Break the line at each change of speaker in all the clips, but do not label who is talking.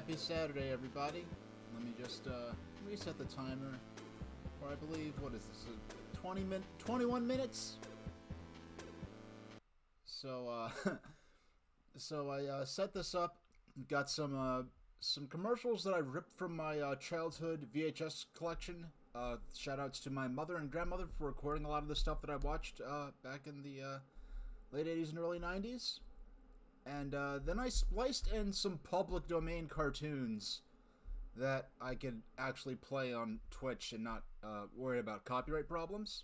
Happy Saturday, everybody. Let me just reset the timer for, I believe, what is this, 21 minutes? So, so I set this up, got some commercials that I ripped from my childhood VHS collection. Shoutouts to my mother and grandmother for recording a lot of the stuff that I watched back in the late 80s and early 90s. And then I spliced in some public domain cartoons that I could actually play on Twitch and not worry about copyright problems.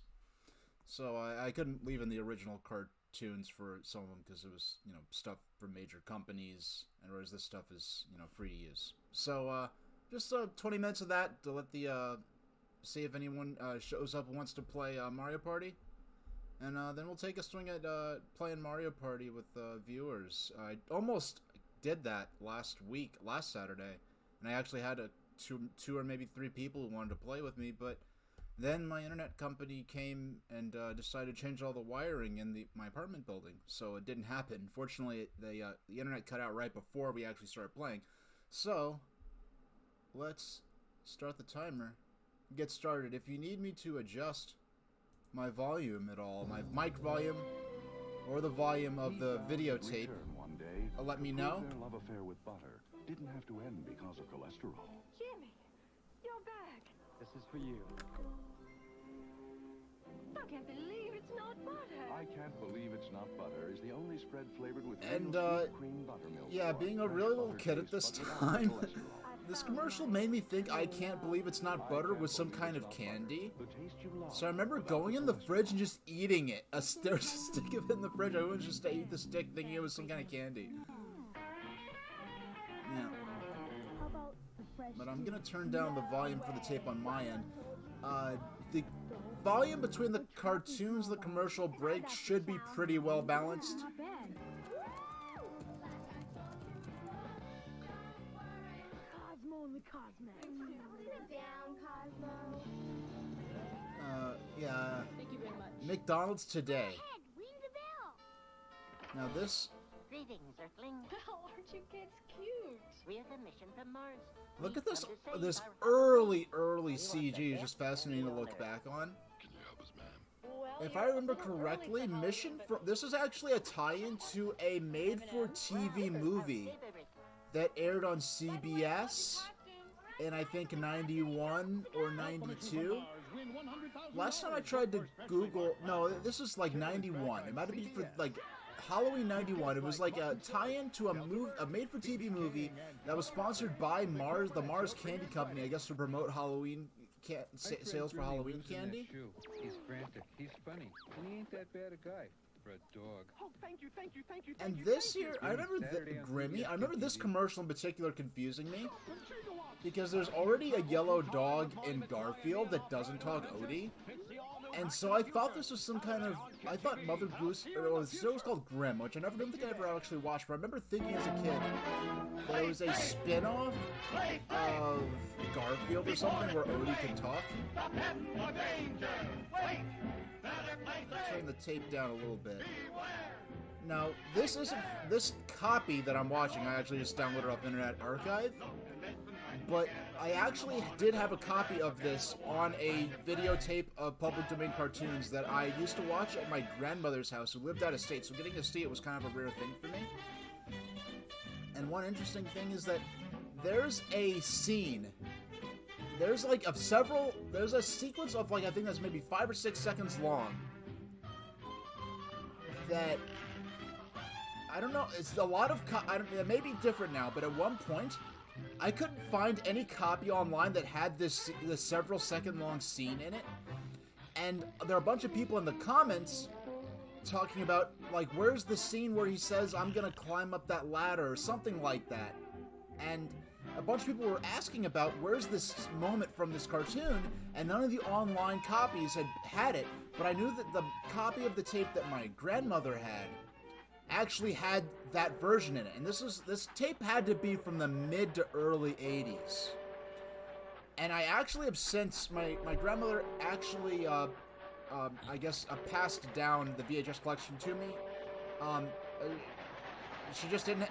So I couldn't leave in the original cartoons for some of them because it was, you know, stuff from major companies, and whereas this stuff is, you know, free to use. So just 20 minutes of that to let the see if anyone shows up and wants to play Mario Party. And then we'll take a swing at playing Mario Party with viewers. I almost did that last Saturday, and I actually had two or maybe three people who wanted to play with me, but then my internet company came and decided to change all the wiring in my apartment building, so it didn't happen. Fortunately, the internet cut out right before we actually started playing. So, let's start the timer. Get started. If you need me to adjust my volume at all, my mic volume, or the volume of the videotape, let me know.
Their love affair with butter didn't have to end because of cholesterol.
Jimmy, you're back.
This is for you.
I can't believe it's not butter.
I can't believe it's not butter is the only spread flavored with
And
real sweet cream buttermilk.
yeah, being a really little kid at this time, this commercial made me think I can't believe it's not butter was some kind of candy. So I remember going in the fridge and just eating it. There's a stick of it in the fridge. I went just to eat the stick thinking it was some kind of candy. Yeah. But I'm gonna turn down the volume for the tape on my end. The volume between the cartoons, the commercial breaks should be pretty well balanced. Yeah.
Thank you very much.
McDonald's today. Now this.
Greetings, Earthlings.
Oh, aren't you kids cute?
We're the mission from Mars.
Look at this early CG is just fascinating to look back on.
Can you help us, ma'am?
Well,
If I remember correctly, this is actually a tie-in to a made-for-TV movie that aired on CBS in, I think, 91 or 92. Last time I tried to Google, no, this is like 91. It might have been for like Halloween 91. It was like a tie-in to a made-for-TV movie that was sponsored by Mars, the Mars Candy Company, I guess, to promote Halloween sales for Halloween candy.
He's frantic. He's funny. And he ain't that bad a guy for a dog.
Oh, thank you.
And this here, I remember Grimmy. I remember this commercial in particular confusing me because there's already a yellow dog in Garfield that doesn't talk Odie. And so I thought this was some kind of, I thought Mother Goose, or the show was called Grimm, which I don't think I ever actually watched, but I remember thinking as a kid that it was a spin-off of Garfield or something where Odie could talk. Turn the tape down a little bit. Now, this copy that I'm watching, I actually just downloaded off Internet Archive. But I actually did have a copy of this on a videotape of public domain cartoons that I used to watch at my grandmother's house, who lived out of state, so getting to see it was kind of a rare thing for me. And one interesting thing is that there's a scene. There's like there's a sequence of like, I think that's maybe 5 or 6 seconds long. That, I don't know, it's a lot of, it may be different now, but at one point, I couldn't find any copy online that had this several second long scene in it. And there are a bunch of people in the comments talking about, like, where's the scene where he says, I'm gonna climb up that ladder, or something like that. And a bunch of people were asking about where's this moment from this cartoon, and none of the online copies had it, but I knew that the copy of the tape that my grandmother had actually had that version in it. And this tape had to be from the mid to early 80s. And I actually have since, my grandmother actually, I guess, passed down the VHS collection to me. she just didn't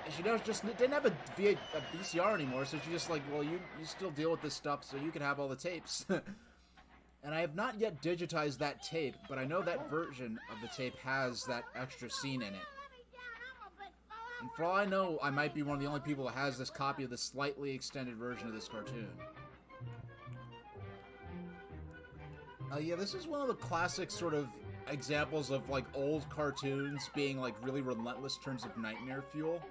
have a VCR anymore, so she just like, well, you still deal with this stuff, so you can have all the tapes. And I have not yet digitized that tape, but I know that version of the tape has that extra scene in it. And for all I know, I might be one of the only people that has this copy of the slightly extended version of this cartoon. Yeah, this is one of the classic sort of examples of, like, old cartoons being, like, really relentless in terms of nightmare fuel.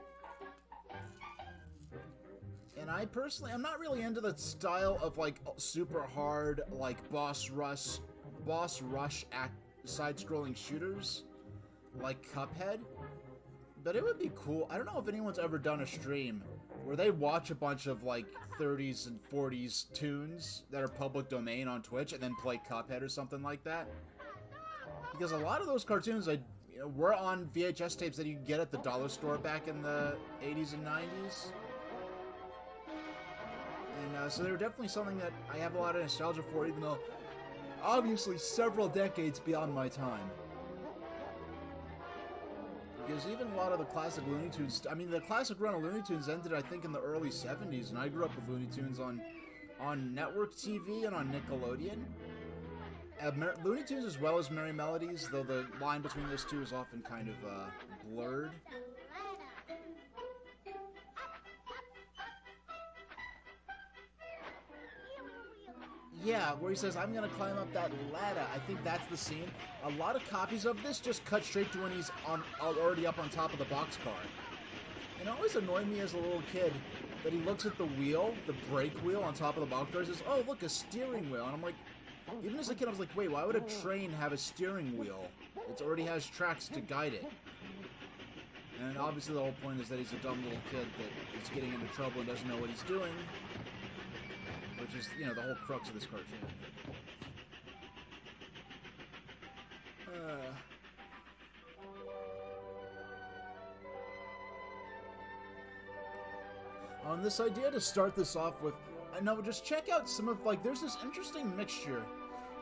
And I personally, I'm not really into the style of, like, super hard, like, boss rush side-scrolling shooters, like Cuphead. But it would be cool. I don't know if anyone's ever done a stream where they watch a bunch of, like, 30s and 40s tunes that are public domain on Twitch and then play Cuphead or something like that. Because a lot of those cartoons were on VHS tapes that you could get at the dollar store back in the 80s and 90s. And so they were definitely something that I have a lot of nostalgia for, even though obviously several decades beyond my time. Because even a lot of the classic Looney Tunes, I mean, the classic run of Looney Tunes ended, I think, in the early 70s, and I grew up with Looney Tunes on network TV and on Nickelodeon. Looney Tunes as well as Merry Melodies, though the line between those two is often kind of blurred. Yeah, where he says, I'm gonna climb up that ladder. I think that's the scene. A lot of copies of this just cut straight to when he's already up on top of the boxcar. And it always annoyed me as a little kid that he looks at the wheel, the brake wheel on top of the boxcar, and says, oh, look, a steering wheel. And I'm like, even as a kid, I was like, wait, why would a train have a steering wheel? It already has tracks to guide it. And obviously the whole point is that he's a dumb little kid that is getting into trouble and doesn't know what he's doing. Which is, the whole crux of this cartoon. On this idea to start this off with, now just check out some of, like, there's this interesting mixture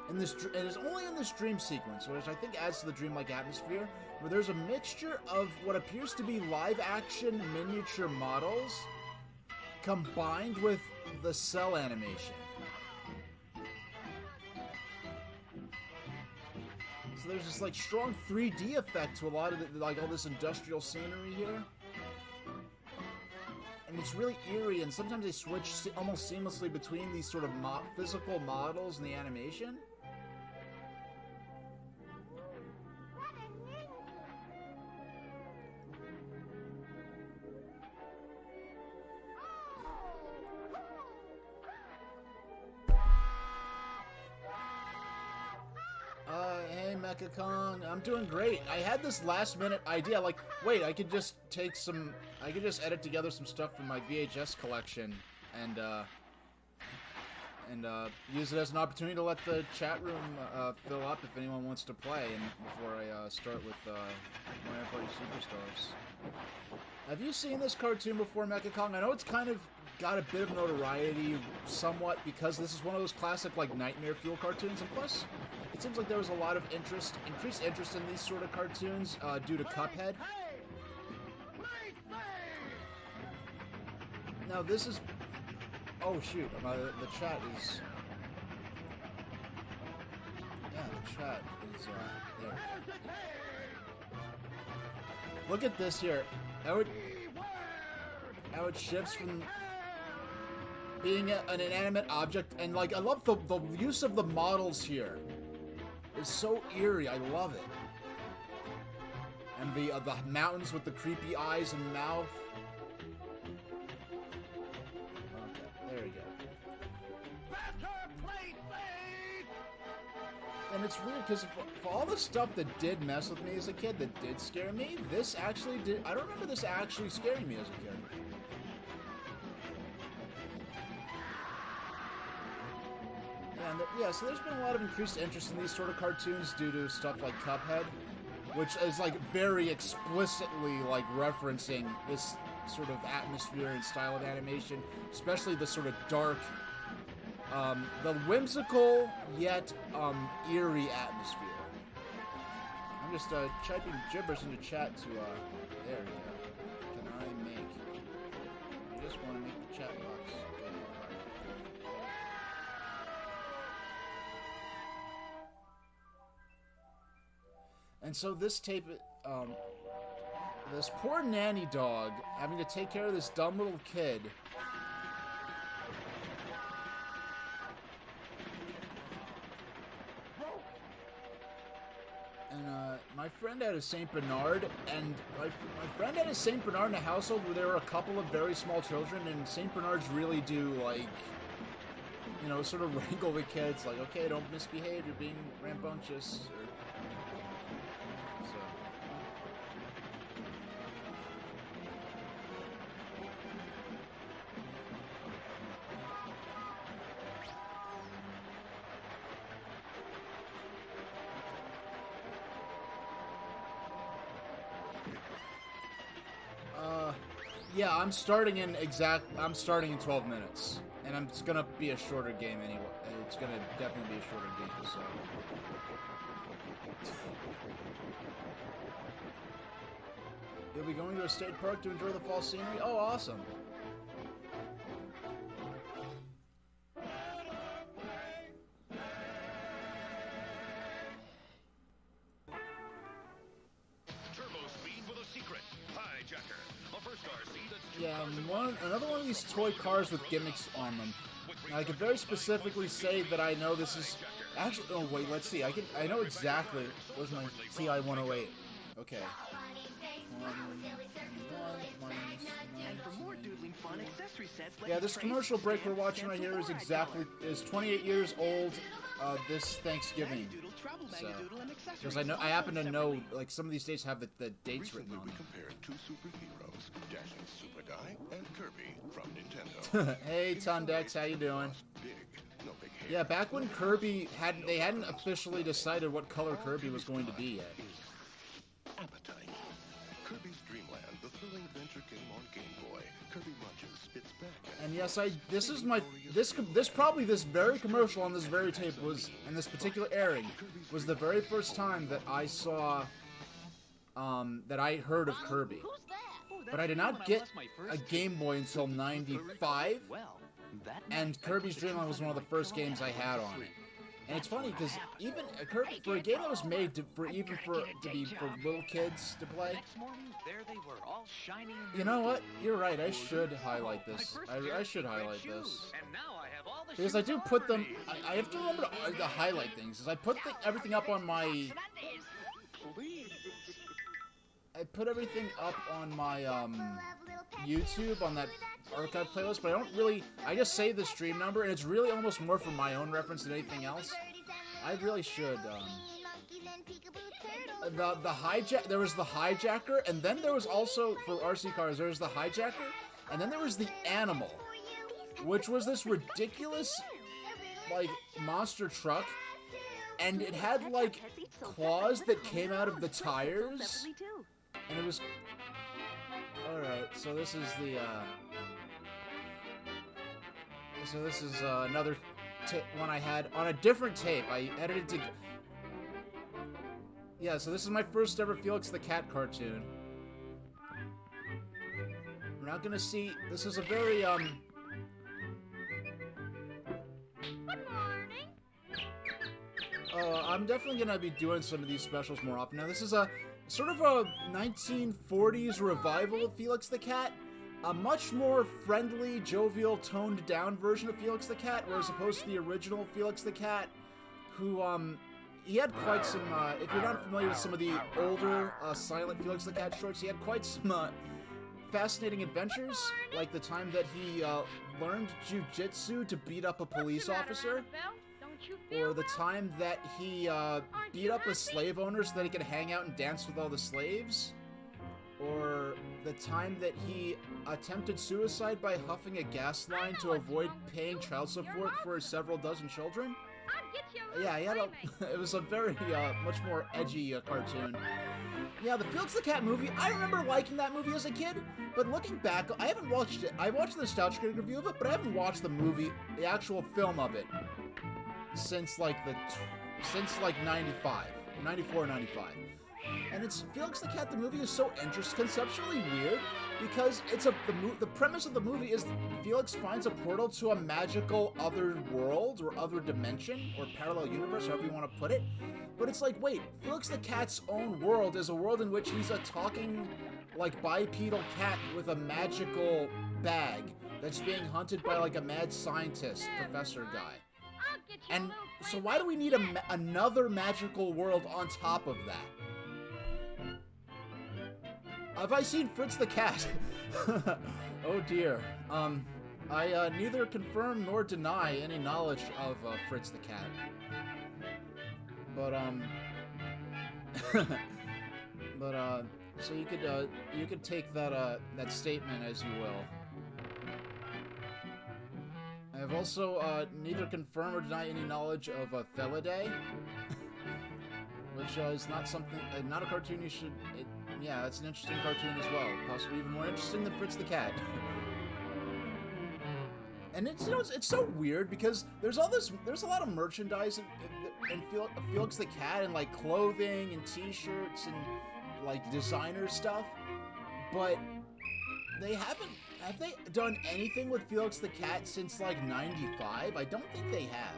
in this, and it's only in this dream sequence, which I think adds to the dreamlike atmosphere, where there's a mixture of what appears to be live-action miniature models combined with the cell animation. So there's this, like, strong 3D effect to a lot of all this industrial scenery here. And it's really eerie, and sometimes they switch almost seamlessly between these sort of physical models and the animation. Hey, Mecha Kong, I'm doing great. I had this last-minute idea, like, wait, I could just edit together some stuff from my VHS collection and use it as an opportunity to let the chat room fill up if anyone wants to play, and before I start with Mario Party Superstars. Have you seen this cartoon before, Mecha Kong? I know it's kind of got a bit of notoriety somewhat because this is one of those classic, like, nightmare fuel cartoons, and plus it seems like there was a lot of increased interest in these sort of cartoons due to Cuphead. Now this is, oh shoot, the chat is, yeah, the chat is there. Look at this here. How it shifts from being an inanimate object, and, like, I love the use of the models here. It's so eerie. I love it. And the mountains with the creepy eyes and mouth. Okay, there we go. And it's weird because for all the stuff that did mess with me as a kid, that did scare me, this actually did. I don't remember this actually scaring me as a kid. And yeah, so there's been a lot of increased interest in these sort of cartoons due to stuff like Cuphead, which is, like, very explicitly, like, referencing this sort of atmosphere and style of animation, especially the sort of dark, the whimsical yet eerie atmosphere. I'm just typing gibberish into chat to there we go. And so this tape, this poor nanny dog having to take care of this dumb little kid. And my friend had a Saint Bernard, and my friend had a Saint Bernard in a household where there were a couple of very small children, and Saint Bernards really do, like, you know, sort of wrangle the kids, like, okay, don't misbehave, you're being rambunctious, or, so. Yeah, I'm starting in 12 minutes. And it's gonna be a shorter game anyway. It's gonna definitely be a shorter game, so. You'll be going to a state park to enjoy the fall scenery? Oh, awesome. Yeah, another one of these toy cars with gimmicks on them. Now, I can very specifically say that I know this is actually. Oh wait, let's see. I know exactly. Where's my TI 108? Okay. Yeah, this commercial break we're watching right here is 28 years old. This Thanksgiving. So, because I happen to know, like, some of these dates have the dates written on them.
We compared two superheroes, Dashing Super Guy and Kirby from Nintendo.
Hey, Tundex, how you doing?
Big, no big hair.
Yeah, back when Kirby hadn't officially decided what color Kirby was going to be yet.
Appetite. Kirby's Dream Land, the thrilling adventure game on Game Boy. Kirby Rogers spits back.
And yes, this very commercial on this very tape was, and this particular airing, was the very first time that I saw, that I heard of Kirby. But I did not get a Game Boy until '95, and Kirby's Dream Land was one of the first games I had on it. And it's funny because even Kirby, for a game that was made for little kids to play. You know what? You're right. I should highlight this. I should highlight this because I do put them. I have to remember to highlight things. Because I put everything up on my. I put everything up on my YouTube on that archive playlist, but I don't really. I just save the stream number, and it's really almost more for my own reference than anything else. I really should. The hijack. There was the hijacker, and then there was also for RC cars. There was the hijacker, and then there was the animal, which was this ridiculous, like, monster truck, and it had like claws that came out of the tires. And it was... Alright, so this is the, So this is, another one I had on a different tape. I edited to... Yeah, so this is my first ever Felix the Cat cartoon. We're not gonna see... This is a very,
Good morning.
I'm definitely gonna be doing some of these specials more often. Now, this is a... sort of a 1940s revival of Felix the Cat. A much more friendly, jovial, toned-down version of Felix the Cat, whereas opposed to the original Felix the Cat, who, he had quite some, if you're not familiar with some of the older, silent Felix the Cat shorts, he had quite some, fascinating adventures, like the time that he, learned jujitsu to beat up a police officer. Or the time that he beat up a slave owner so that he could hang out and dance with all the slaves. Or the time that he attempted suicide by huffing a gas line to avoid paying child support for several dozen children. Yeah, he had a, it was a very, much more edgy cartoon. Yeah, the Felix the Cat movie, I remember liking that movie as a kid, but looking back, I haven't watched it. I watched the Nostalgia Critic review of it, but I haven't watched the movie, the actual film of it. Since like 94, 95. And it's Felix the Cat, the movie is so conceptually weird because it's the premise of the movie is Felix finds a portal to a magical other world or other dimension or parallel universe, however you want to put it. But it's like, wait, Felix the Cat's own world is a world in which he's a talking, like, bipedal cat with a magical bag that's being hunted by, like, a mad scientist professor guy. And so why do we need another magical world on top of that? Have I seen Fritz the Cat? Oh dear. I neither confirm nor deny any knowledge of Fritz the Cat. But so you could take that that statement as you will. I have also neither confirm or deny any knowledge of Thelidae, which is not something, not a cartoon you should. Yeah, it's an interesting cartoon as well, possibly even more interesting than Fritz the Cat. And it's, you know, it's so weird because there's a lot of merchandise in Felix the Cat and like clothing and T-shirts and like designer stuff, but have they done anything with Felix the Cat since like '95? I don't think they have.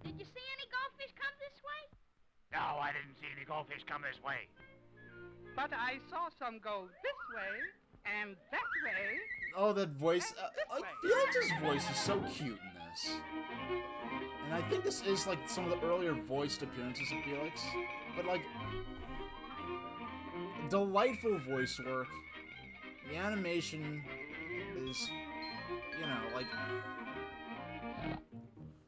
Did you see any goldfish come this way?
No, I didn't see any goldfish come this way.
But I saw some go this way, and that way.
Oh, that voice. Like, Felix's voice is so cute in this. And I think this is, like, some of the earlier voiced appearances of Felix. But, like, delightful voice work. The animation is, you know, like...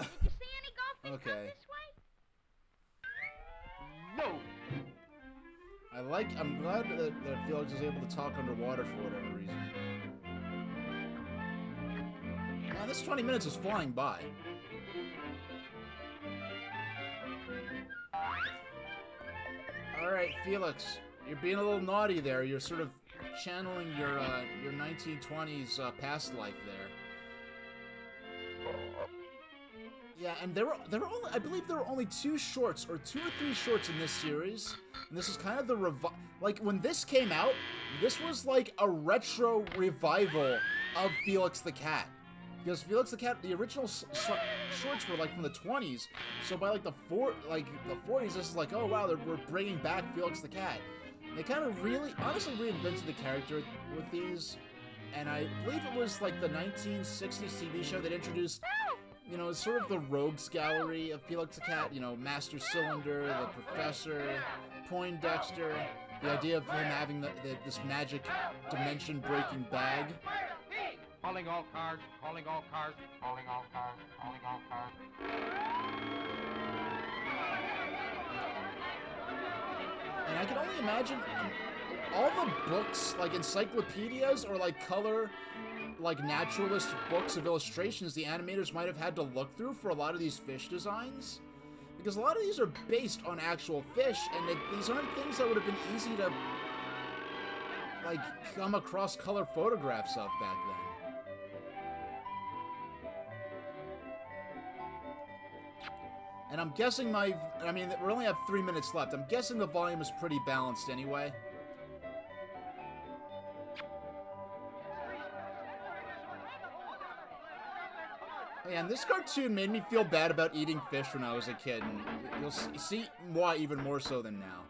Did you see any goldfish come this way?
No!
I'm glad that Felix is able to talk underwater for whatever reason. Man, this 20 minutes is flying by. Alright, Felix, you're being a little naughty there. You're sort of channeling your 1920s past life there. Yeah, and there were only, I believe there were only 2 shorts, or 2 or 3 shorts in this series. And this is kind of the like, when this came out, this was like a retro revival of Felix the Cat. Because Felix the Cat, the original shorts were like from the 20s, so by like the 40s, this is like, oh wow, we're bringing back Felix the Cat. They kind of honestly reinvented the character with these, and I believe it was like the 1960s TV show that introduced, you know, sort of the rogues gallery of Felix the Cat, you know, Master Cylinder, the Professor, Poindexter, the idea of him having this magic dimension-breaking bag.
Calling all cars, calling all cars, calling all cars, calling all cars.
And I can only imagine all the books, like encyclopedias or like color, like naturalist books of illustrations the animators might have had to look through for a lot of these fish designs. Because a lot of these are based on actual fish, and these aren't things that would have been easy to, like, come across color photographs of back then. And I'm guessing we only have 3 minutes left. I'm guessing the volume is pretty balanced anyway. Oh, yeah, and this cartoon made me feel bad about eating fish when I was a kid, and you'll see why even more so than now.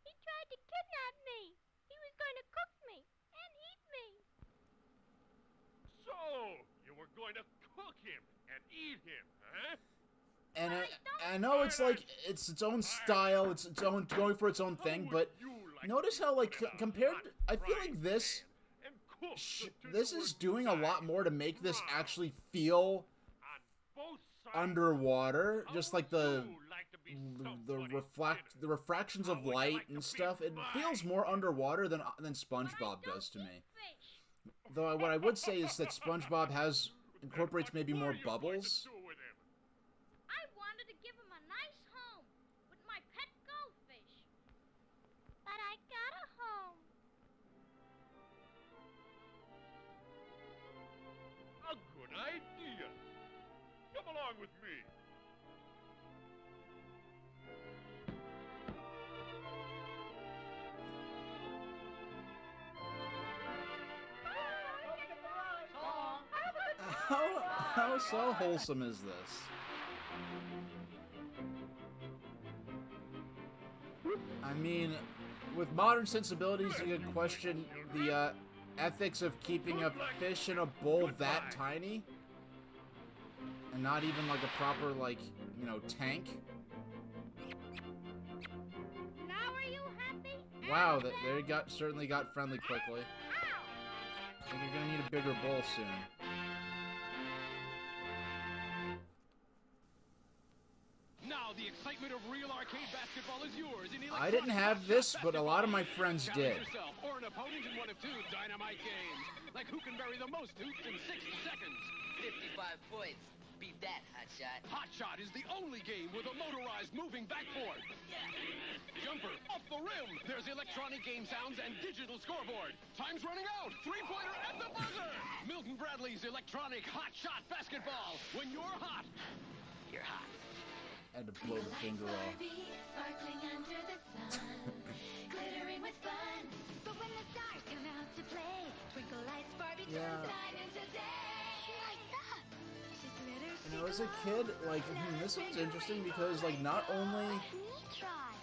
He tried to kidnap me. He was going to cook me and eat me.
So, you were going to cook him and eat him, huh?
And I know it's like, it's its own style, it's its own, going for its own thing, but notice how, like, compared, I feel like this is doing a lot more to make this actually feel underwater, just like the refractions of light and stuff. It feels more underwater than SpongeBob does to me. Though what I would say is that SpongeBob incorporates maybe more bubbles.
I wanted to give him a nice home with my pet goldfish. But I got a home.
A good idea. Come along with me.
How wholesome is this? I mean, with modern sensibilities, you could question the ethics of keeping a fish in a bowl that tiny, and not even like a proper, like, you know, tank.
Now are you happy?
Wow, they certainly got friendly quickly. I think you're gonna need a bigger bowl soon.
Now the excitement of real arcade basketball is yours in
I didn't have this, but a lot of my friends did.
yourself or an opponent in one of two dynamite games. Like who can bury the most hoops in 60 seconds.
55 points. Beat that, Hotshot.
Hotshot is the only game with a motorized moving backboard. Jumper, off the rim. There's electronic game sounds and digital scoreboard. Time's running out. Three-pointer at the buzzer. Milton Bradley's electronic Hotshot basketball. When you're hot,
You're hot.
I had to blow the finger off.
Sparkling under the sun, glittering with fun. But when the stars come out to play, twinkle lights, Barbie turns night into day. Like that. She's glitter.
You know, as a kid, like, this one's interesting because, like, not only,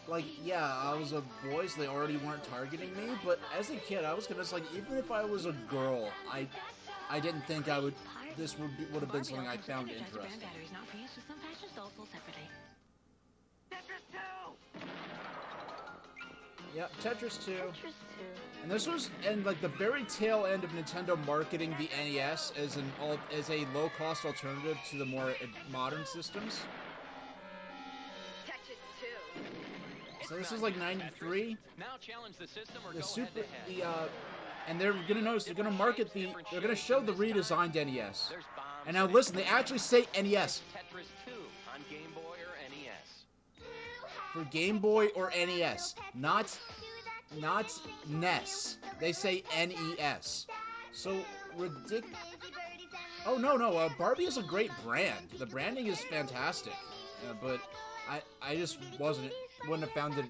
like, yeah, I was a boy, so they already weren't targeting me, but as a kid, I was gonna, like, even if I was a girl, I didn't think I would, this would have been something I found interesting.
Batteries not for use with some fashion sold separately.
Yep, Tetris 2. And this was in like the very tail end of Nintendo marketing the NES as a low-cost alternative to the more modern systems. So this is like 93.
Now challenge the system or
The super and they're gonna notice they're gonna show the redesigned NES. And now listen, they actually say NES.
Tetris 2 on Game Boy or NES.
For Game Boy or NES, not NES. They say NES. So ridiculous. Oh no, Barbie is a great brand. The branding is fantastic, but I just wouldn't have found it.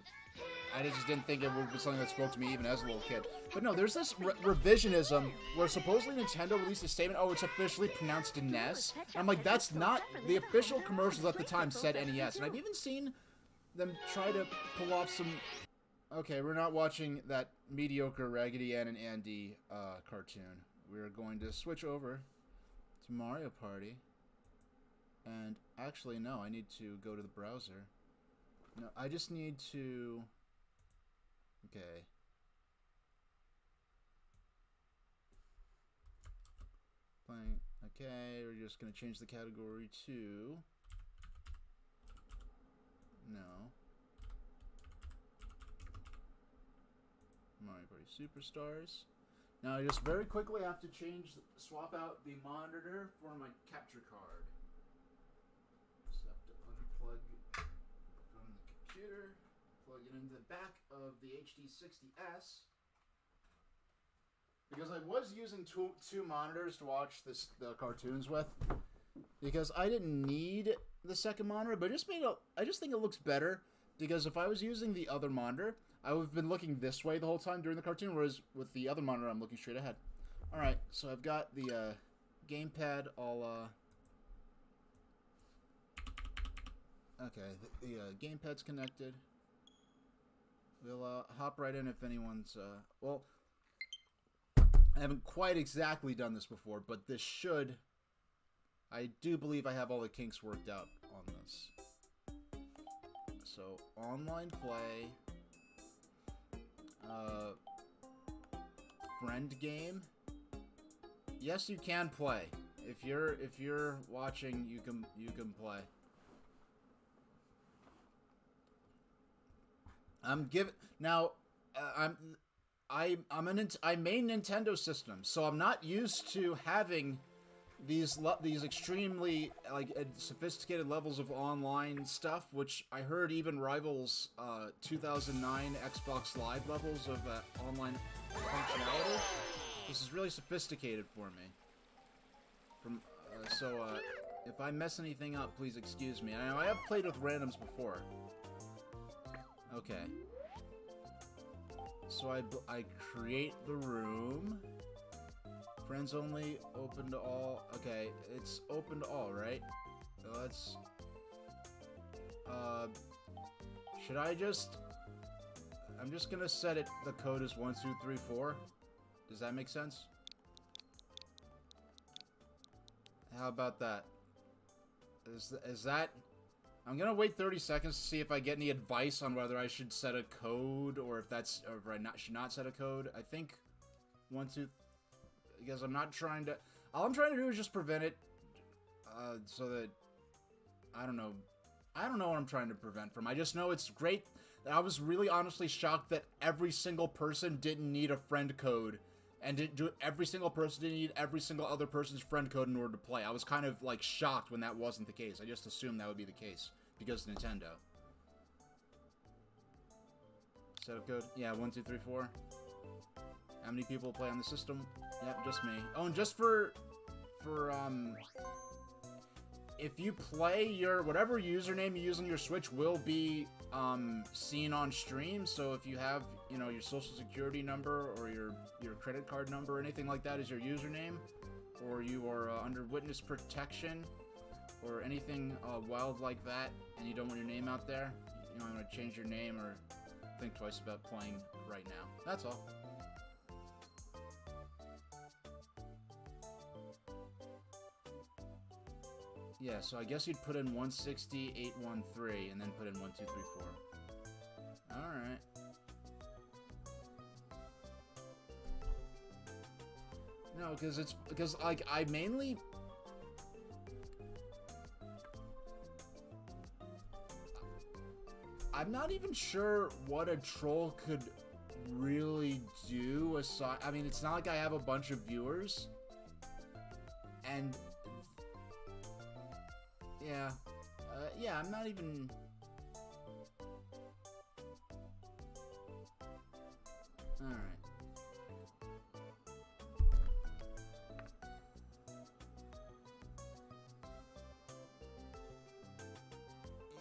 I just didn't think it would be something that spoke to me even as a little kid. But no, there's this revisionism where supposedly Nintendo released a statement, oh, it's officially pronounced NES. And I'm like, that's not, the official commercials at the time said NES. And I've even seen them try to pull off some, okay, we're not watching that mediocre Raggedy Ann and Andy cartoon. We're going to switch over to Mario Party. And actually, no, I need to go to the browser. No, I just need to... Okay. Playing. Okay, we're just gonna change the category to... No. Mario Party Superstars. Now I just very quickly have to swap out the monitor for my capture card. Just have to unplug from the computer, plug it into the back of the HD60S. Because I was using two monitors to watch the cartoons with. Because I didn't need the second monitor, but I just think it looks better. Because if I was using the other monitor, I would have been looking this way the whole time during the cartoon, whereas with the other monitor, I'm looking straight ahead. Alright, so I've got the gamepad all... Okay, the gamepad's connected. We'll hop right in if anyone's... Well, I haven't quite exactly done this before, but this should... I do believe I have all the kinks worked out on this. So, online play... friend game. Yes, you can play. If you're watching, you can play. I'm main Nintendo system, so I'm not used to having these extremely sophisticated levels of online stuff, which I heard even rivals 2009 Xbox Live levels of online functionality. This is really sophisticated for me. If I mess anything up, please excuse me. I have played with randoms before. Okay. So I create the room Friends only, open to all. Okay, it's open to all, right? So let's... should I just... I'm just gonna set it, the code is 1234. Does that make sense? How about that? Is that... I'm gonna wait 30 seconds to see if I get any advice on whether I should set a code or if that's... or if I should not set a code. I think... 1, 2... Because I'm not trying to... All I'm trying to do is just prevent it. So that... I don't know. I don't know what I'm trying to prevent from. I just know it's great. I was really honestly shocked that every single person didn't need a friend code. And every single person didn't need every single other person's friend code in order to play. I was kind of, like, shocked when that wasn't the case. I just assumed that would be the case. Because Nintendo. Setup code? Yeah, 1, 2, 3, 4. How many people play on the system? Yep, just me. Oh, and just for if you play your, whatever username you use on your Switch will be, seen on stream, so if you have, you know, your social security number, or your credit card number, or anything like that is your username, or you are, under witness protection, or anything, wild like that, and you don't want your name out there, you don't want to change your name, or think twice about playing right now. That's all. Yeah, so I guess you'd put in 160.813 and then put in 1234. Alright. No, because like I mainly I'm not even sure what a troll could really do aside. I mean, it's not like I have a bunch of viewers. And yeah, I'm not even... Alright.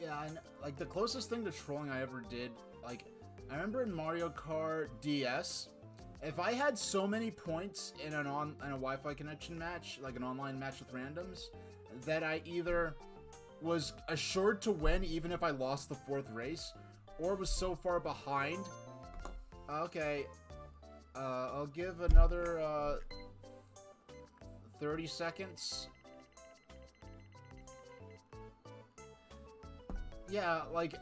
Yeah, and, like, the closest thing to trolling I ever did, like, I remember in Mario Kart DS, if I had so many points in a Wi-Fi connection match, like an online match with randoms, that I either was assured to win even if I lost the 4th race, or was so far behind. Okay, I'll give another 30 seconds. Yeah, like,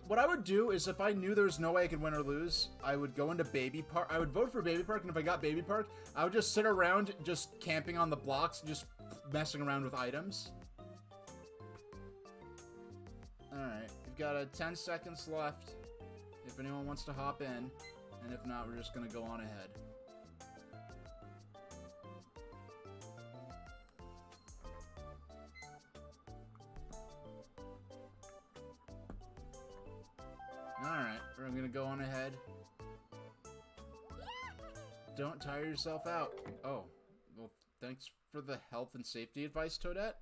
what I would do is if I knew there was no way I could win or lose, I would go into Baby Park. I would vote for Baby Park, and if I got Baby Park, I would just sit around just camping on the blocks, just messing around with items. Alright, we've got 10 seconds left if anyone wants to hop in, and if not, we're just gonna go on ahead. Alright, we're gonna go on ahead. Don't tire yourself out. Oh, well, thanks for the health and safety advice, Toadette.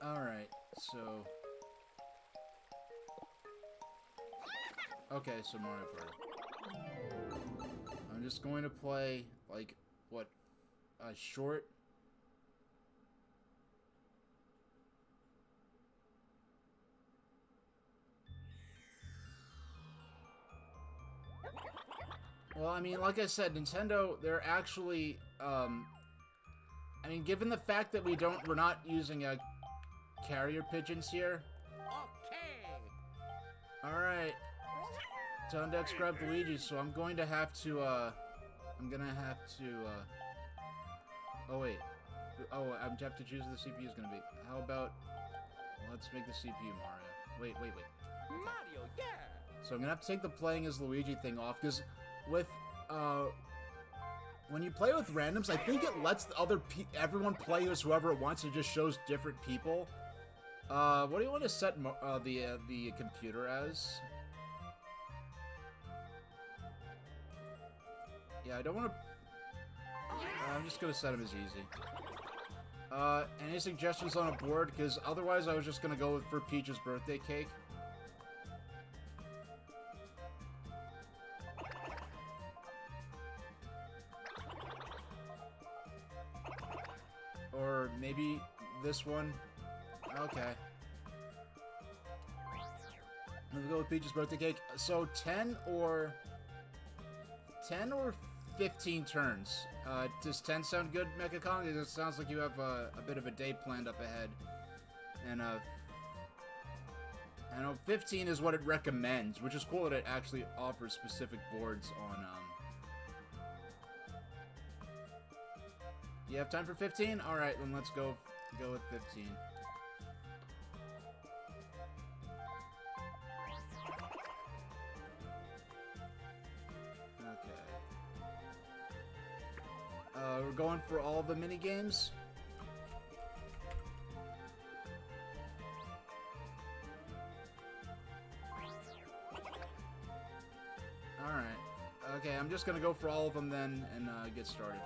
Alright, so... Okay, so Mario Party. I'm just going to play, like, what, a short... Well, I mean, like I said, Nintendo, they're actually, I mean, given the fact that we're not using carrier pigeons here. Okay. Alright. Time to describe Luigi, so I'm going to have to, oh wait. Oh, I have to choose who the CPU is going to be. How about, let's make the CPU Mario. Wait.
Mario, yeah!
So I'm going to have to take the playing as Luigi thing off, because with, when you play with randoms, I think it lets everyone play as whoever it wants. It just shows different people. What do you want to set the computer as? Yeah, I don't want to... I'm just going to set him as easy. Any suggestions on a board? Because otherwise I was just going to go for Peach's birthday cake. Or maybe this one. Okay. Let's go with Peach's birthday cake. So 10 or 15 turns. Does 10 sound good, Mecha Kong? It sounds like you have a bit of a day planned up ahead. And I know 15 is what it recommends, which is cool that it actually offers specific boards on. You have time for 15? All right, then let's go with 15. We're going for all the mini games. All right. Okay, I'm just gonna go for all of them then and get started.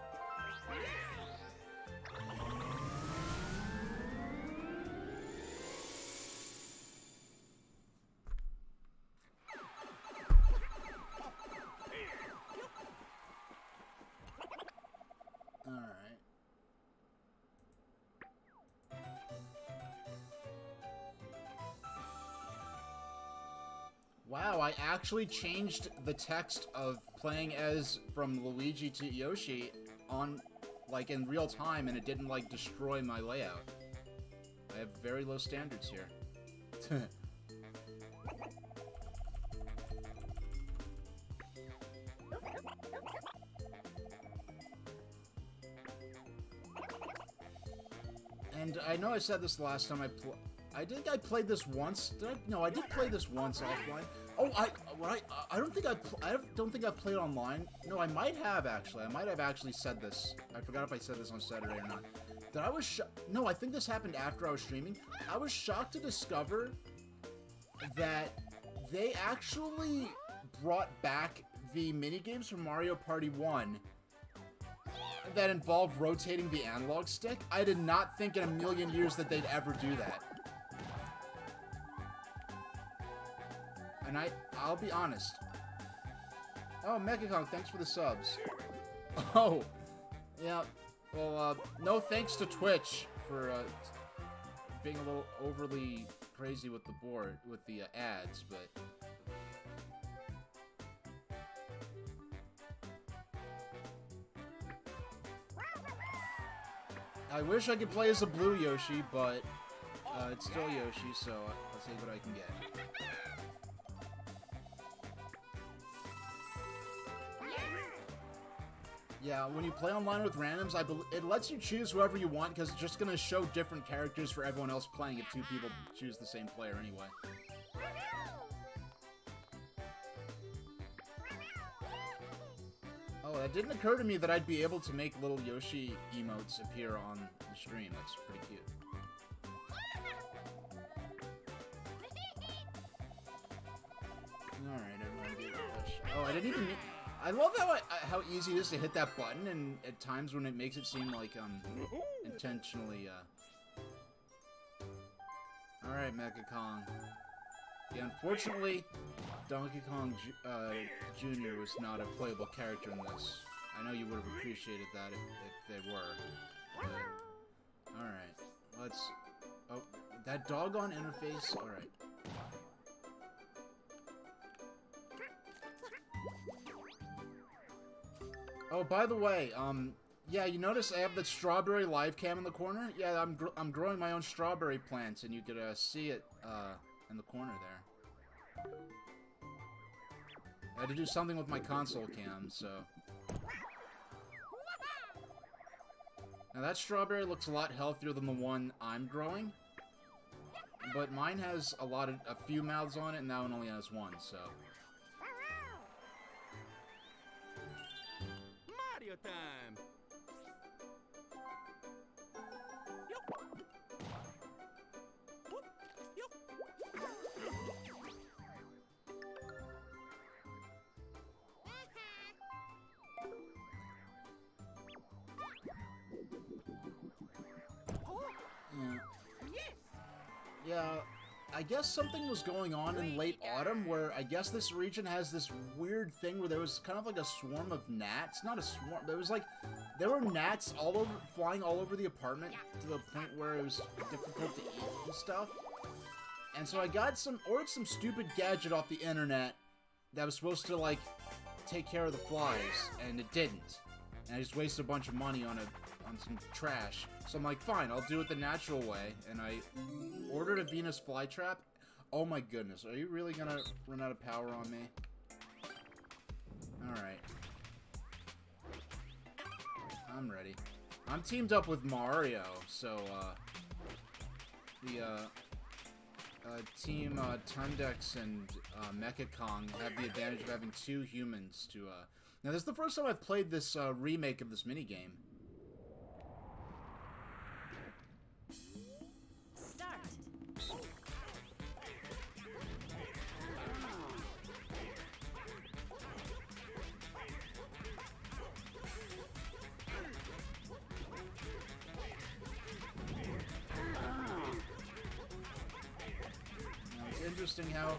Wow, I actually changed the text of playing as from Luigi to Yoshi on, like, in real time, and it didn't, like, destroy my layout. I have very low standards here. And I know I said this last time I think I played this once. Did I? No, I did play this once offline. Oh, I don't think I've played online. No, I might have actually. I might have actually said this. I forgot if I said this on Saturday or not. That I was no, I think this happened after I was streaming. I was shocked to discover that they actually brought back the minigames from Mario Party 1 that involved rotating the analog stick. I did not think in a million years that they'd ever do that. And I'll be honest. Oh, Mecha Kong, thanks for the subs. Oh, yeah. Well, no thanks to Twitch for being a little overly crazy with the board, with the ads, but... I wish I could play as a blue Yoshi, but it's still Yoshi, so I'll take what I can get. Yeah, when you play online with randoms, it lets you choose whoever you want because it's just going to show different characters for everyone else playing if two people choose the same player anyway. Oh, that didn't occur to me that I'd be able to make little Yoshi emotes appear on the stream. That's pretty cute. Alright, everyone do a push. Oh, I didn't even... I love how easy it is to hit that button, and at times when it makes it seem like intentionally. All right, Mecha Kong. Yeah, unfortunately, Donkey Kong Jr. was not a playable character in this. I know you would have appreciated that if they were. All right, let's. Oh, that doggone interface. All right. Oh, by the way, yeah, you notice I have the strawberry live cam in the corner? Yeah, I'm growing my own strawberry plants, and you could see it in the corner there. I had to do something with my console cam, so... Now that strawberry looks a lot healthier than the one I'm growing, but mine has a few mouths on it, and that one only has one, so...
Mario time!
I guess something was going on in late autumn where I guess this region has this weird thing where there was kind of like a swarm of gnats. Not a swarm, there was like, there were gnats all over, flying all over the apartment to the point where it was difficult to eat and stuff. And so I ordered some stupid gadget off the internet that was supposed to like take care of the flies, and it didn't. And I just wasted a bunch of money on some trash. So I'm like, fine, I'll do it the natural way. And I ordered a Venus flytrap. Oh my goodness, are you really gonna run out of power on me? Alright. I'm ready. I'm teamed up with Mario, so, Team Tundex and Mecha Kong have the advantage of having 2 humans to, Now, this is the first time I've played this remake of this minigame.
Start.
It's interesting how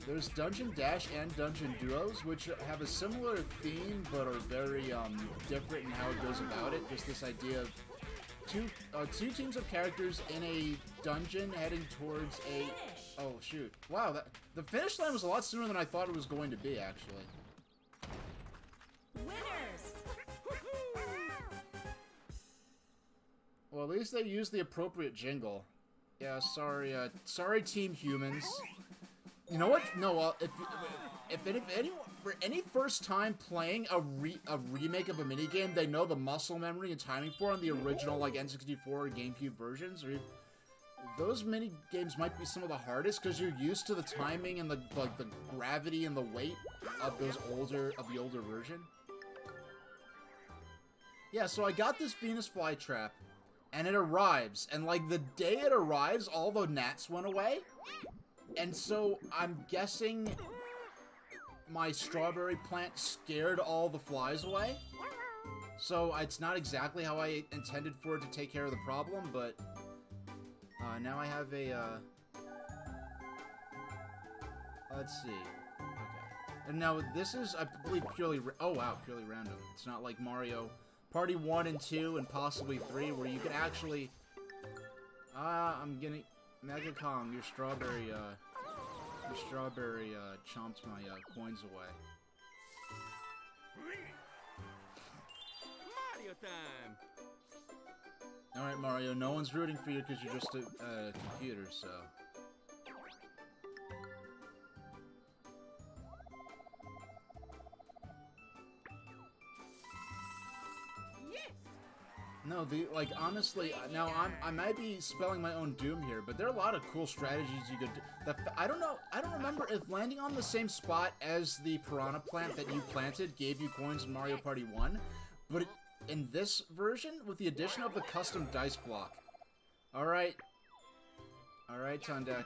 there's Dungeon Dash and Dungeon Duos, which have a similar theme, but are very different in how it goes about it. Just this idea of two teams of characters in a dungeon heading towards a... Oh, shoot. Wow, the finish line was a lot sooner than I thought it was going to be, actually.
Winners.
Well, at least they used the appropriate jingle. Yeah, sorry, Team Humans. You know what? No, if anyone, for any first time playing a remake of a minigame, they know the muscle memory and timing for on the original like N64 or GameCube versions, or those minigames might be some of the hardest because you're used to the timing and the gravity and the weight of the older version. Yeah, so I got this Venus flytrap, and it arrives, and like the day it arrives, all the gnats went away. And so, I'm guessing my strawberry plant scared all the flies away. So, it's not exactly how I intended for it to take care of the problem, but... now I have a, let's see. Okay. And now, this is, I believe, purely... Oh, wow, purely random. It's not like Mario Party 1 and 2 and possibly 3, where you can actually... I'm getting... Mega Kong, your strawberry chomped my coins away.
Mario time!
Alright, Mario, no one's rooting for you because you're just a computer, so... No, like, honestly, now I might be spelling my own doom here, but there are a lot of cool strategies you could do. I don't remember if landing on the same spot as the piranha plant that you planted gave you coins in Mario Party 1, but in this version, with the addition of the custom dice block. Alright, Tundex.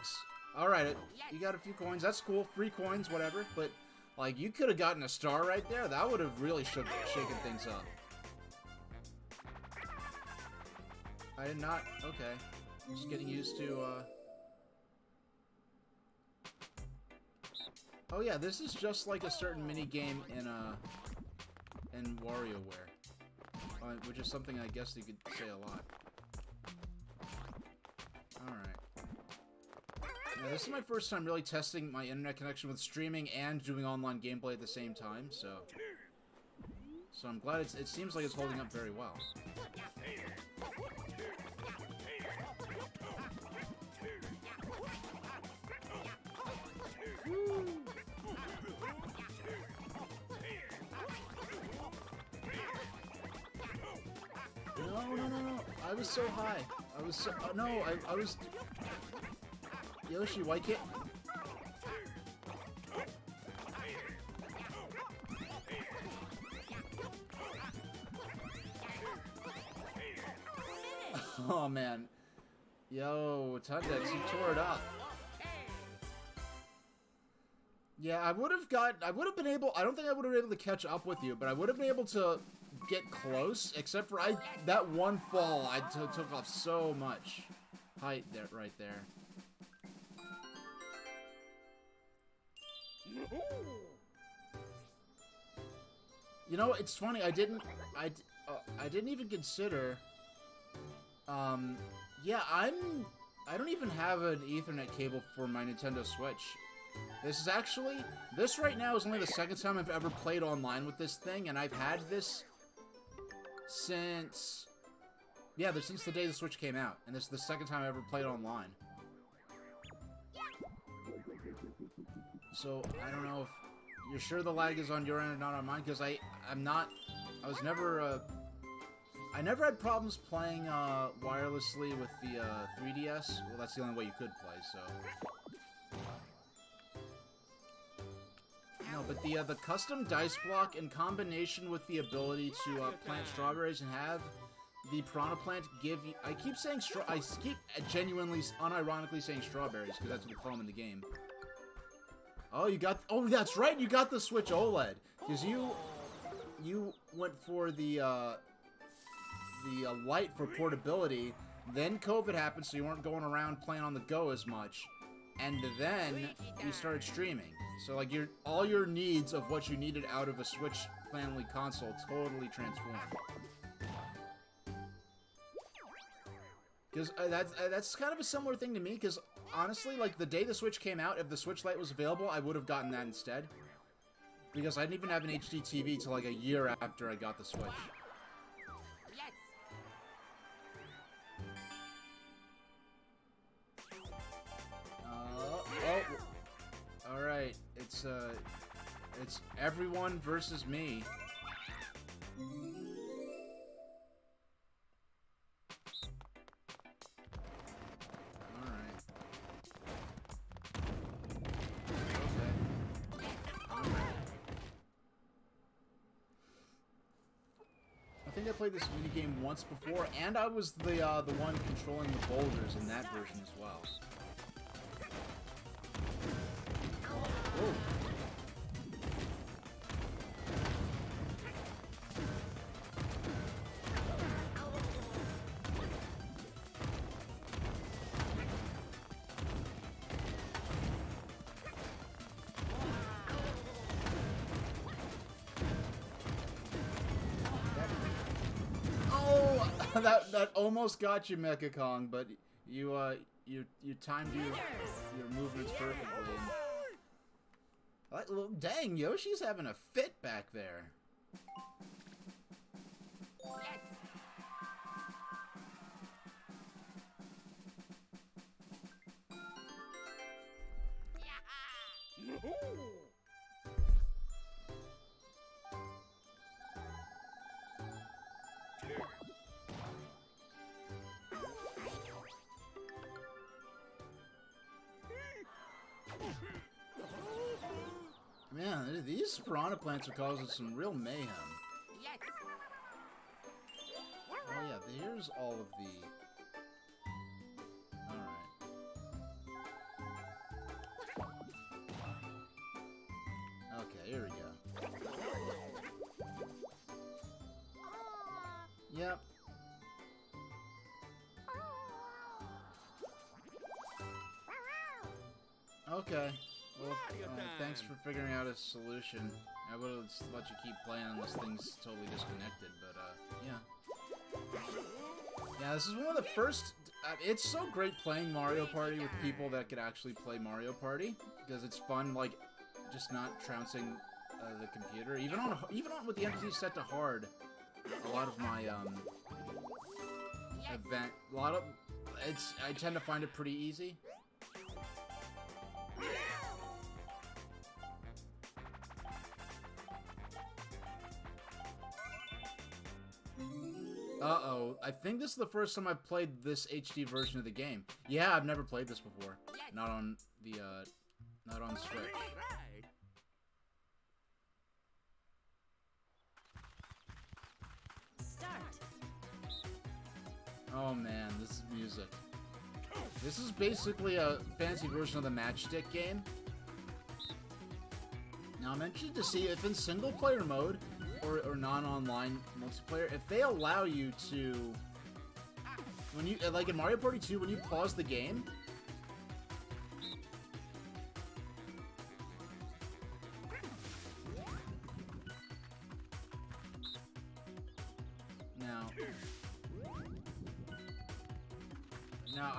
Alright, you got a few coins, that's cool, free coins, whatever, but, like, you could have gotten a star right there, that would have really shaken things up. I did not. Okay. I'm just getting used to, Oh yeah, this is just like a certain mini-game in WarioWare. Which is something I guess you could say a lot. Alright. Yeah, this is my first time really testing my internet connection with streaming and doing online gameplay at the same time, so... So I'm glad it seems like it's holding up very well. No. I was so high. I was so... no, I was... Yoshi, why can't... Oh, man. Yo, Tundex, you tore it up. Yeah, I would have been able, I don't think I would have been able to catch up with you, but I would have been able to get close, except for that one fall, I took off so much height right there. You know, it's funny. I didn't even consider. Yeah, I don't even have an Ethernet cable for my Nintendo Switch. This right now is only the second time I've ever played online with this thing, and I've had this since the day the Switch came out, and this is the second time I ever played online. So, I don't know if you're sure the lag is on your end and not on mine, because I never had problems playing wirelessly with the 3DS. Well, that's the only way you could play, so. No, but the custom dice block in combination with the ability to plant strawberries and have the Piranha Plant give you... I keep genuinely, unironically saying strawberries, because that's what we call them in the game. Oh, you got... Oh, that's right, you got the Switch OLED. Because you went for the light for portability, then COVID happened, so you weren't going around playing on the go as much, and then you started streaming. So, like, all your needs of what you needed out of a Switch family console totally transformed. Because that's kind of a similar thing to me, because honestly, like, the day the Switch came out, if the Switch Lite was available, I would have gotten that instead. Because I didn't even have an HD TV till, like, a year after I got the Switch. Alright, it's everyone versus me. Alright. Okay. I think I played this minigame once before, and I was the one controlling the boulders in that version as well. Oh. That almost got you, Mecha Kong, but you timed your movements perfectly. Dang, Yoshi's having a fit back there. Man, these piranha plants are causing some real mayhem. Oh yeah, here's all of the... Alright. Okay, here we go. Yep. Okay. Well, thanks for figuring out a solution. I would have let you keep playing unless things totally disconnected, but, yeah. Yeah, this is one of the first... it's so great playing Mario Party with people that could actually play Mario Party, because it's fun, like, just not trouncing the computer. Even on with the emphasis set to hard, a lot of my, I tend to find it pretty easy. Uh-oh, I think this is the first time I've played this HD version of the game. Yeah, I've never played this before. Not on the Switch.
Start.
Oh man, this is music. This is basically a fancy version of the Matchstick game. Now I'm interested to see if in single player mode or non-online multiplayer, if they allow you to, when you, like in Mario Party 2, when you pause the game, Now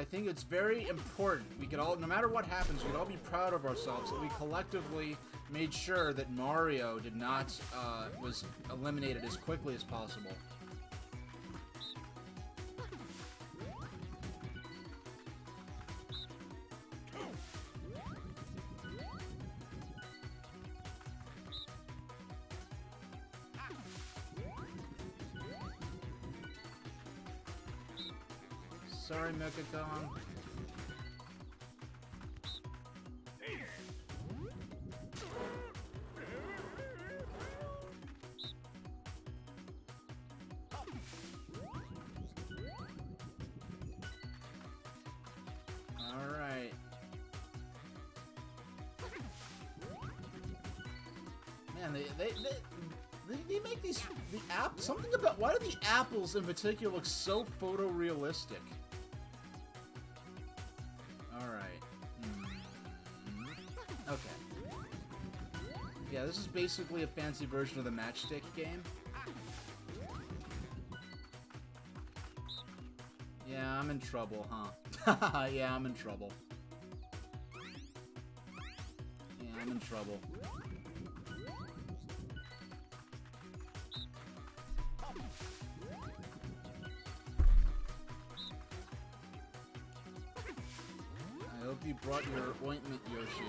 I think it's very important. We could all, no matter what happens, we could all be proud of ourselves that we collectively made sure that Mario did not was eliminated as quickly as possible. Sorry, Mechaton. Alright. Man, they make these, something about, why do the apples in particular look so photorealistic? Okay. Yeah, this is basically a fancy version of the matchstick game. Yeah, I'm in trouble, huh? Yeah, I'm in trouble. Yeah, I'm in trouble. I hope you brought your ointment, Yoshi.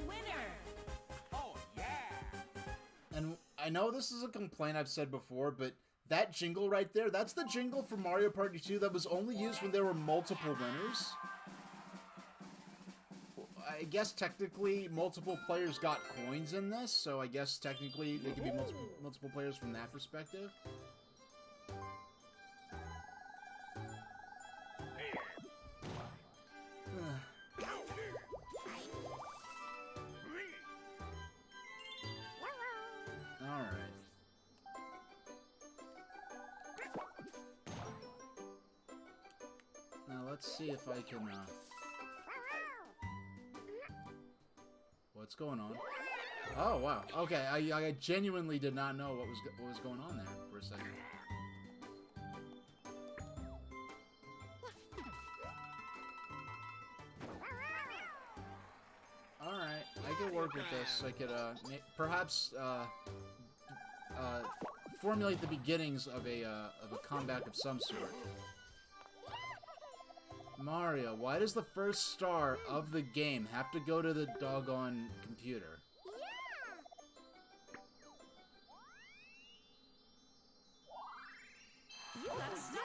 Winner!
Oh, yeah!
And I know this is a complaint I've said before, but that jingle right there, that's the jingle for Mario Party 2 that was only used when there were multiple winners. I guess technically multiple players got coins in this, so I guess technically they could be multiple players from that perspective. Let's see if I can, what's going on? Oh, wow. Okay, I genuinely did not know what was going on there for a second. Alright, I could work with this. I could, perhaps, formulate the beginnings of a comeback of some sort. Mario, why does the first star of the game have to go to the doggone computer?
You got a star!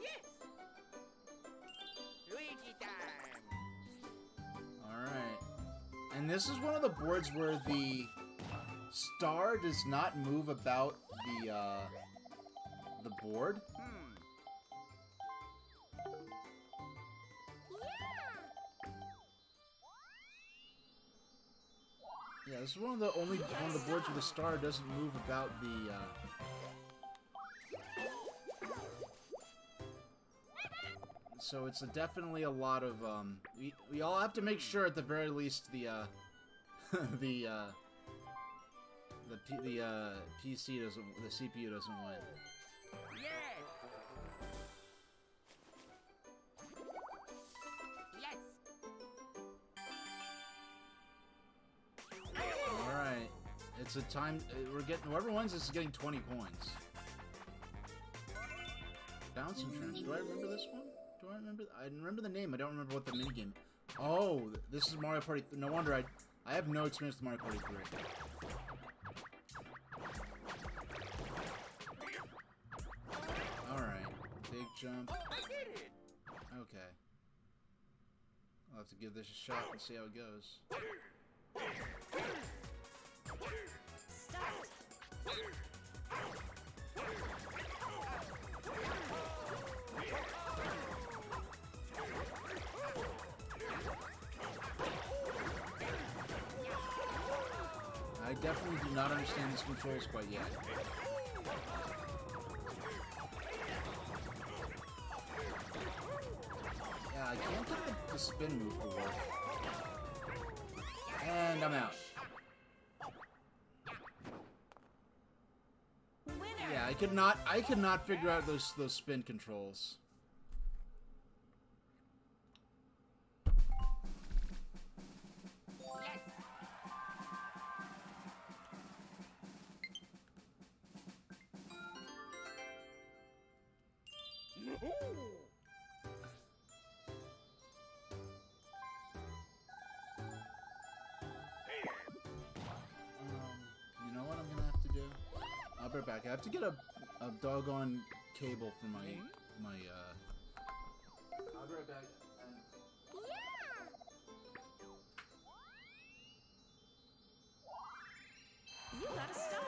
Yes!
Luigi time!
Alright. And this is one of the boards where the star does not move about the board. Yeah, this is one of the boards where the star doesn't move about the so it's definitely a lot of we all have to make sure at the very least the PC doesn't, the CPU doesn't win.
Yes! Yes!
Alright. It's a time, we're getting, whoever wins this is getting 20 coins. Bounce and Trance. Do I remember this one? I remember the name, I don't remember what the minigame. Oh, this is Mario Party, no wonder I have no experience with Mario Party 3. Big jump. Okay. I'll have to give this a shot and see how it goes.
Start!
I definitely do not understand these controls quite yet. Yeah, I can't get the spin move will work. And I'm out. Yeah, I could not figure out those spin controls. You know what I'm gonna have to do? I'll be right back. I have to get a doggone cable for my I'll be right back.
You got a star.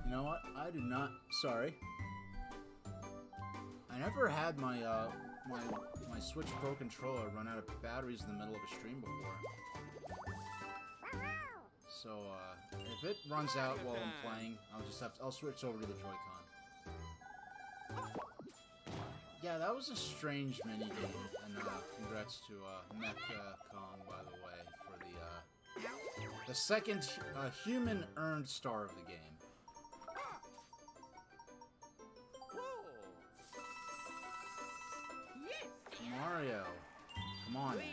You know what? I did not. Sorry. I never had my my Switch Pro controller run out of batteries in the middle of a stream before. So if it runs out while I'm playing, I'll switch over to the Joy-Con. Yeah, that was a strange minigame, and congrats to Mech Kong, by the way, for the second human earned star of the game. Mario, come on now.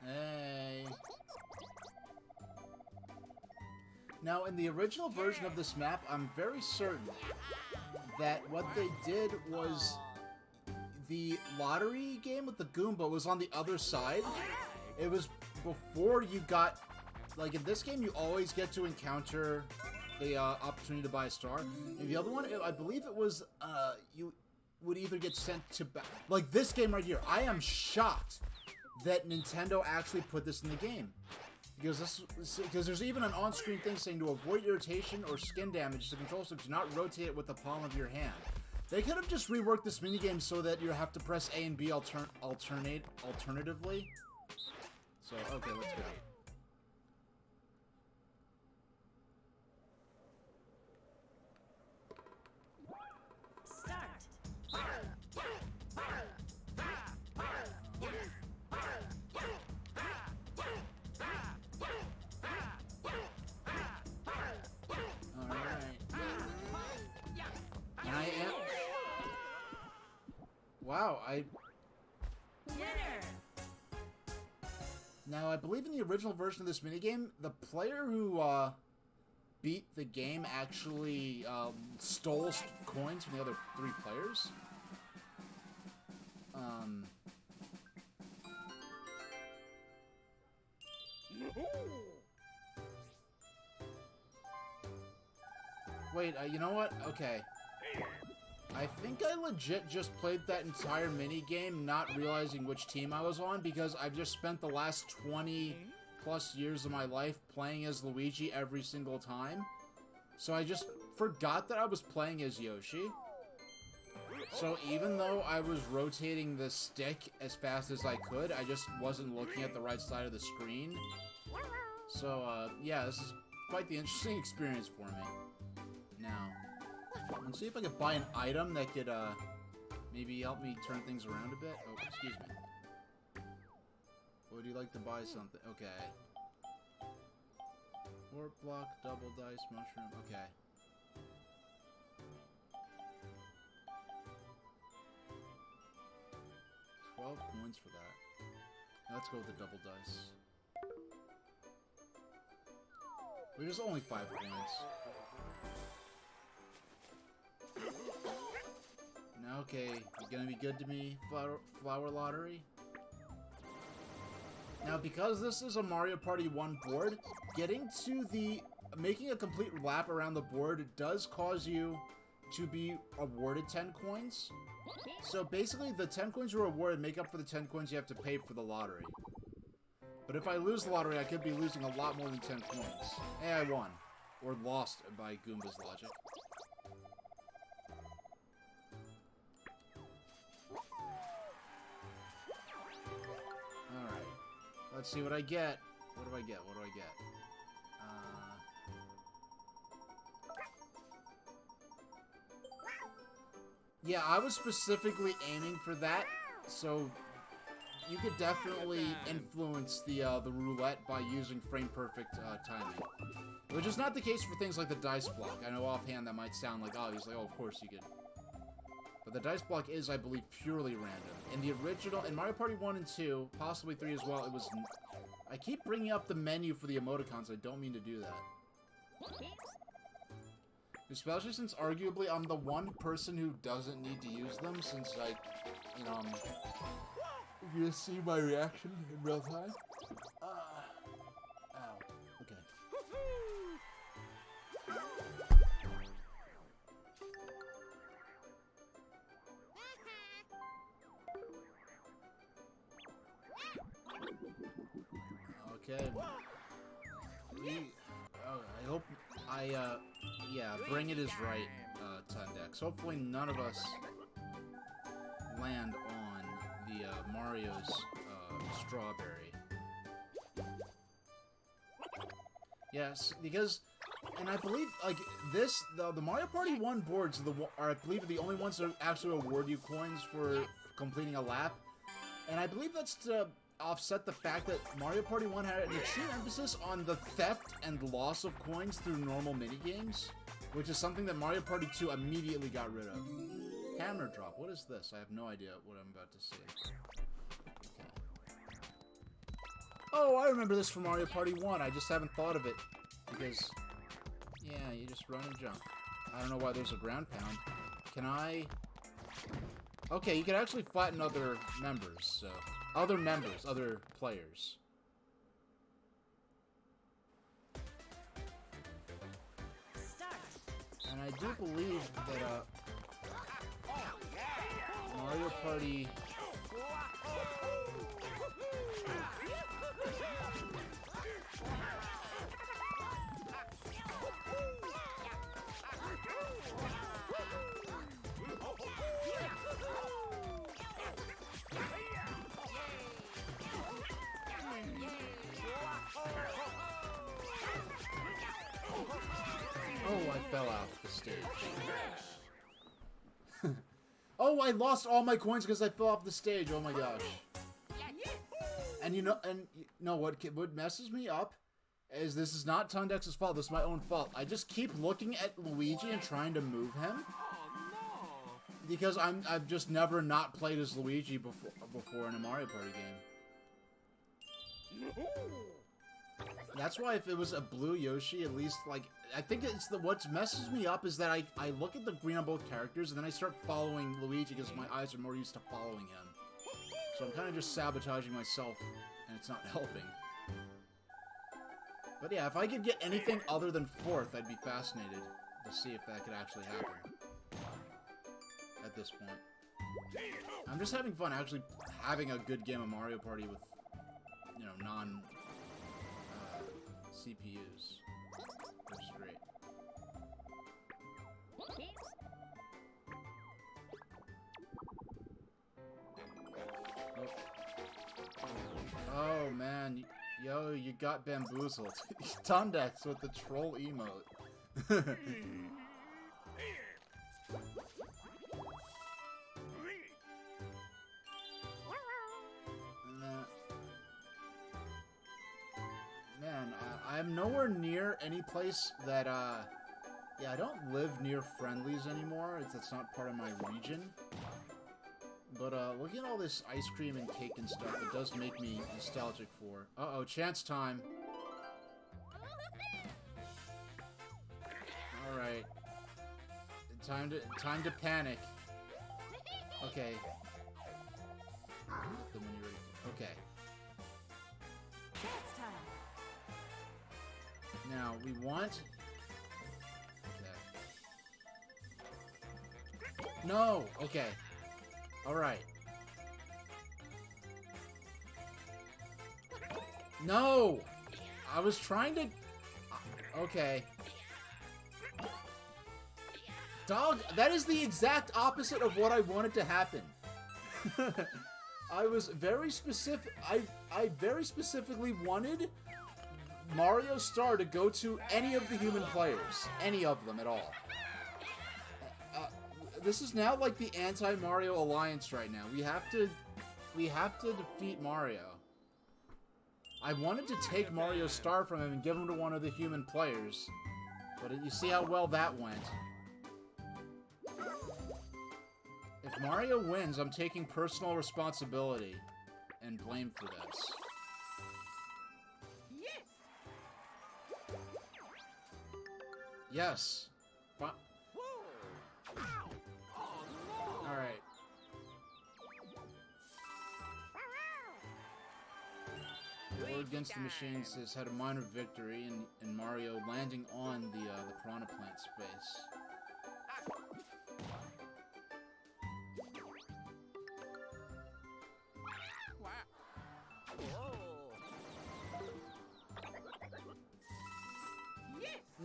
Hey. Now, in the original version of this map, I'm very certain that what they did was the lottery game with the Goomba was on the other side. It was before you got... Like, in this game, you always get to encounter the opportunity to buy a star. And the other one, I believe it was, you would either get sent to... Like, this game right here. I am shocked that Nintendo actually put this in the game. Because there's even an on-screen thing saying to avoid irritation or skin damage, the control stick do not rotate it with the palm of your hand. They could have just reworked this minigame so that you have to press A and B alternatively. So, okay, let's go. Wow, Now, I believe in the original version of this minigame, the player who, beat the game actually, stole coins from the other 3 players. Wait, you know what? Okay. I think I legit just played that entire minigame not realizing which team I was on because I've just spent the last 20 plus years of my life playing as Luigi every single time. So I just forgot that I was playing as Yoshi. So even though I was rotating the stick as fast as I could, I just wasn't looking at the right side of the screen. So, yeah, this is quite the interesting experience for me. Now... Let's see if I could buy an item that could, maybe help me turn things around a bit. Oh, excuse me. Would you like to buy something? Okay. Warp block, double dice, mushroom. Okay. $12. 12 coins for that. Let's go with the double dice. There's only 5 coins. Now, okay, you gonna be good to me, Flower Lottery? Now, because this is a Mario Party 1 board, making a complete lap around the board does cause you to be awarded 10 coins. So basically, the 10 coins you're awarded make up for the 10 coins you have to pay for the lottery. But if I lose the lottery, I could be losing a lot more than 10 coins. Hey, I won. Or lost by Goomba's logic. Alright. Let's see what I get. What do I get? What do I get? Yeah, I was specifically aiming for that, so you could definitely influence the roulette by using frame-perfect timing. Which is not the case for things like the dice block. I know offhand that might sound like obvious, like, oh, of course you could. But the dice block is, I believe, purely random. In the original, in Mario Party 1 and 2, possibly 3 as well, it was... I keep bringing up the menu for the emoticons, I don't mean to do that. Especially since, arguably, I'm the one person who doesn't need to use them, since I, you know, you're gonna see my reaction in real time. Ow. Okay. Okay. I hope yeah, bring it is right, Tundex. Hopefully none of us land on the, Mario's, strawberry. Yes, because, and I believe, like, the Mario Party 1 boards are, I believe, the only ones that actually award you coins for completing a lap. And I believe that's to offset the fact that Mario Party 1 had an extreme emphasis on the theft and loss of coins through normal minigames, which is something that Mario Party 2 immediately got rid of. Hammer drop. What is this? I have no idea what I'm about to see. Okay. Oh, I remember this from Mario Party 1. I just haven't thought of it. Because, yeah, you just run and jump. I don't know why there's a ground pound. Can I... Okay, you can actually flatten other members, so... Other players. And I do believe that, Mario Party... Oh, I fell off the stage. Oh, I lost all my coins because I fell off the stage. Oh my gosh. And you know what messes me up is this is not Tundex's fault. This is my own fault. I just keep looking at Luigi and trying to move him. Because I've just never not played as Luigi before in a Mario Party game. That's why if it was a blue Yoshi, at least, like, I think it's what messes me up is that I look at the green on both characters and then I start following Luigi because my eyes are more used to following him. So I'm kind of just sabotaging myself and it's not helping. But yeah, if I could get anything other than 4th, I'd be fascinated to see if that could actually happen. At this point. I'm just having fun actually having a good game of Mario Party with, you know, CPUs. Which is great. Oh man, yo, you got bamboozled. Tundex with the troll emote. Man, I'm nowhere near any place that, yeah, I don't live near friendlies anymore. It's not part of my region. But But, looking at all this ice cream and cake and stuff, it does make me nostalgic for... Uh-oh, chance time. Alright. Time to panic. Okay. The menu ready. Okay.
Chance time.
Now, we want... Okay. No! Okay. Alright. No! I was trying to... Okay. Dog, that is the exact opposite of what I wanted to happen. I was very specific... I very specifically wanted Mario Star to go to any of the human players. Any of them at all. This is now like the anti-Mario alliance right now. We have to defeat Mario. I wanted to take Mario Star from him and give him to one of the human players, but you see how well that went. If Mario wins, I'm taking personal responsibility and blame for this. Yes. Alright. War Against the Machines has had a minor victory in Mario landing on the Piranha Plant's face.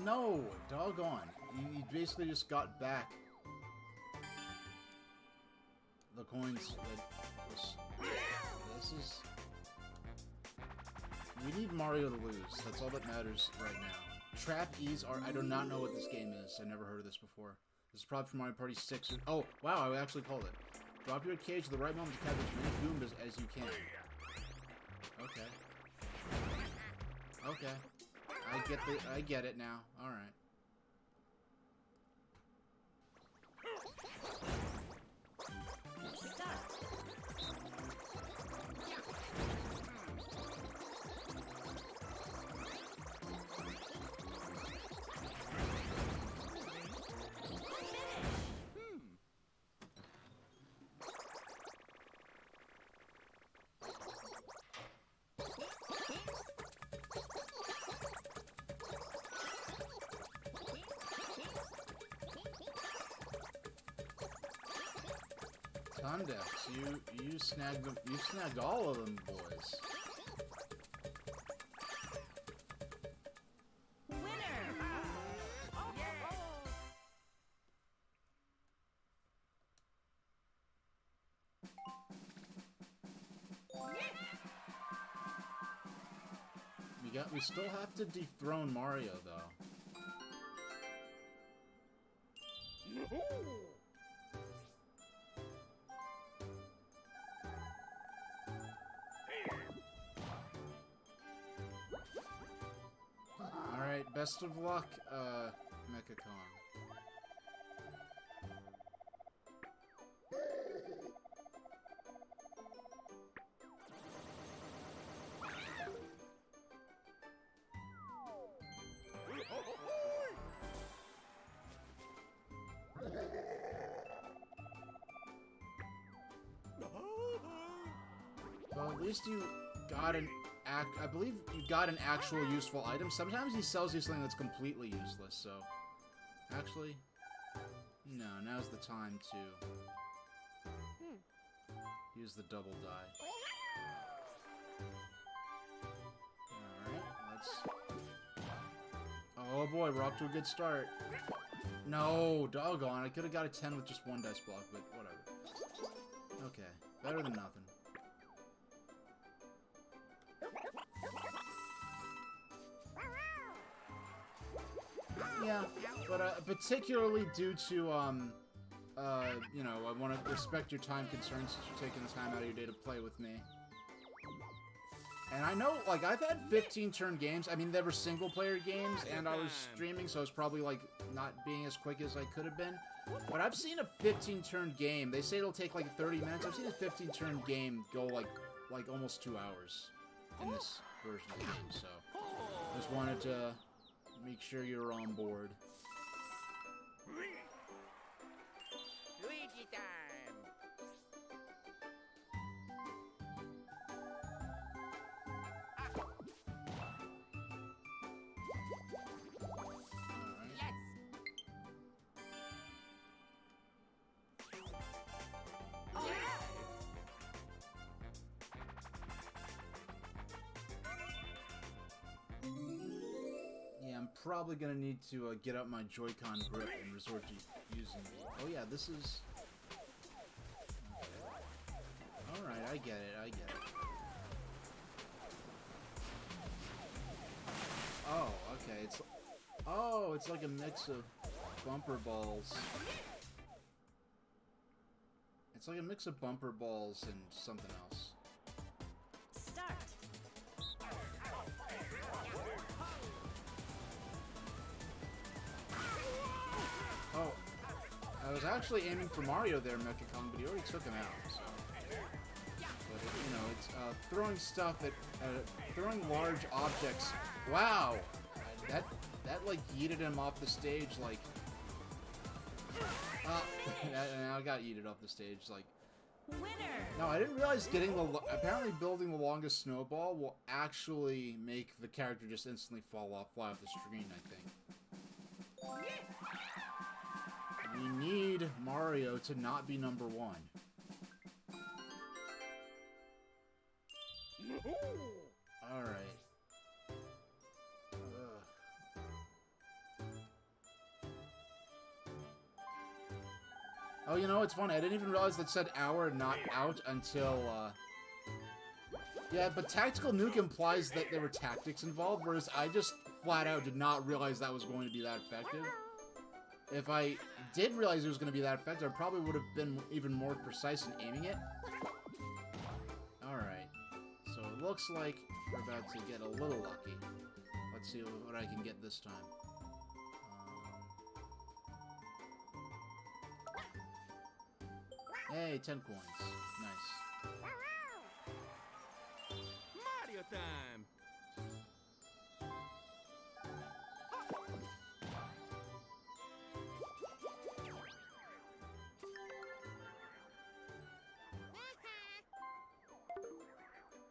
No! Doggone. You basically just got back the coins that was... This is... We need Mario to lose. That's all that matters right now. Trap E's are... I do not know what this game is. I never heard of this before. This is probably from Mario Party 6. Oh, wow, I actually called it. Drop your cage at the right moment to catch as many Goombas as you can. Okay. Okay. I get it now. Alright. Tundex, you snagged all of them, boys. We still have to dethrone Mario, though. Alright, best of luck, Mechacon. Well, at least you got an I believe you got an actual useful item. Sometimes he sells you something that's completely useless, so... Actually... No, now's the time to... use the double die. Alright, let's... Oh boy, we're off to a good start. No, doggone, I could have got a 10 with just one dice block, but whatever. Okay, better than nothing. Yeah, but particularly due to, you know, I want to respect your time concerns since you're taking the time out of your day to play with me. And I know, like, I've had 15-turn games. I mean, they were single-player games, and I was streaming, so I was probably, like, not being as quick as I could have been. But I've seen a 15-turn game. They say it'll take like 30 minutes. I've seen a 15-turn game go like almost 2 hours in this version of the game. So just wanted to make sure you're on board.
Luigi time.
Yeah, I'm probably gonna need to get up my Joy-Con grip and resort to using. Oh yeah, this is. Okay. All right, I get it. I get it. Oh, okay. It's like a mix of bumper balls. It's like a mix of bumper balls and something else.
Start.
Oh, I was actually aiming for Mario there, Mecha Kong, but he already took him out. So, but you know, it's throwing stuff at throwing large objects. Wow, that like yeeted him off the stage like. I got yeeted off the stage like.
Winner.
No, I didn't realize apparently building the longest snowball will actually make the character just instantly fly off the screen, I think. We need Mario to not be number 1. Alright. Oh, you know, it's funny. I didn't even realize that said hour not out until, yeah, but Tactical Nuke implies that there were tactics involved, whereas I just flat out did not realize that was going to be that effective. If I did realize it was going to be that effective, I probably would have been even more precise in aiming it. Alright. So it looks like we're about to get a little lucky. Let's see what I can get this time. Hey, 10 coins. Nice.
Mario time.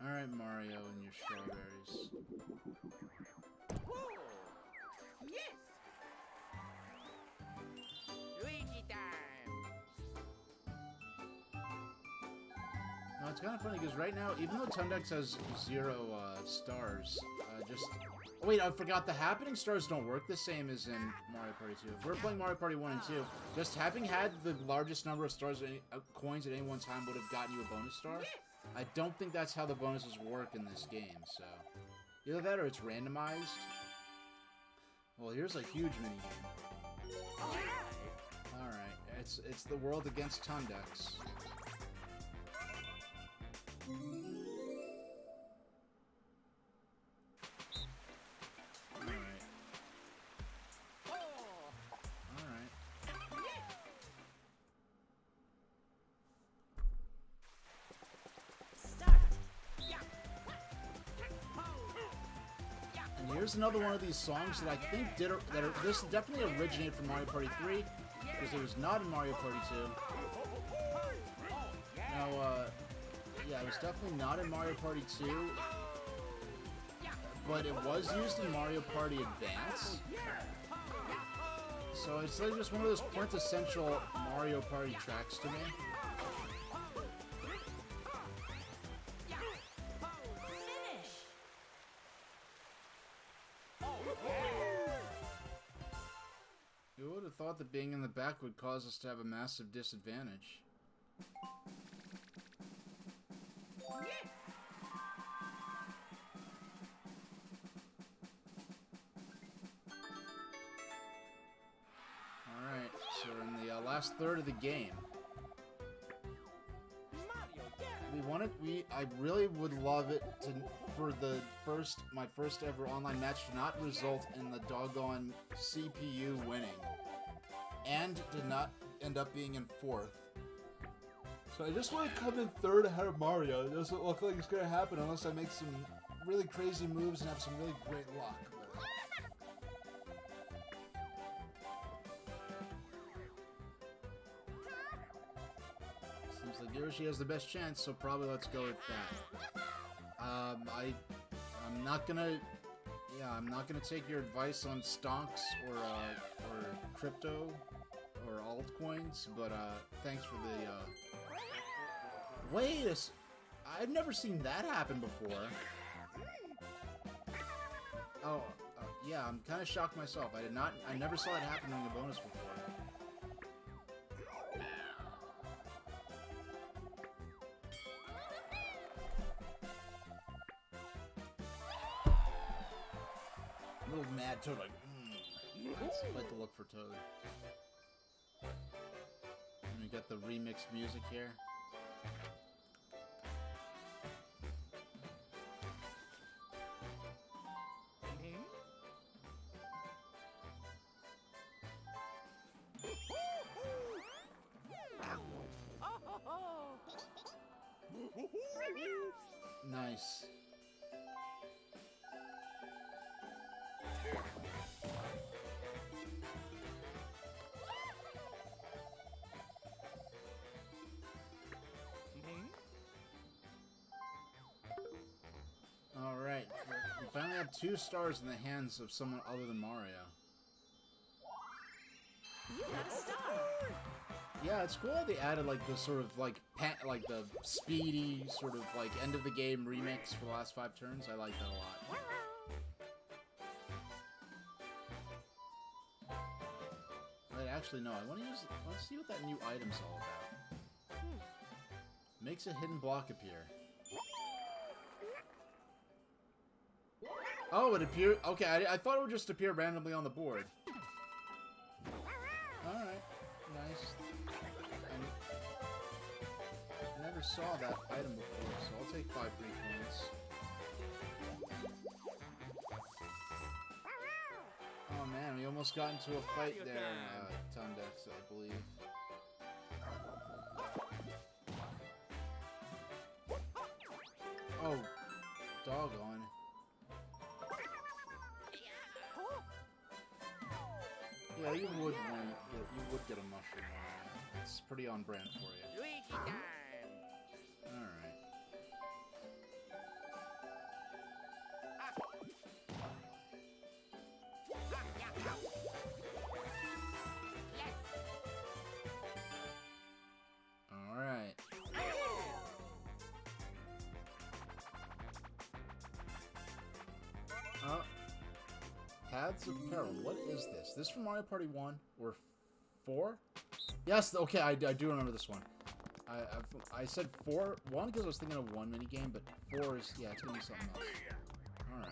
Alright, Mario and your strawberries.
Whoa. Yes. Luigi time.
No, it's kind of funny because right now, even though Tundex has 0 stars, just... Oh, wait, I forgot the happening stars don't work the same as in Mario Party 2. If we're playing Mario Party 1 and 2, just having had the largest number of stars, coins at any one time would have gotten you a bonus star. I don't think that's how the bonuses work in this game, so... Either that or it's randomized. Well, here's a huge minigame. Alright, it's the world against Tundex. Here's another one of these songs that I think this definitely originated from Mario Party 3, because it was not in Mario Party 2. Now, yeah, it was definitely not in Mario Party 2, but it was used in Mario Party Advance. So it's like just one of those quintessential Mario Party tracks to me. Who would have thought that being in the back would cause us to have a massive disadvantage? Alright, so we're in the last third of the game. I really would love it for my first ever online match to not result in the doggone CPU winning. and did not end up being in 4th. So I just want to come in 3rd ahead of Mario. It doesn't look like it's going to happen unless I make some really crazy moves and have some really great luck. Seems like Yoshi has the best chance, so probably let's go with that. I'm not gonna take your advice on stonks or crypto or altcoins, but thanks for the I've never seen that happen before. Oh, yeah, I'm kind of shocked myself. I never saw it happen during the bonus before. Little mad Toad, like, I'd like to look for Toad. And we got the remixed music here. Nice. Alright, we finally have 2 stars in the hands of someone other than Mario.
You got a star!
Yeah, it's cool how they added like the sort of like the speedy sort of like end of the game remix for the last 5 turns. I like that a lot. Wait, actually no, I want to see what that new item's all about. Makes a hidden block appear. Oh, it appeared. Okay, I thought it would just appear randomly on the board. Alright, nice. I never saw that item before, so I'll take 5 free points. Oh man, we almost got into a fight there, Tundex, I believe. Oh, doggone. Yeah, you would get a mushroom. It's pretty on brand for you.
Luigi time.
All right. All right. Paths of Peril. What is this? This from Mario Party 1 or 4? Yes, okay, I do remember this one. I said 4, 1 because I was thinking of 1 minigame, but 4 is, yeah, it's gonna be something else. Alright.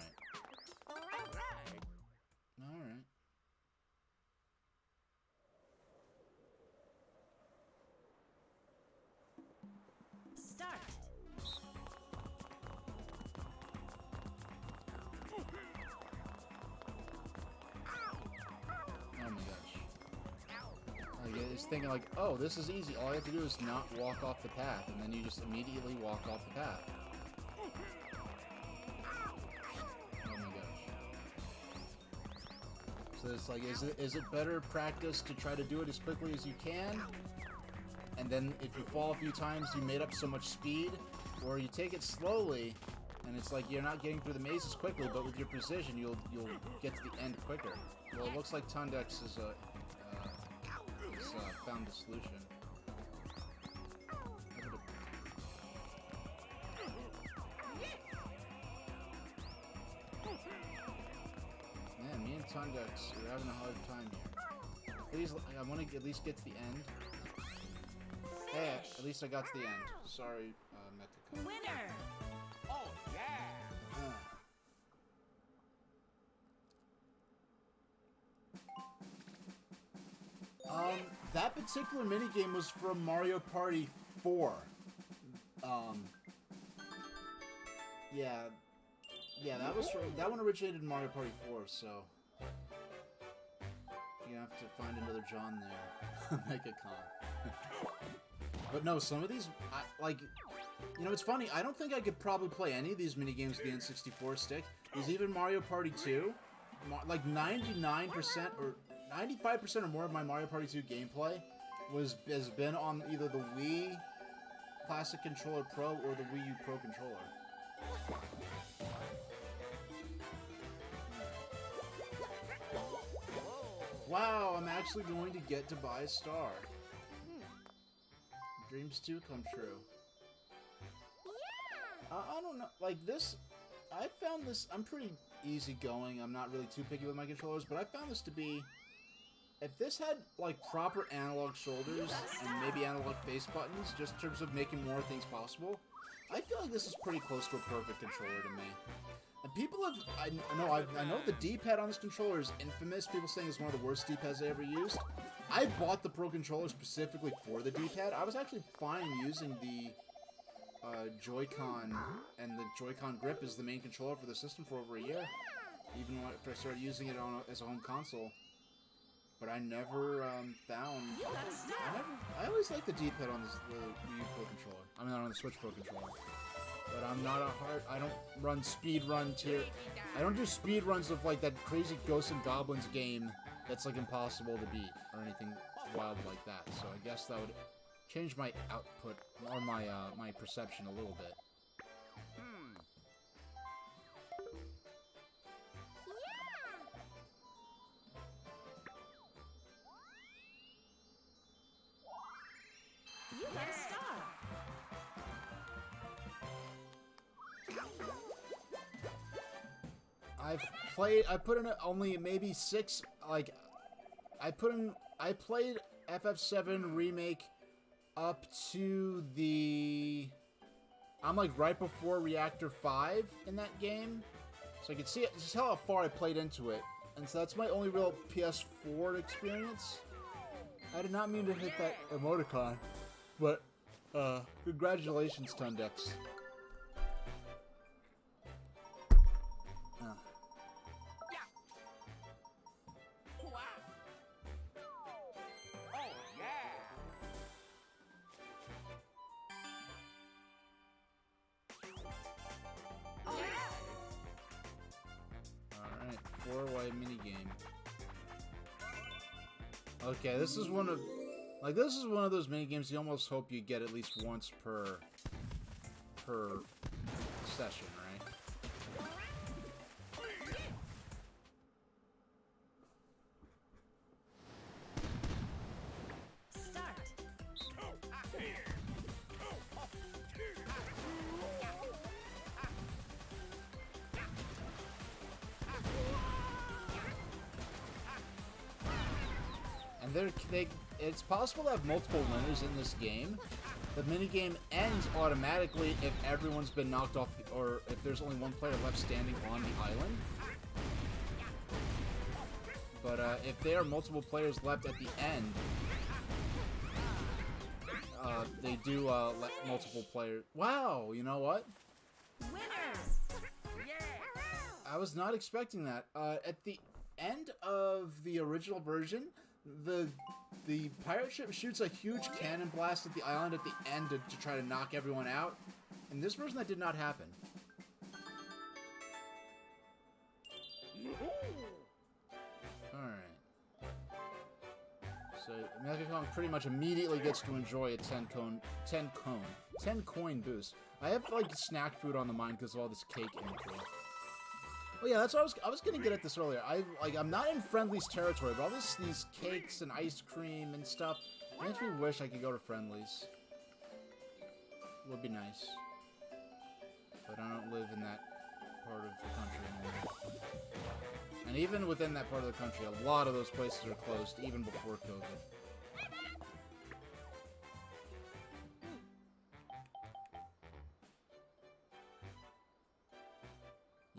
Alright.
Start.
Oh my gosh. Like, it's thinking like, oh, this is easy. All I have to do is not walk off the path, and then you just immediately walk off the path. Oh my gosh. So it's like, is it better practice to try to do it as quickly as you can? And then if you fall a few times, you made up so much speed? Or you take it slowly, and it's like you're not getting through the mazes quickly, but with your precision, you'll get to the end quicker. Well, it looks like Tundex is found the solution. Man, me and Tundex are having a hard time here. Please, I want to at least get to the end. Hey, at least I got to the end. Sorry, Mecha.
Winner!
Oh, yeah!
That particular minigame was from Mario Party 4. Yeah, that one originated in Mario Party 4, so... Yeah, gonna have to find another John there. Make a con. But no, some of these, like, you know, it's funny. I don't think I could probably play any of these minigames with the N64 stick. Because even Mario Party 2, like 99% or 95% or more of my Mario Party 2 gameplay has been on either the Wii Classic Controller Pro or the Wii U Pro Controller. Wow, I'm actually going to get to buy a star. Dreams do come true. I don't know, like this, I found this, I'm pretty easygoing, I'm not really too picky with my controllers, but I found this to be, if this had, like, proper analog shoulders and maybe analog face buttons, just in terms of making more things possible, I feel like this is pretty close to a perfect controller to me. And people have, I know the D-pad on this controller is infamous, people saying it's one of the worst D-pads they ever used. I bought the Pro Controller specifically for the D-pad. I was actually fine using the Joy-Con and the Joy-Con grip as the main controller for the system for over a year, even after I started using it as a home console. But I never found. I always liked the D-pad on the Wii U Pro Controller. I mean, on the Switch Pro Controller. But I'm not I don't run speed run tier. I don't do speed runs of like that crazy Ghosts and Goblins game that's like impossible to beat or anything wild like that. So I guess that would change my output or my my perception a little bit.
You got a star.
I put in only maybe 6, like, I played FF7 Remake up to I'm like right before Reactor 5 in that game. So I can see it, just how far I played into it. And so that's my only real PS4 experience. I did not mean to hit that emoticon, but, congratulations, Tundex. Alright, 4-way minigame. Okay, this is one of those minigames you almost hope you get at least once per session, right?
Start.
And it's possible to have multiple winners in this game. The minigame ends automatically if everyone's been knocked off, or if there's only one player left standing on the island. But if there are multiple players left at the end, they do let multiple players. Wow, you know what?
Winners!
I was not expecting that. At the end of the original version, the pirate ship shoots a huge cannon blast at the island at the end to try to knock everyone out. In this version, that did not happen. Alright. So, Mecha pretty much immediately gets to enjoy a 10 coin boost. I have, like, snack food on the mind because of all this cake imagery. Oh yeah, that's what I was gonna get at this earlier. I'm not in Friendly's territory, but all these cakes and ice cream and stuff makes me wish I could go to Friendly's. Would be nice. But I don't live in that part of the country anymore. And even within that part of the country, a lot of those places are closed, even before COVID.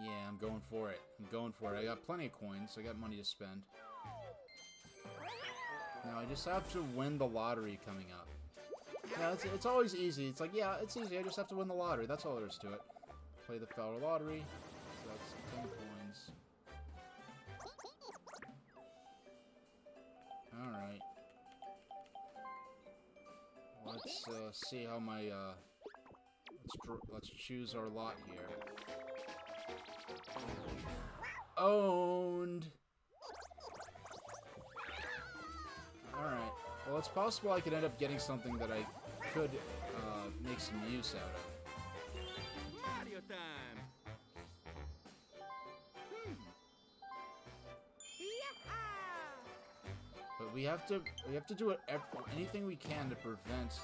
Yeah, I'm going for it. I got plenty of coins. I got money to spend. Now I just have to win the lottery coming up. Yeah, it's always easy. It's like, yeah, it's easy. I just have to win the lottery. That's all there is to it. Play the Fowler Lottery. So that's 10 coins. Alright. Let's see how my, let's choose our lot here. Owned! Alright. Well, it's possible I could end up getting something that I could, make some use out of.
Mario time.
But we have to do anything we can to prevent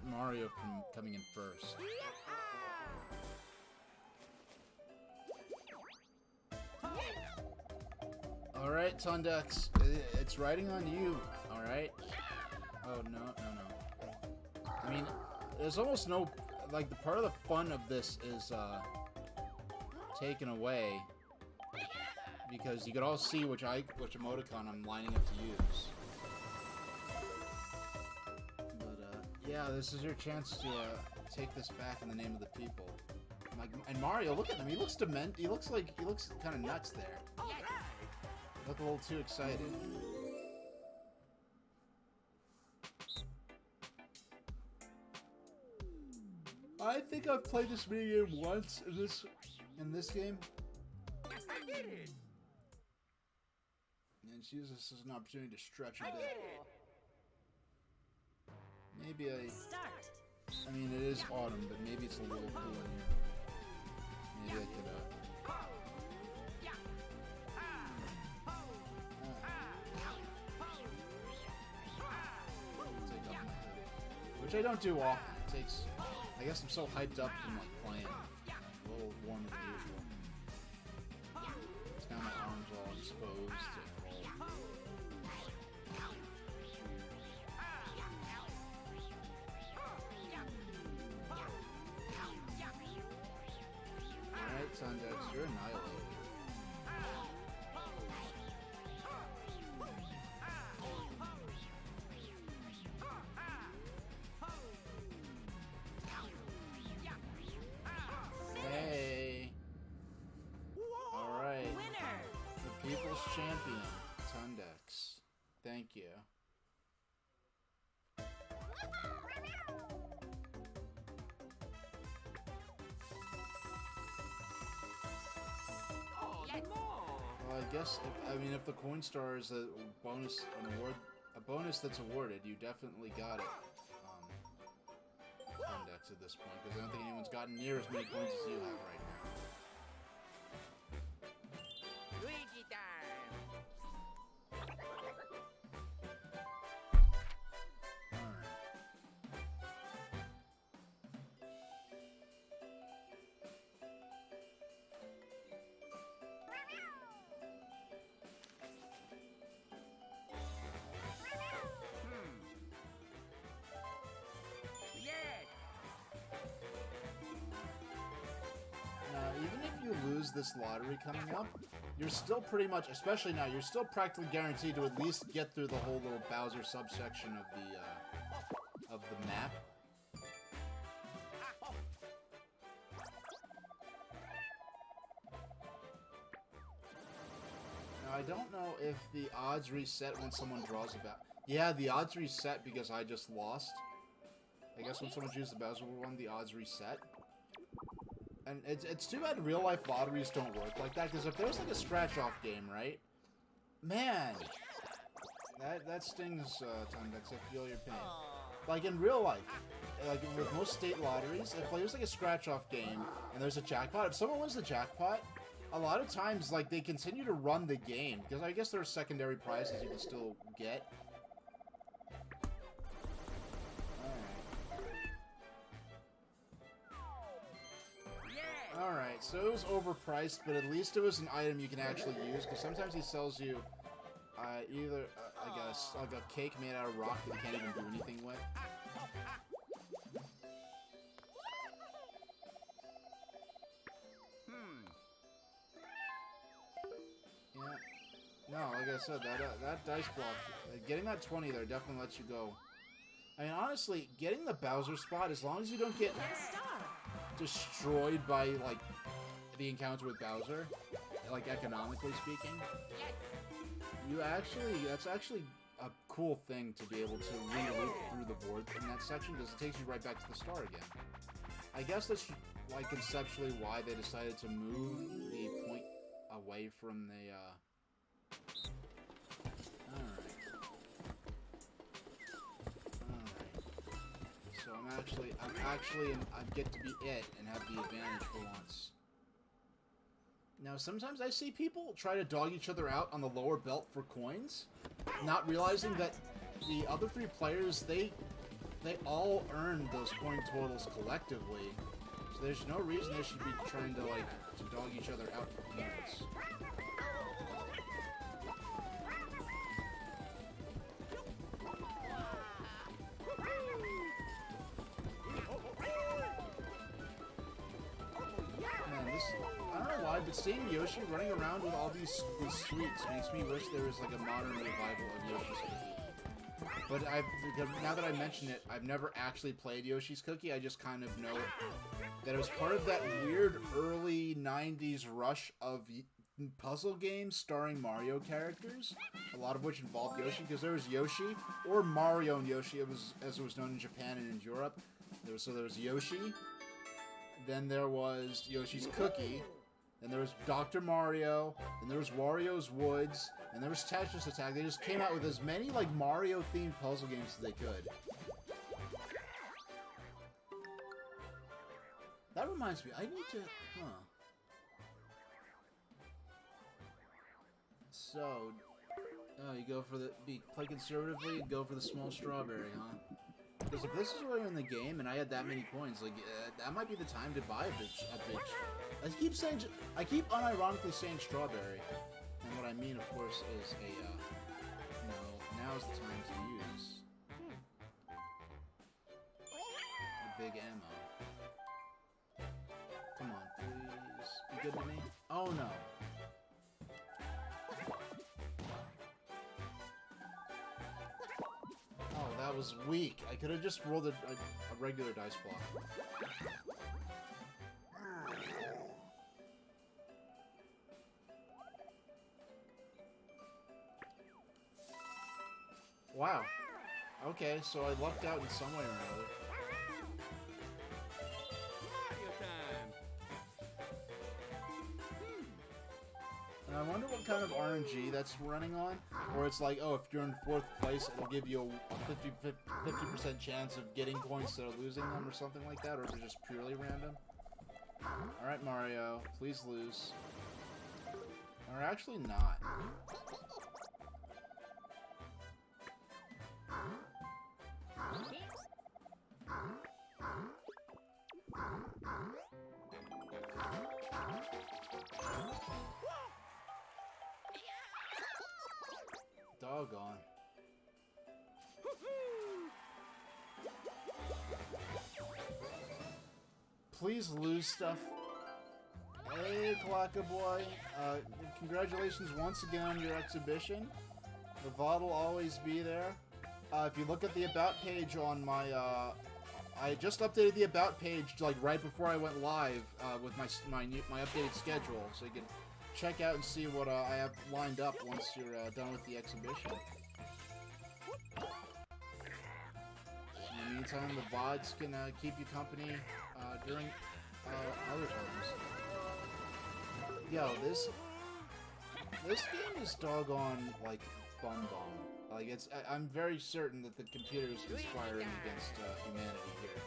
Mario from coming in first. Alright, Tundex, it's riding on you, alright? Oh, no. I mean, there's almost no, like, the part of the fun of this is, taken away, because you could all see which emoticon I'm lining up to use. But, yeah, this is your chance to, take this back in the name of the people. And Mario, look at him, he looks he looks kind of nuts there. Look a little too excited. I think I've played this minigame once in this game.
I did it.
And she uses this as an opportunity to stretch a bit. Maybe I mean, it is autumn, but maybe it's a little cool in here. Maybe I could, which I don't do often. It takes... I guess I'm so hyped up from, like, playing. A little warmer than usual. It's got my arms all exposed and all. Alright, Tundex, you're annihilated. Hey! Alright. The People's Champion, Tundex. Thank you. Well, I guess if the coin star is a bonus that's awarded, you definitely got it. Tundex at this point, because I don't think anyone's gotten near as many coins as you have right now.
Luigi time.
Alright. Even if you lose this lottery coming up, you're still pretty much, especially now, you're still practically guaranteed to at least get through the whole little Bowser subsection of the map. Now, I don't know if the odds reset when someone draws a Bowser. Yeah, the odds reset because I just lost. I guess when someone chooses the Bowser one, the odds reset. And it's too bad real-life lotteries don't work like that, because if there's like a scratch-off game, right? Man! That stings, Tundex. I feel your pain. Like, in real life, like with most state lotteries, if there's like a scratch-off game, and there's a jackpot, if someone wins the jackpot, a lot of times, like, they continue to run the game, because I guess there are secondary prizes you can still get. Alright, so it was overpriced, but at least it was an item you can actually use, because sometimes he sells you either like a cake made out of rock that you can't even do anything with. Yeah. No, like I said, that dice block, getting that 20 there definitely lets you go. I mean, honestly, getting the Bowser spot, as long as you don't get... destroyed by, like, the encounter with Bowser, like, economically speaking. That's actually a cool thing to be able to re-loop through the board in that section, because it takes you right back to the start again. I guess that's, like, conceptually why they decided to move the point away from the, Alright. So I get to be it and have the advantage for once. Now, sometimes I see people try to dog each other out on the lower belt for coins, not realizing that the other 3 players, they all earned those coin totals collectively. So there's no reason they should be trying to, like, to dog each other out for points. But seeing Yoshi running around with all these sweets makes me wish there was like a modern revival of Yoshi's Cookie. But now that I mention it, I've never actually played Yoshi's Cookie. I just kind of know that it was part of that weird early 90s rush of puzzle games starring Mario characters, a lot of which involved Yoshi, because there was Yoshi, or Mario and Yoshi, as it was known in Japan and in Europe. There was Yoshi, then there was Yoshi's Cookie, then there was Dr. Mario, then there was Wario's Woods, and there was Tetris Attack. They just came out with as many, like, Mario-themed puzzle games as they could. That reminds me, I need to... So... Oh, you go for the... play conservatively and go for the small strawberry, huh? Because if this is where you're in the game and I had that many coins, like, that might be the time to buy a bitch. I keep unironically saying strawberry. And what I mean, of course, is now's the time to use the big ammo. Come on, please. Be good to me. Oh, no. Oh, that was weak. I could have just rolled a regular dice block. Wow. Okay, so I lucked out in some way or another.
Mario time.
And I wonder what kind of RNG that's running on. Or it's like, oh, if you're in 4th place, it'll give you a 50% chance of getting points instead of losing them or something like that. Or is it just purely random? Alright, Mario. Please lose. Or actually not. Doggone. Please lose stuff. Hey, Kalaka Boy. Congratulations once again on your exhibition. The VOD will always be there. If you look at the About page on my, I just updated the About page, like, right before I went live, with my updated schedule, so you can check out and see what I have lined up once you're done with the exhibition. In the meantime, the VODs can keep you company during other times. Yo, this game is doggone, like, bum. Like, I'm very certain that the computer is conspiring against humanity here.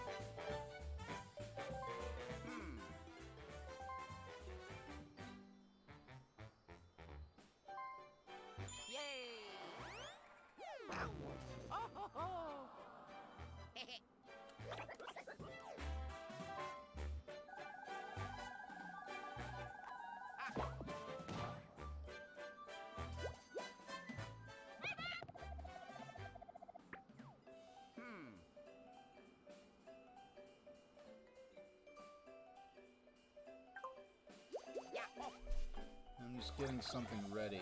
I'm just getting something ready.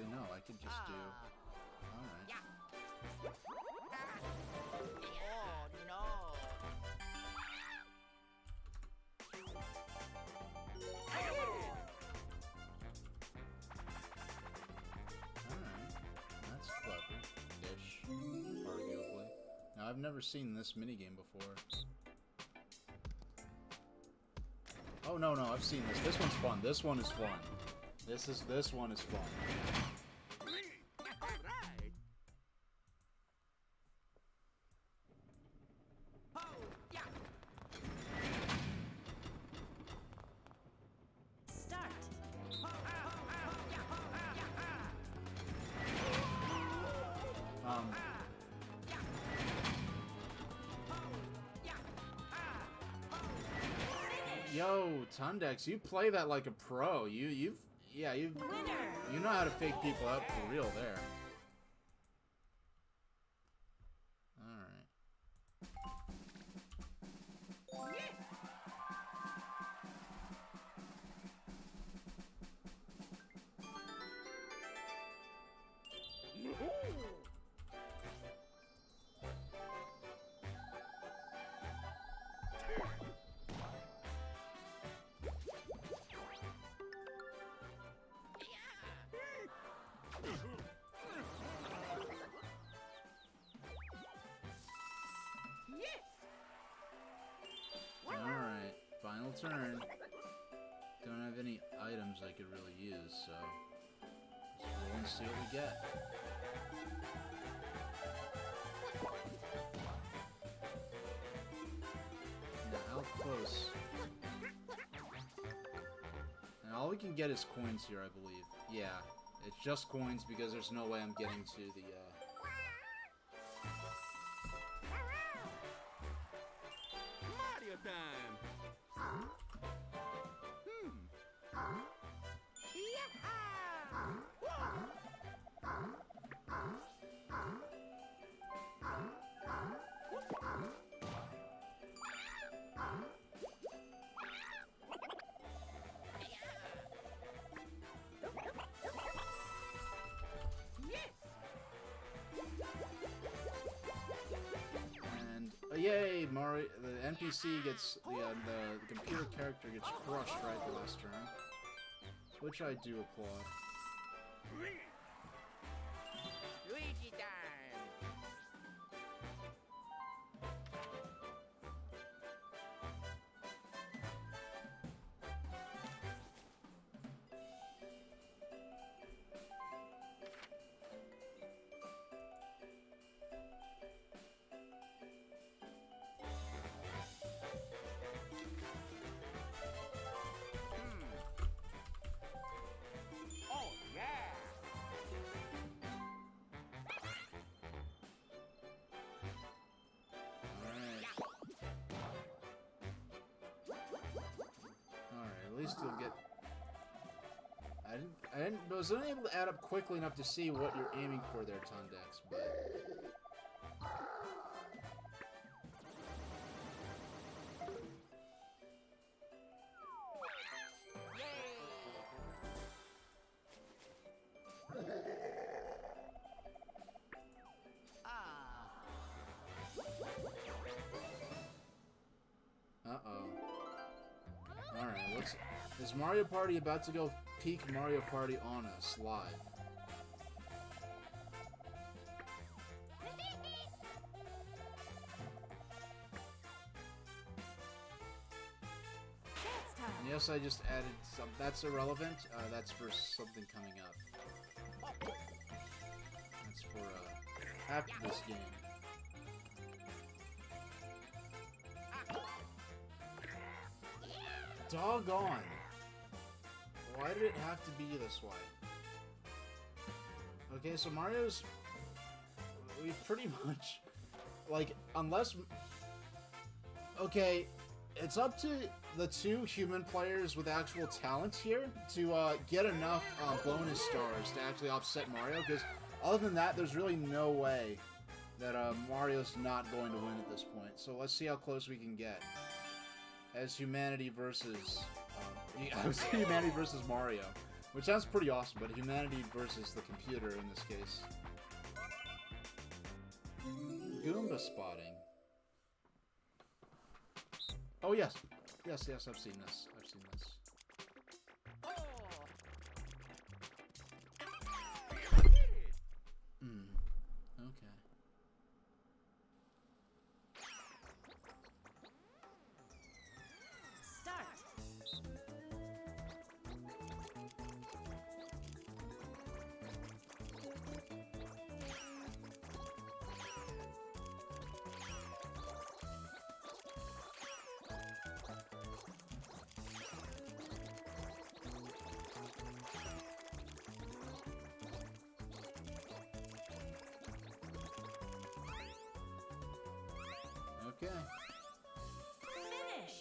Actually, no, I could just do... Alright.
Oh, no.
Alright. That's clever-ish, arguably. Now, I've never seen this minigame before. Oh, no, no, I've seen this. This one's fun. This one is fun. This one is fun. Yo, Tundex, you play that like a pro. You know how to fake people out for real there. Alright, final turn. Don't have any items I could really use, so let's roll and see what we get. Now, how close? And all we can get is coins here, I believe. Yeah, it's just coins because there's no way I'm getting to the,
Mario time!
Yay, Mario! The NPC gets the computer character gets crushed right the last turn, which I do applaud.
Luigi time!
At least you'll get... I wasn't able to add up quickly enough to see what you're aiming for there, Tundex, but... Is Mario Party about to go peak Mario Party on us live? And yes, I just added some. That's irrelevant. That's for something coming up. That's for after this game. Doggone! Why did it have to be this way? Okay, so Mario's... We pretty much... Like, unless... Okay, it's up to the two human players with actual talent here to get enough bonus stars to actually offset Mario, because other than that, there's really no way that Mario's not going to win at this point. So let's see how close we can get. As humanity versus... humanity versus Mario. Which sounds pretty awesome, but humanity versus the computer in this case. Goomba spotting. Oh yes. Yes, yes, I've seen this. I've seen this. Okay.
Start.
Okay.
Finish.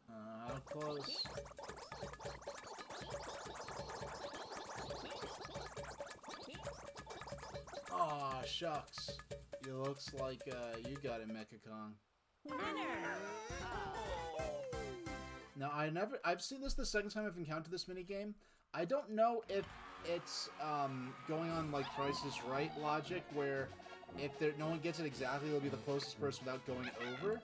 How close? Aw, shucks. It looks like you got it, Mecha Kong. Now I've seen this the second time I've encountered this minigame. I don't know if it's going on like Price is Right logic, where if no one gets it exactly, they'll be the closest person without going over.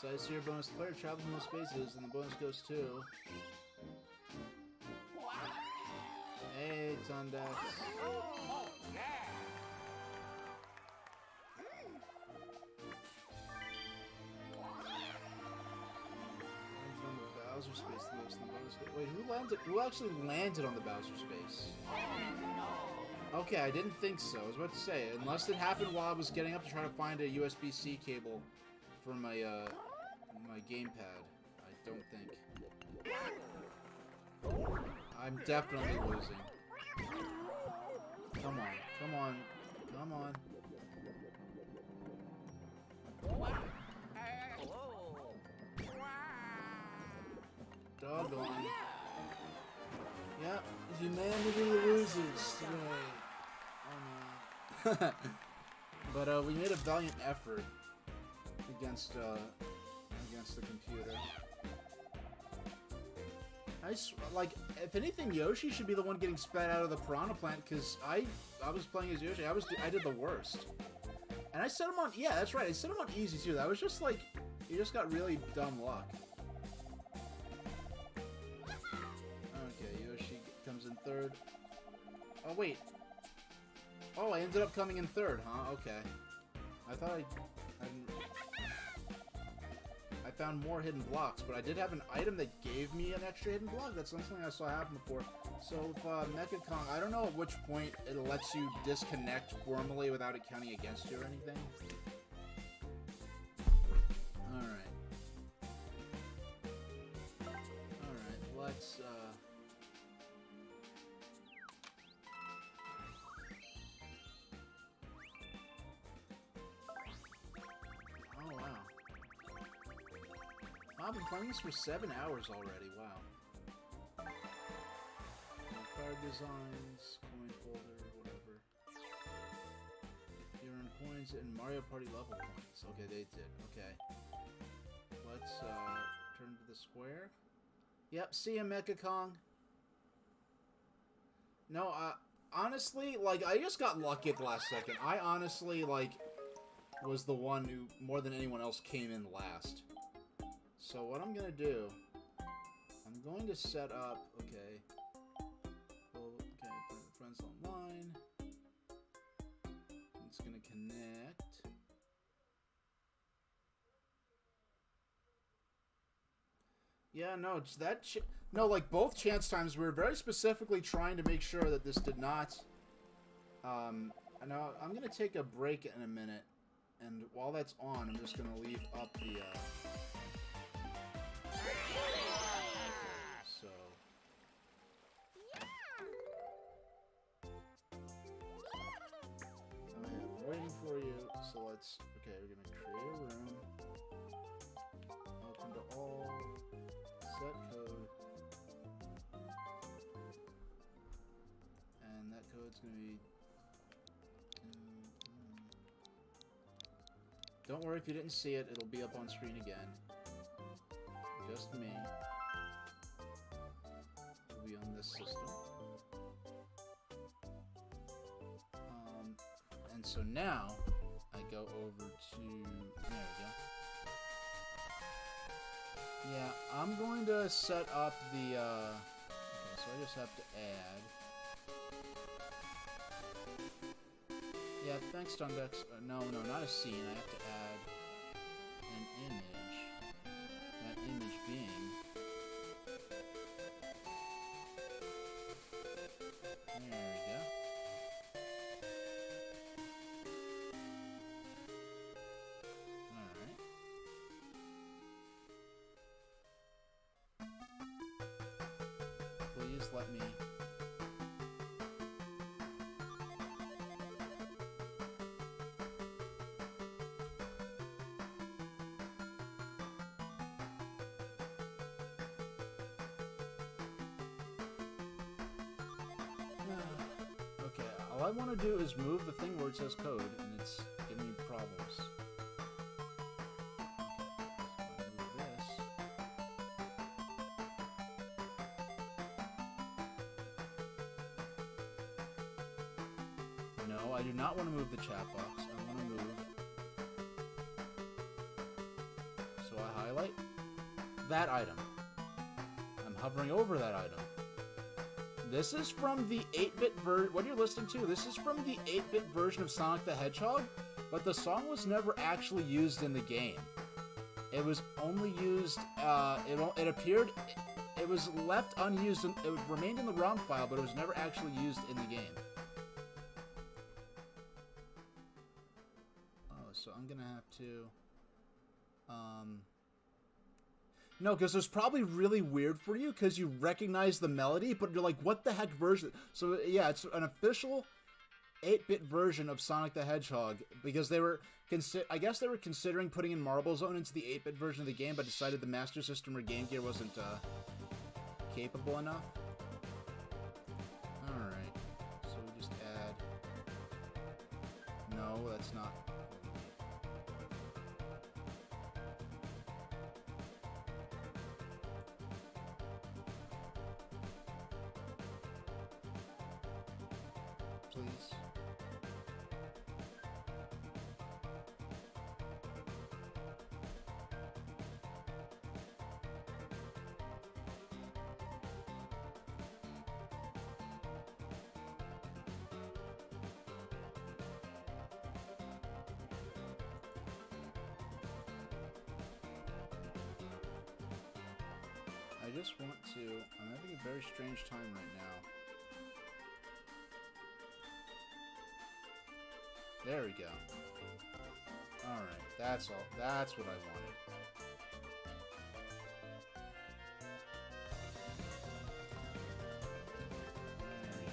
So I see your bonus. The player travels in most spaces, and the bonus goes to... Hey, Tundex. On the Bowser space the most in the bonus. Wait, who landed? Who actually landed on the Bowser space? Okay, I didn't think so. I was about to say, unless it happened while I was getting up to try to find a USB-C cable for my my gamepad. I don't think. I'm definitely losing. Come on, come on, come on. Doggone. Yep, humanity loses today. Oh no. But we made a valiant effort against the computer. Like, if anything, Yoshi should be the one getting spat out of the piranha plant, because I was playing as Yoshi. I did the worst. And I set him on, yeah, that's right, I set him on easy too. That was just like, you just got really dumb luck. Okay, Yoshi comes in third. Oh, wait. Oh, I ended up coming in third, huh? Okay. I thought I found more hidden blocks, but I did have an item that gave me an extra hidden block. That's something I saw happen before. So with Mecha Kong, I don't know at which point it lets you disconnect formally without it counting against you or anything. Alright. Alright, let's oh wow. I've been playing this for 7 hours already, wow. Card designs, coin folder, whatever. You earn coins in Mario Party level points. Okay, they did. Okay. Let's turn to the square. Yep, see ya, Mecha Kong. No, honestly, like, I just got lucky at the last second. I honestly, like, was the one who, more than anyone else, came in last. So what I'm gonna do, I'm going to set up, okay, well, okay, friends online, it's gonna connect, yeah, no, it's that, no, like, both chance times, we were very specifically trying to make sure that this did not, now, I'm gonna take a break in a minute, and while that's on, I'm just gonna leave up the, so I'm waiting for you. So let's, okay, we're gonna create a room, open to all, set code, and that code's gonna be Don't worry if you didn't see it, it'll be up on screen again. Just me. It'll be on this system. And so now, I go over to... There we go. Yeah, I'm going to set up the... Okay, so I just have to add... Yeah, thanks, Stundex. No, not a scene. I have to add an image. That image being... There we go. Alright. Please let me... Okay, all I want to do is move the thing where it says code, and it's giving me problems. Okay, so move this. No, I do not want to move the chat box. I want to move... So I highlight that item. I'm hovering over that item. This is from the 8-bit version. What you're listening to, this is from the 8-bit version of Sonic the Hedgehog, but the song was never actually used in the game. It was only used, it appeared, it was left unused, and it remained in the ROM file, but it was never actually used in the game. Oh, so I'm gonna have to, no, because it's probably really weird for you because you recognize the melody, but you're like, what the heck version? So, yeah, it's an official 8-bit version of Sonic the Hedgehog because they were, I guess they were considering putting in Marble Zone into the 8-bit version of the game, but decided the Master System or Game Gear wasn't capable enough. Alright, so we just add... No, that's not... Please. I just want to... I'm having a very strange time right now. There we go. Alright, that's all. That's what I wanted. There we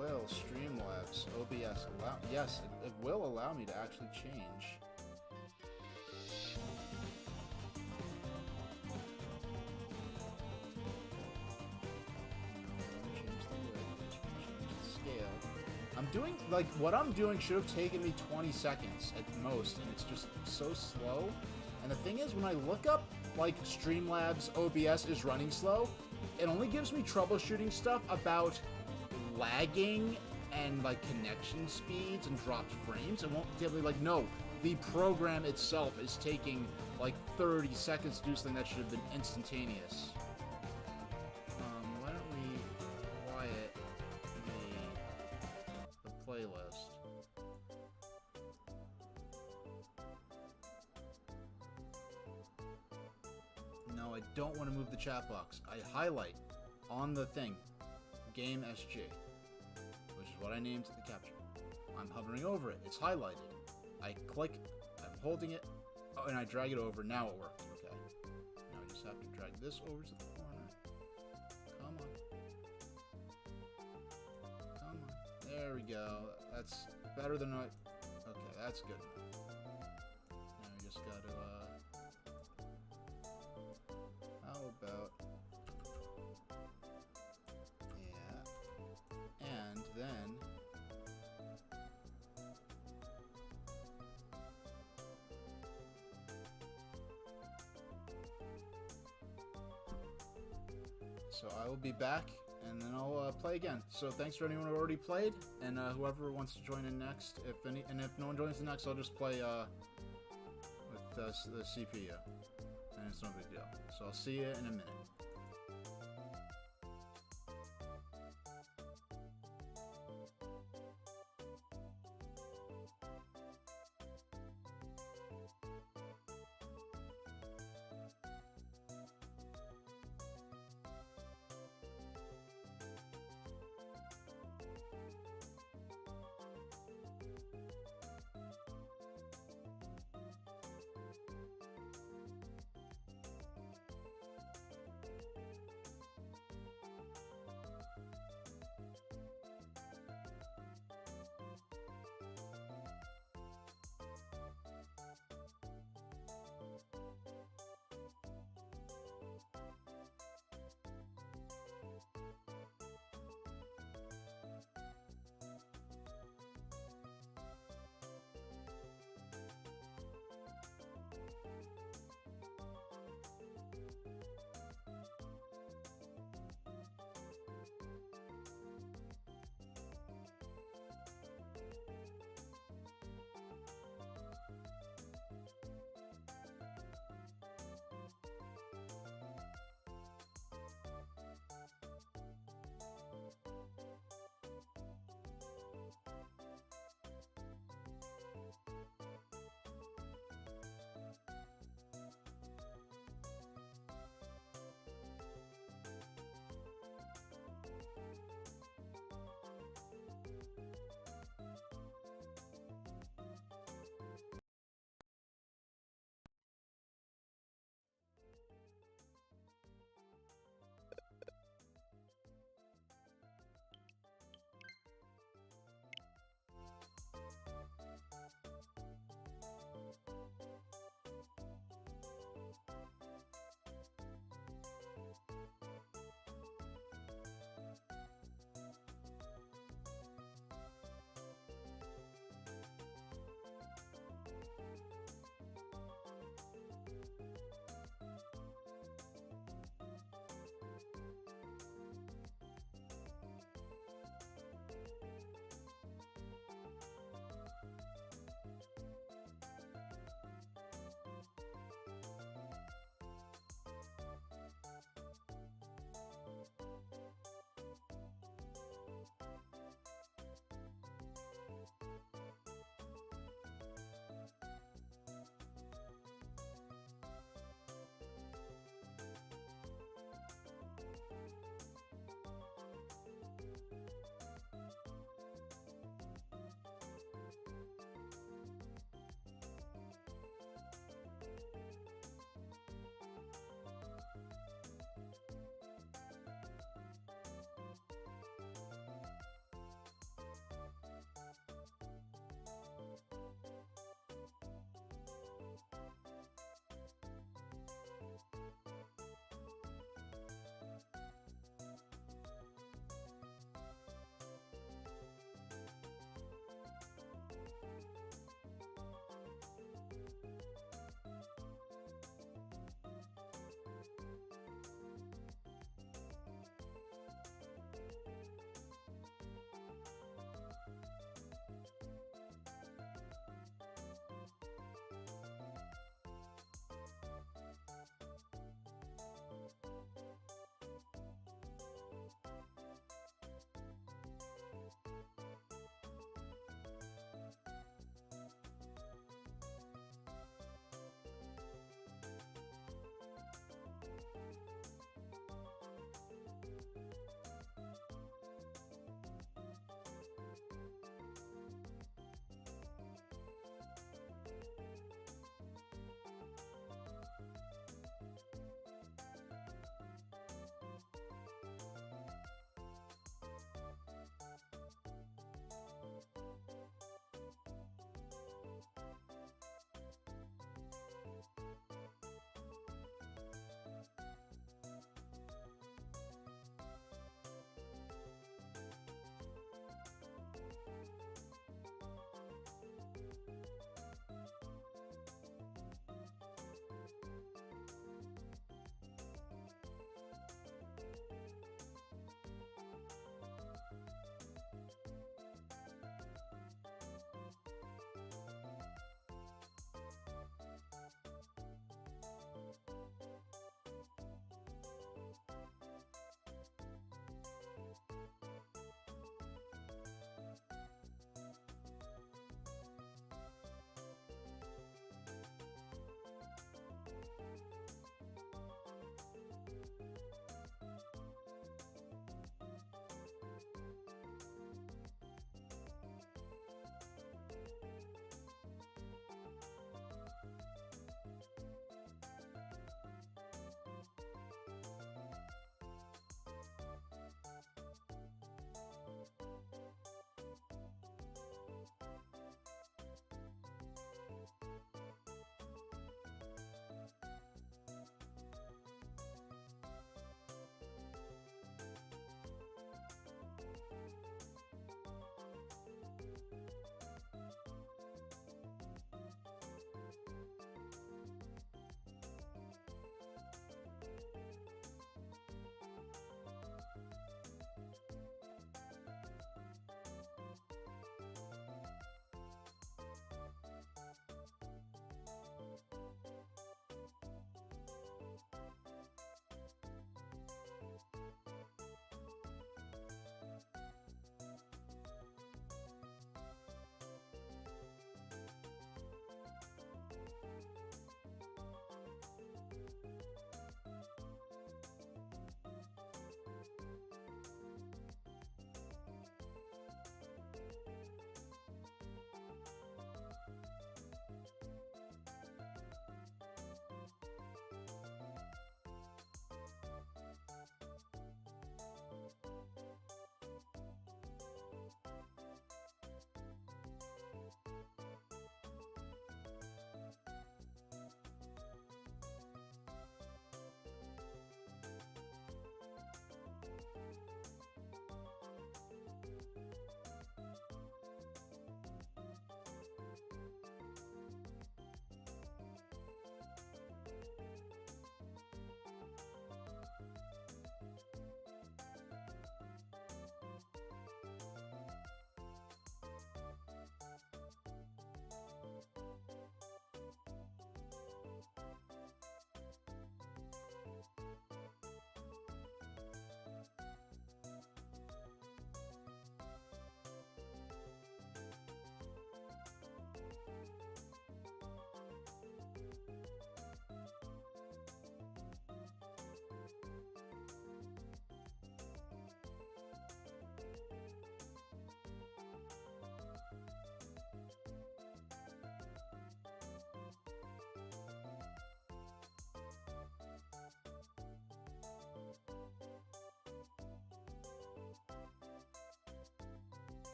go. Will Streamlabs OBS allow... Yes, it will allow me to actually change... Doing, like, what I'm doing should have taken me 20 seconds at most, and it's just so slow. And the thing is, when I look up, like, Streamlabs OBS is running slow, it only gives me troubleshooting stuff about lagging and, like, connection speeds and dropped frames. It won't give me, like, no, the program itself is taking, like, 30 seconds to do something that should have been instantaneous. Why don't we quiet the playlist? No, I don't want to move the chat box. I highlight on the thing, Game SG, which is what I named the capture. I'm hovering over it. It's highlighted. I click, I'm holding it, oh, and I drag it over. Now it worked. Okay. Now I just have to drag this over to the corner. Come on. Come on. There we go. That's better than I... Okay, that's good. Now we just got to, So I will be back, and then I'll play again. So thanks for anyone who already played, and whoever wants to join in next. If no one joins in next, I'll just play with the CPU, and it's no big deal. So I'll see you in a minute.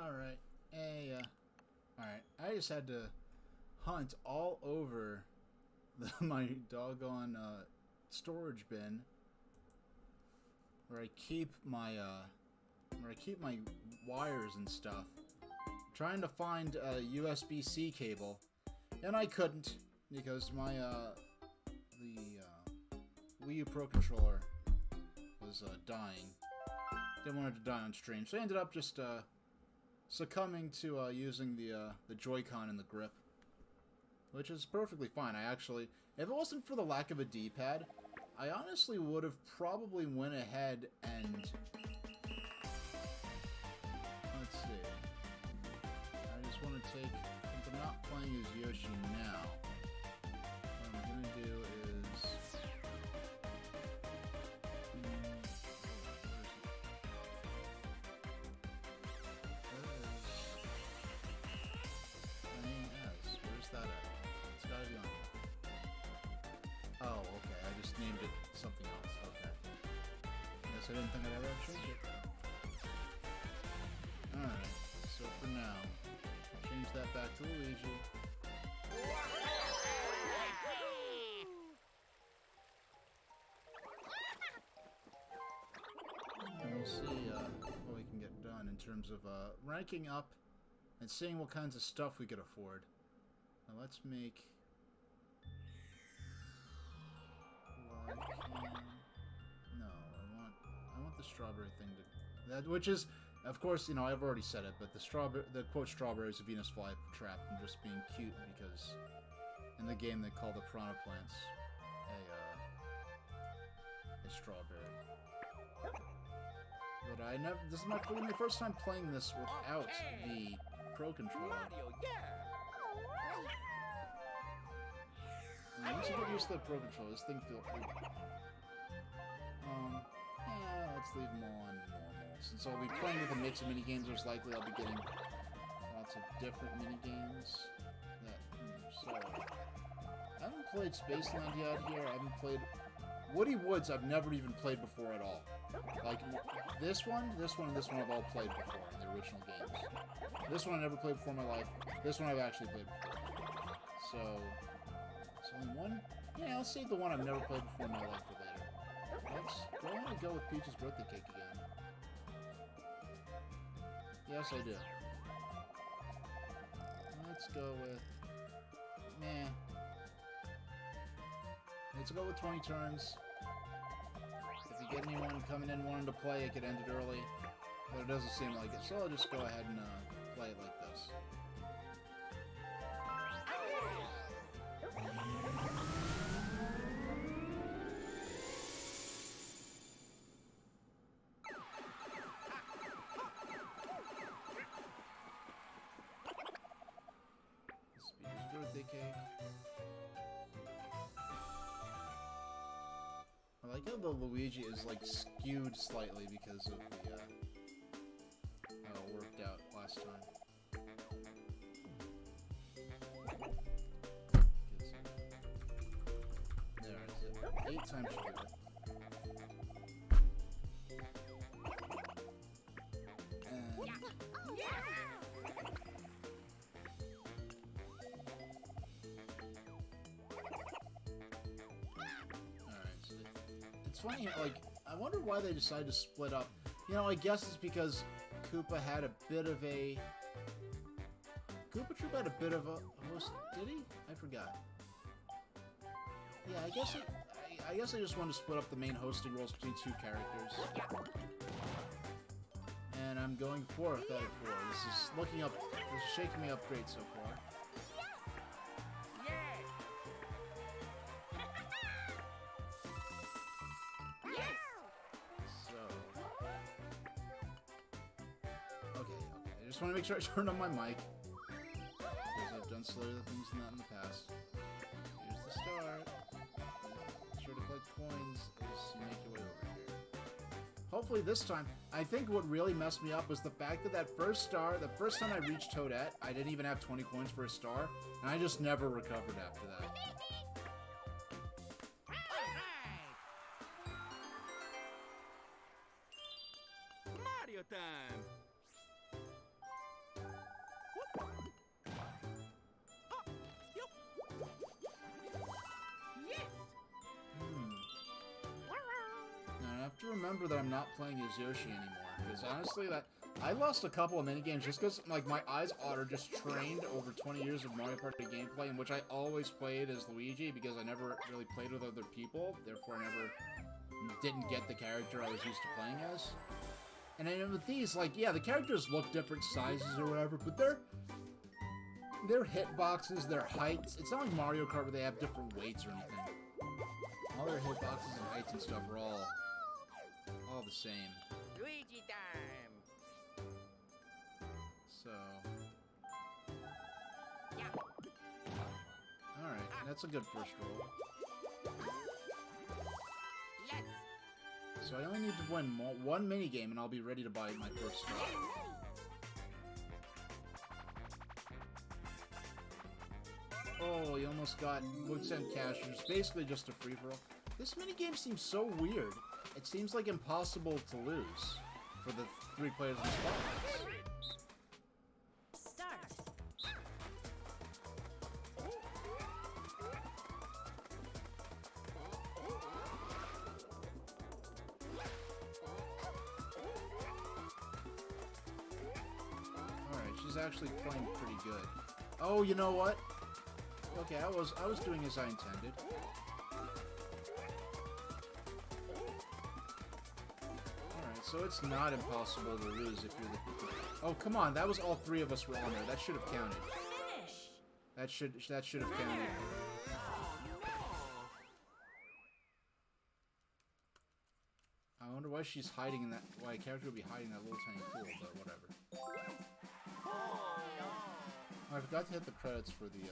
Alright. Hey, alright. I just had to hunt all over my doggone storage bin where I keep my wires and stuff, trying to find a USB-C cable, and I couldn't because my the Wii U Pro controller was dying. Didn't want it to die on stream, so I ended up just succumbing to using the Joy-Con and the grip, which is perfectly fine. I actually, if it wasn't for the lack of a D-pad, I honestly would have probably went ahead and, let's see, I just want to take, since I'm not playing as Yoshi now, what I'm going to do is, where's that at? It's gotta be on there. Oh, okay, I just named it something else, okay. Guess I didn't think I'd ever change it. Alright, so for now, change that back to Luigi. And we'll see what we can get done in terms of ranking up and seeing what kinds of stuff we could afford. Now let's make... No, I want the strawberry thing to... That, which is, of course, you know, I've already said it, but the quote strawberry is a Venus flytrap and just being cute because in the game they call the piranha plants a strawberry. But I never... This is my first time playing this without the Pro Controller. Once you get used to the Pro Controller, this thing feels pretty... yeah, let's leave them all on normal. Since I'll be playing with a mix of minigames, there's likely I'll be getting lots of different minigames. So... I haven't played Spaceland yet here, I haven't played... Woody Woods I've never even played before at all. Like, this one, and this one I've all played before in the original games. This one I never played before in my life. This one I've actually played before. So... Only one? Yeah, I'll save the one I've never played before in my life for later. Do I want to go with Peach's birthday cake again? Yes, I do. Let's go with... Nah. Let's go with 20 turns. If you get anyone coming in wanting to play, it could end it early. But it doesn't seem like it, so I'll just go ahead and play it like this. I like how the Luigi is like skewed slightly because of the how it worked out last time. There is it. 8 times sugar. It's funny, like, I wonder why they decided to split up. You know, I guess it's because Koopa had a bit of a... Koopa Troop had a bit of a host... Did he? I forgot. Yeah, I guess I just wanted to split up the main hosting roles between 2 characters. And I'm going 4th out of 4. This is looking up... This is shaking me up great so far. I just want to make sure I turn on my mic, because I've done sillier things than that in the past. Here's the start. Be sure to collect coins as you make your way over here. Hopefully this time, I think what really messed me up was the fact that that first star, the first time I reached Toadette, I didn't even have 20 coins for a star, and I just never recovered after that.
Mario time!
to remember that I'm not playing as Yoshi anymore, because honestly, I lost a couple of minigames just because, like, my eyes are just trained over 20 years of Mario Party gameplay, in which I always played as Luigi, because I never really played with other people, therefore I never didn't get the character I was used to playing as. And then with these, like, yeah, the characters look different sizes or whatever, but their hitboxes, their heights, it's not like Mario Kart where they have different weights or anything. All their hitboxes and heights and stuff are all the same.
Luigi time.
So, alright, that's a good first roll. So I only need to win one minigame and I'll be ready to buy my first star. Oh, you almost got Woods and Cashers. Basically just a free-for-all. This minigame seems so weird. It seems like impossible to lose for the 3 players in the spotlights. Actually playing pretty good. Oh, you know what? Okay, I was doing as I intended. Alright, so it's not impossible to lose if you're the... Oh, come on, that was all 3 of us were on there. That should have counted. That should have counted. I wonder why she's hiding in that... Why a character would be hiding in that little tiny pool, but whatever. I forgot to hit the credits for the,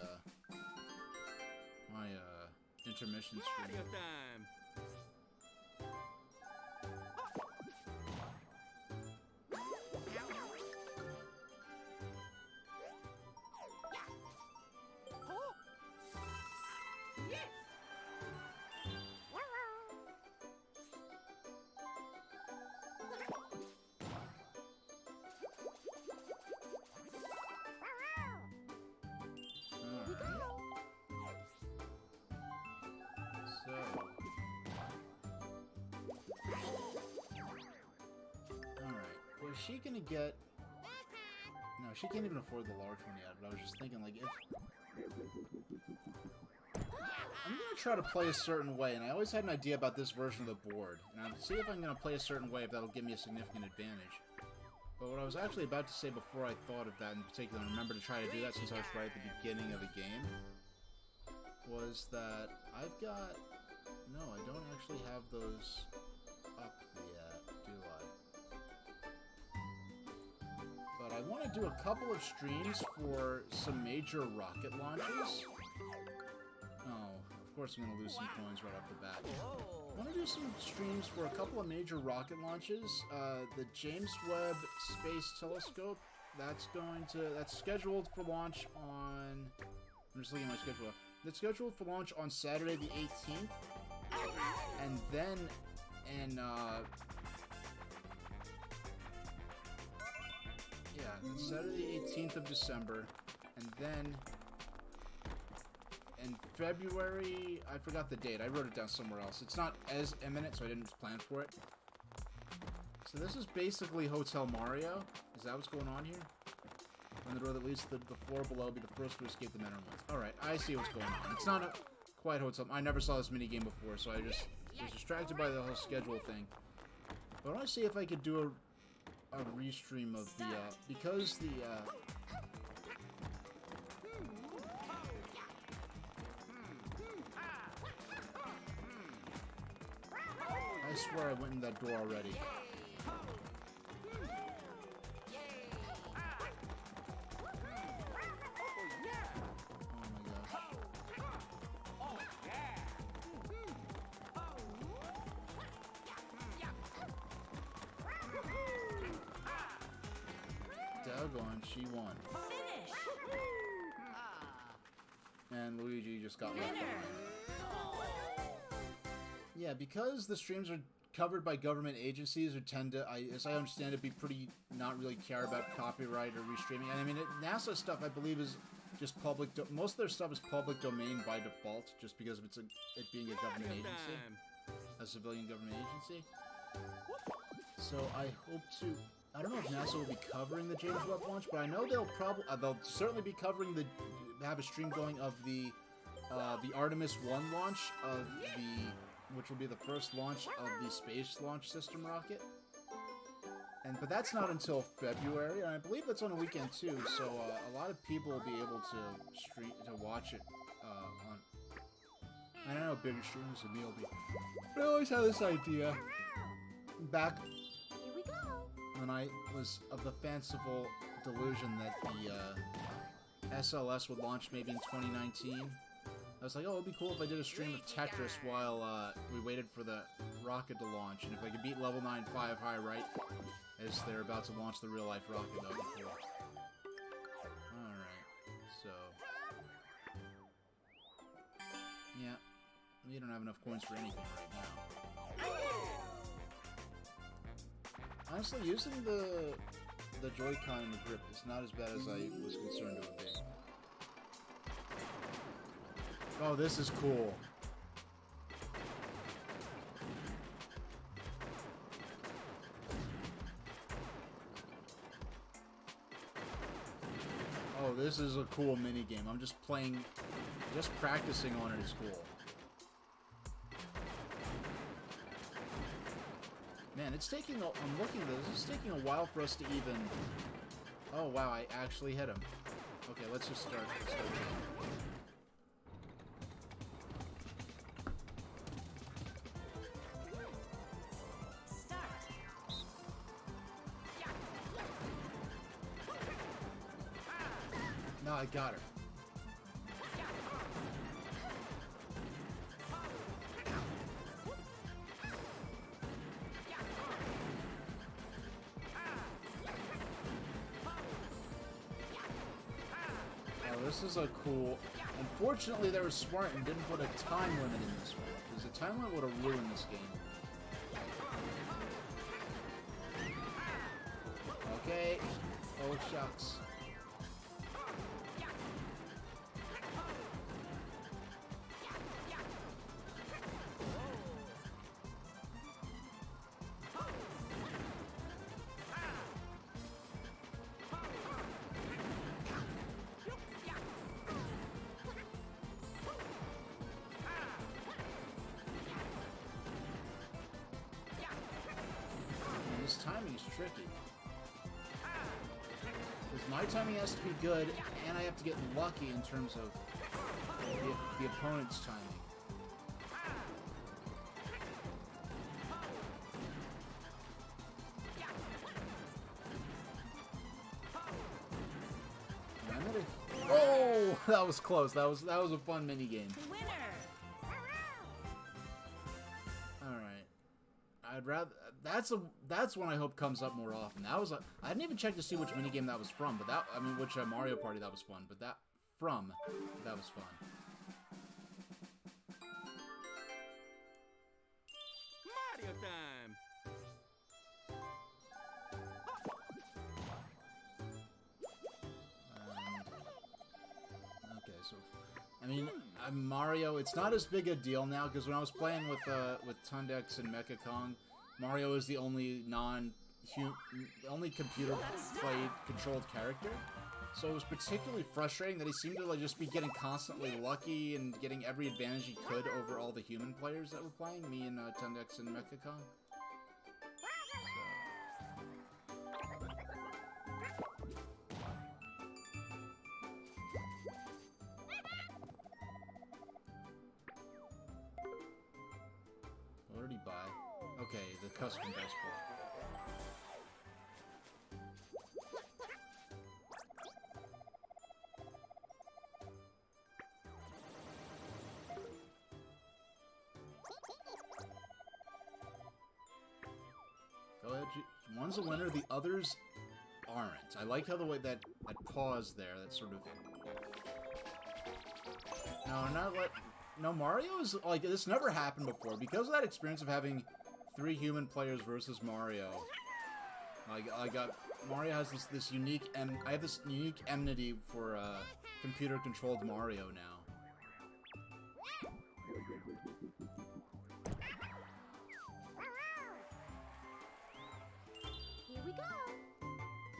my, intermission stream.
Mario time!
Is she gonna get... No, she can't even afford the large one yet, but I was just thinking, like, if... I'm gonna try to play a certain way, and I always had an idea about this version of the board, and I'll see if I'm gonna play a certain way, if that'll give me a significant advantage. But what I was actually about to say before I thought of that in particular, and remember to try to do that since I was right at the beginning of the game, was that I've got... No, I don't actually have those up yet, do I? But I want to do a couple of streams for some major rocket launches. Oh, of course I'm going to lose some coins right off the bat. I want to do some streams for a couple of major rocket launches. The James Webb Space Telescope, that's scheduled for launch on... I'm just looking at my schedule. It's scheduled for launch on Saturday the 18th. And then Saturday the 18th of December, and then in February, I forgot the date, I wrote it down somewhere else. It's not as imminent, so I didn't plan for it. So this is basically Hotel Mario. Is that what's going on here? When the door that leads to the floor below, be the first to escape the Menor ones. Alright, I see what's going on. It's not quite Hotel... I never saw this minigame before, so I just was distracted by the whole schedule thing. But I want to see if I could do a restream of the, because the, I swear I went in that door already. She won. Finish. And Luigi just got left behind. Yeah, because the streams are covered by government agencies who tend to, as I understand it, be pretty not really care about copyright or restreaming. And I mean, NASA stuff, I believe, is just public. Most of their stuff is public domain by default, just because of it being a government agency, a civilian government agency. So I hope to... I don't know if NASA will be covering the James Webb launch, but I know they'll certainly be covering have a stream going of the Artemis 1 launch which will be the first launch of the Space Launch System rocket. But that's not until February, and I believe that's on a weekend too. So a lot of people will be able to watch it on. I don't know, bigger streamers than me will be. But I always had this idea back when I was of the fanciful delusion that the SLS would launch maybe in 2019. I was like, oh, it'd be cool if I did a stream of Tetris while we waited for the rocket to launch, and if I could beat level 9 5 high right as they're about to launch the real-life rocket, that would be cool. Alright, so... yeah, we don't have enough coins for anything right now. Honestly, using the Joy-Con and the grip is not as bad as I was concerned it would be. Oh, this is cool. Oh, this is a cool minigame. I'm just practicing on it is cool. Man, it's taking I'm looking at this. It's taking a while for us to even... Oh, wow, I actually hit him. Okay, let's just start. No, I got her. Oh, this is a cool... Unfortunately, they were smart and didn't put a time limit in this one, because the time limit would have ruined this game. Okay. Oh, shucks. This timing is tricky. Because my timing has to be good, and I have to get lucky in terms of the opponent's timing. Oh, that was close. That was a fun mini game. All right, I'd rather. That's one I hope comes up more often. I didn't even check to see which minigame that was from, but which Mario Party that was fun, but that was fun.
Mario time!
Okay, so I mean, Mario, it's not as big a deal now because when I was playing with Tundex and Mecha Kong, Mario is the only only computer-played controlled character. So it was particularly frustrating that he seemed to just be getting constantly lucky and getting every advantage he could over all the human players that were playing, me and Tundex and Mecha Kong. What did he buy? Okay, the custom dice pool. Go ahead, one's a winner, the others aren't. I like how the way that pause there, that sort of... No, Mario is, like, this never happened before. Because of that experience of having 3 human players versus Mario, Mario has this unique, I have this unique enmity for, computer-controlled Mario now.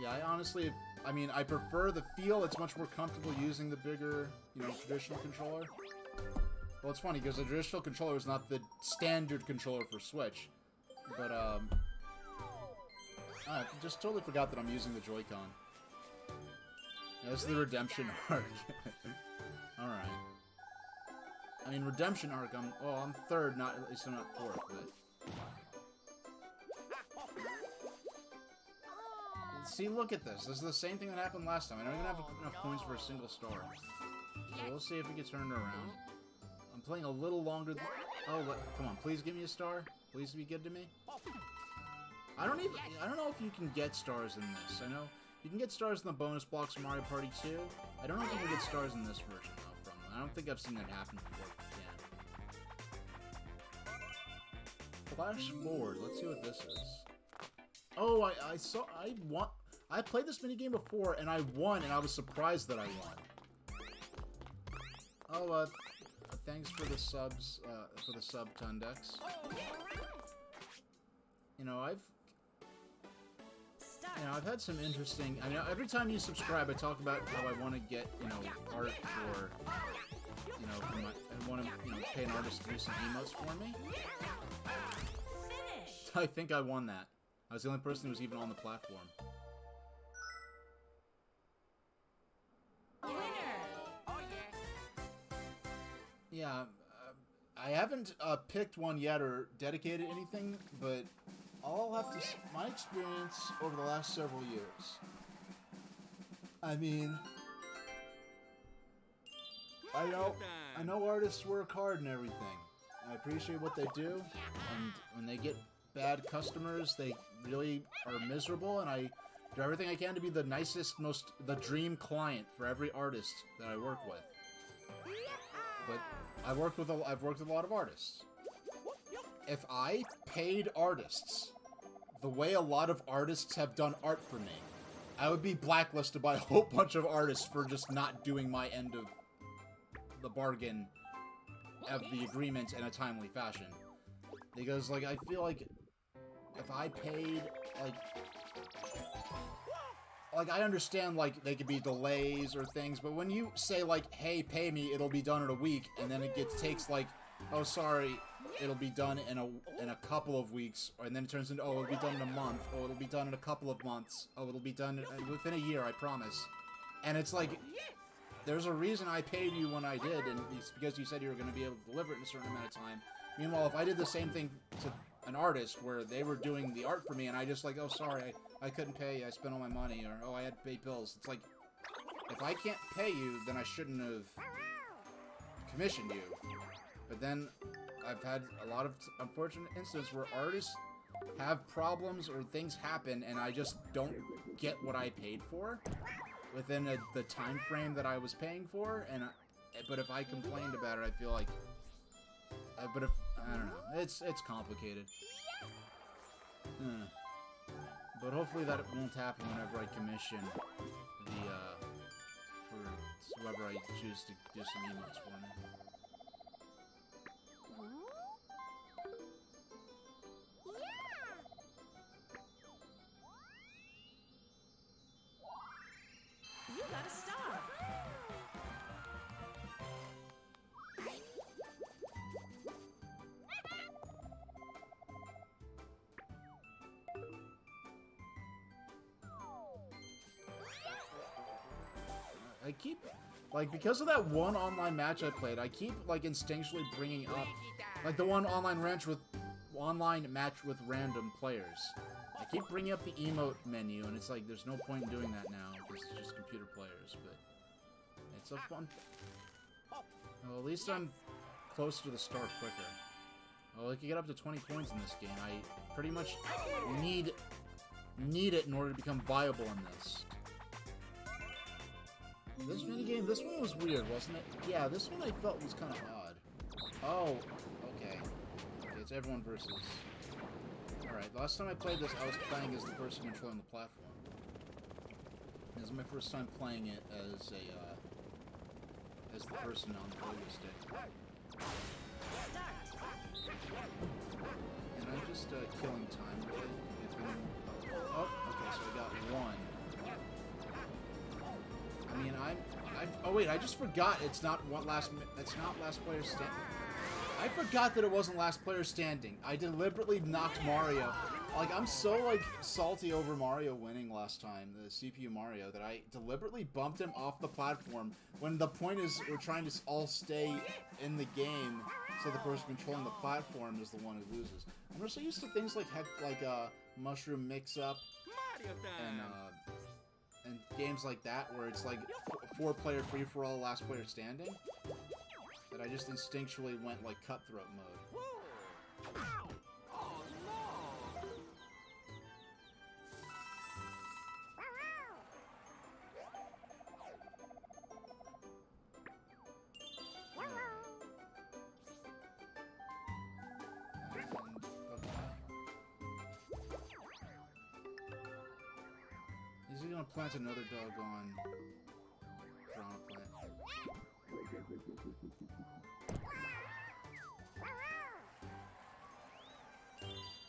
Yeah, I honestly, I mean, I prefer the feel. It's much more comfortable using the bigger, you know, traditional controller. Well, it's funny, because the traditional controller is not the standard controller for Switch. But, I just totally forgot that I'm using the Joy-Con. Yeah, this is the Redemption arc. Alright. I mean, Redemption arc, I'm third, not, at least I'm not fourth, but... See, look at this. This is the same thing that happened last time. I don't even have enough coins for a single star. So we'll see if we get turned around. I'm playing a little longer than... Oh, come on. Please give me a star. Please be good to me. I don't know if you can get stars in this. I know you can get stars in the bonus blocks of Mario Party 2. I don't know if you can get stars in this version, though, from them. I don't think I've seen that happen before. Yeah. Flash forward. Let's see what this is. Oh, I played this minigame before, and I won, and I was surprised that I won. Oh, thanks for the subs, for the sub, Tundex. You know, I've had some interesting, I mean, every time you subscribe, I talk about how I want to get, you know, art for, you know, I want to, you know, pay an artist to do some emotes for me. I think I won that. I was the only person who was even on the platform. Yeah, I haven't picked one yet or dedicated anything, but I'll have to... My experience over the last several years... I mean... I know artists work hard and everything. I appreciate what they do, and when they get bad customers, they really are miserable, and I do everything I can to be the nicest, the dream client for every artist that I work with. But I've worked with a lot of artists. If I paid artists the way a lot of artists have done art for me, I would be blacklisted by a whole bunch of artists for just not doing my end of the bargain of the agreement in a timely fashion. Because, like, I feel like if I paid, like, I understand, like, they could be delays or things, but when you say, like, hey, pay me, it'll be done in a week, and then it takes, like, oh, sorry, it'll be done in a couple of weeks, and then it turns into, oh, it'll be done in a month, oh, it'll be done in a couple of months, oh, it'll be done within a year, I promise. And it's like, there's a reason I paid you when I did, and it's because you said you were going to be able to deliver it in a certain amount of time. Meanwhile, if I did the same thing to an artist where they were doing the art for me, and I just like, oh, sorry, I couldn't pay you, I spent all my money, or, oh, I had to pay bills. It's like, if I can't pay you, then I shouldn't have commissioned you. But then, I've had a lot of unfortunate instances where artists have problems or things happen, and I just don't get what I paid for within the time frame that I was paying for, and but if I complained about it, I feel like, but if, I don't know, it's complicated. But hopefully that won't happen whenever I commission for whoever I choose to do some emotes for me.
You got a star.
I keep, like, because of that one online match I played, I keep, like, instinctually bringing up, like, the one online match with random players. I keep bringing up the emote menu, and it's like, there's no point in doing that now, because it's just computer players, but it's a fun... Well, at least I'm closer to the star quicker. Well, I can get up to 20 points in this game. I pretty much need it in order to become viable in this. This minigame, this one was weird, wasn't it? Yeah, this one I felt was kind of odd. Oh, okay. Okay, it's everyone versus... Alright, last time I played this, I was playing as the person controlling the platform. This is my first time playing it as the person on the pogo stick. And I'm just killing time, really. It's been... Oh, okay, so I got one. wait, I just forgot it's not last player standing. I forgot that it wasn't last player standing. I deliberately knocked Mario. Like, I'm so, like, salty over Mario winning last time, the CPU Mario, that I deliberately bumped him off the platform when the point is we're trying to all stay in the game, so the person controlling the platform is the one who loses. I'm just so used to things like Mushroom Mix-Up and games like that where it's like 4-player free-for-all, last player standing, that I just instinctually went like cutthroat mode. Is he gonna plant another doggone piranha plant?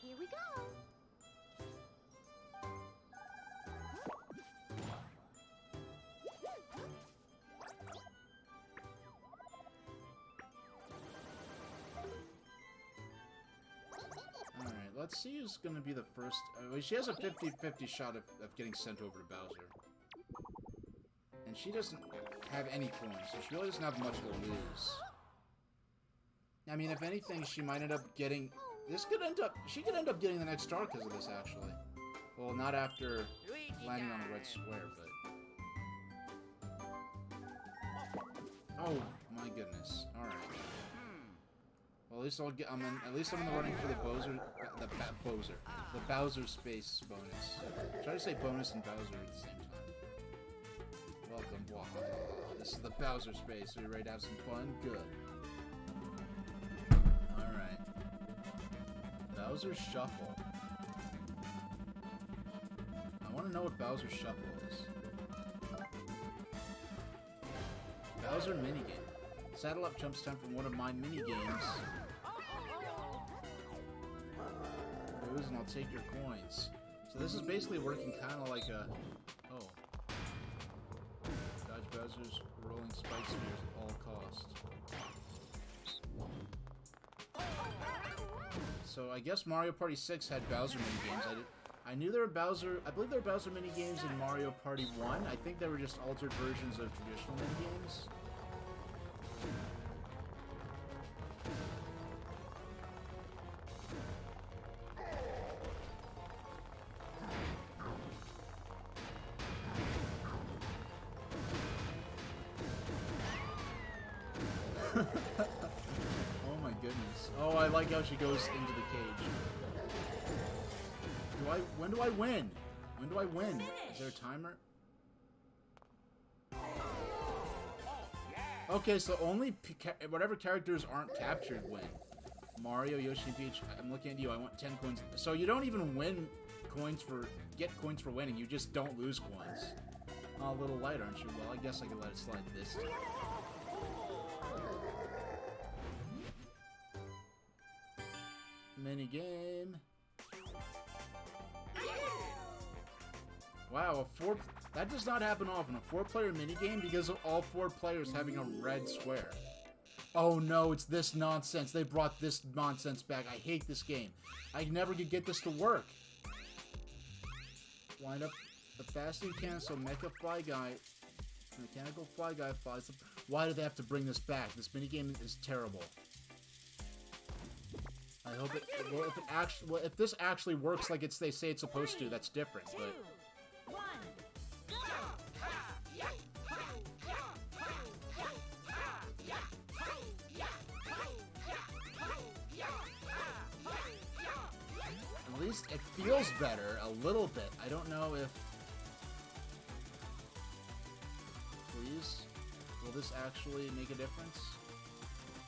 Here we go.
Alright, let's see who's gonna be the first. Well, she has a 50-50 shot of getting sent over to Bowser. And she doesn't have any coins, so she really doesn't have much to lose. I mean, if anything, she might end up getting... She could end up getting the next star because of this, actually. Well, not after landing on a red square, but... Oh, my goodness. Alright. Well, at least I'm in the running for the Bowser space bonus. Try to say bonus and Bowser at the same time. Welcome, This is the Bowser space. Are you ready to have some fun? Good. Alright. Bowser Shuffle. I want to know what Bowser Shuffle is. Bowser minigame. Saddle up jumps time from one of my minigames. Booze and I'll take your coins. So this is basically working kind of like a... Oh. Dodge Bowser's rolling spike spheres at all costs. So I guess Mario Party 6 had Bowser minigames. I knew there were Bowser... I believe there were Bowser minigames in Mario Party 1. I think they were just altered versions of traditional minigames. Oh my goodness. Oh, I like how she goes into the cage. When do I win? When do I win? Is there a timer? Okay, so only whatever characters aren't captured win. Mario, Yoshi, and Peach, I'm looking at you, I want 10 coins. So you don't even win coins get coins for winning, you just don't lose coins. Oh, a little light, aren't you? Well, I guess I can let it slide this time. Minigame. Wow, that does not happen often. A 4-player minigame because of all 4 players having a red square. Oh no, it's this nonsense. They brought this nonsense back. I hate this game. I never could get this to work. Wind up the faster you can so Mecha Fly Guy, Mechanical Fly Guy flies up. Why do they have to bring this back? This minigame is terrible. I hope it. Well, if this actually works like they say it's supposed to, that's different. But at least it feels better a little bit. I don't know if. Please, will this actually make a difference?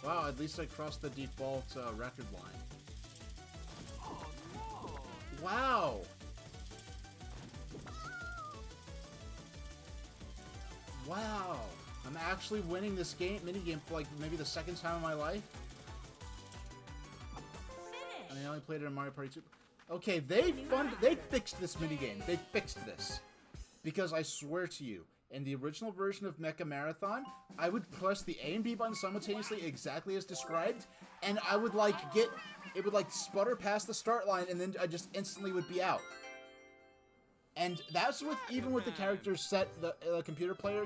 Wow, at least I crossed the default record line. Wow! Wow! I'm actually winning this minigame for like maybe the second time in my life. I mean, I only played it in Mario Party 2. Okay, they fixed this minigame. They fixed this. Because I swear to you, in the original version of Mecha Marathon, I would press the A and B button simultaneously exactly as described, and I would like it would like sputter past the start line, and then I just instantly would be out. And that's with even with the characters set, the computer player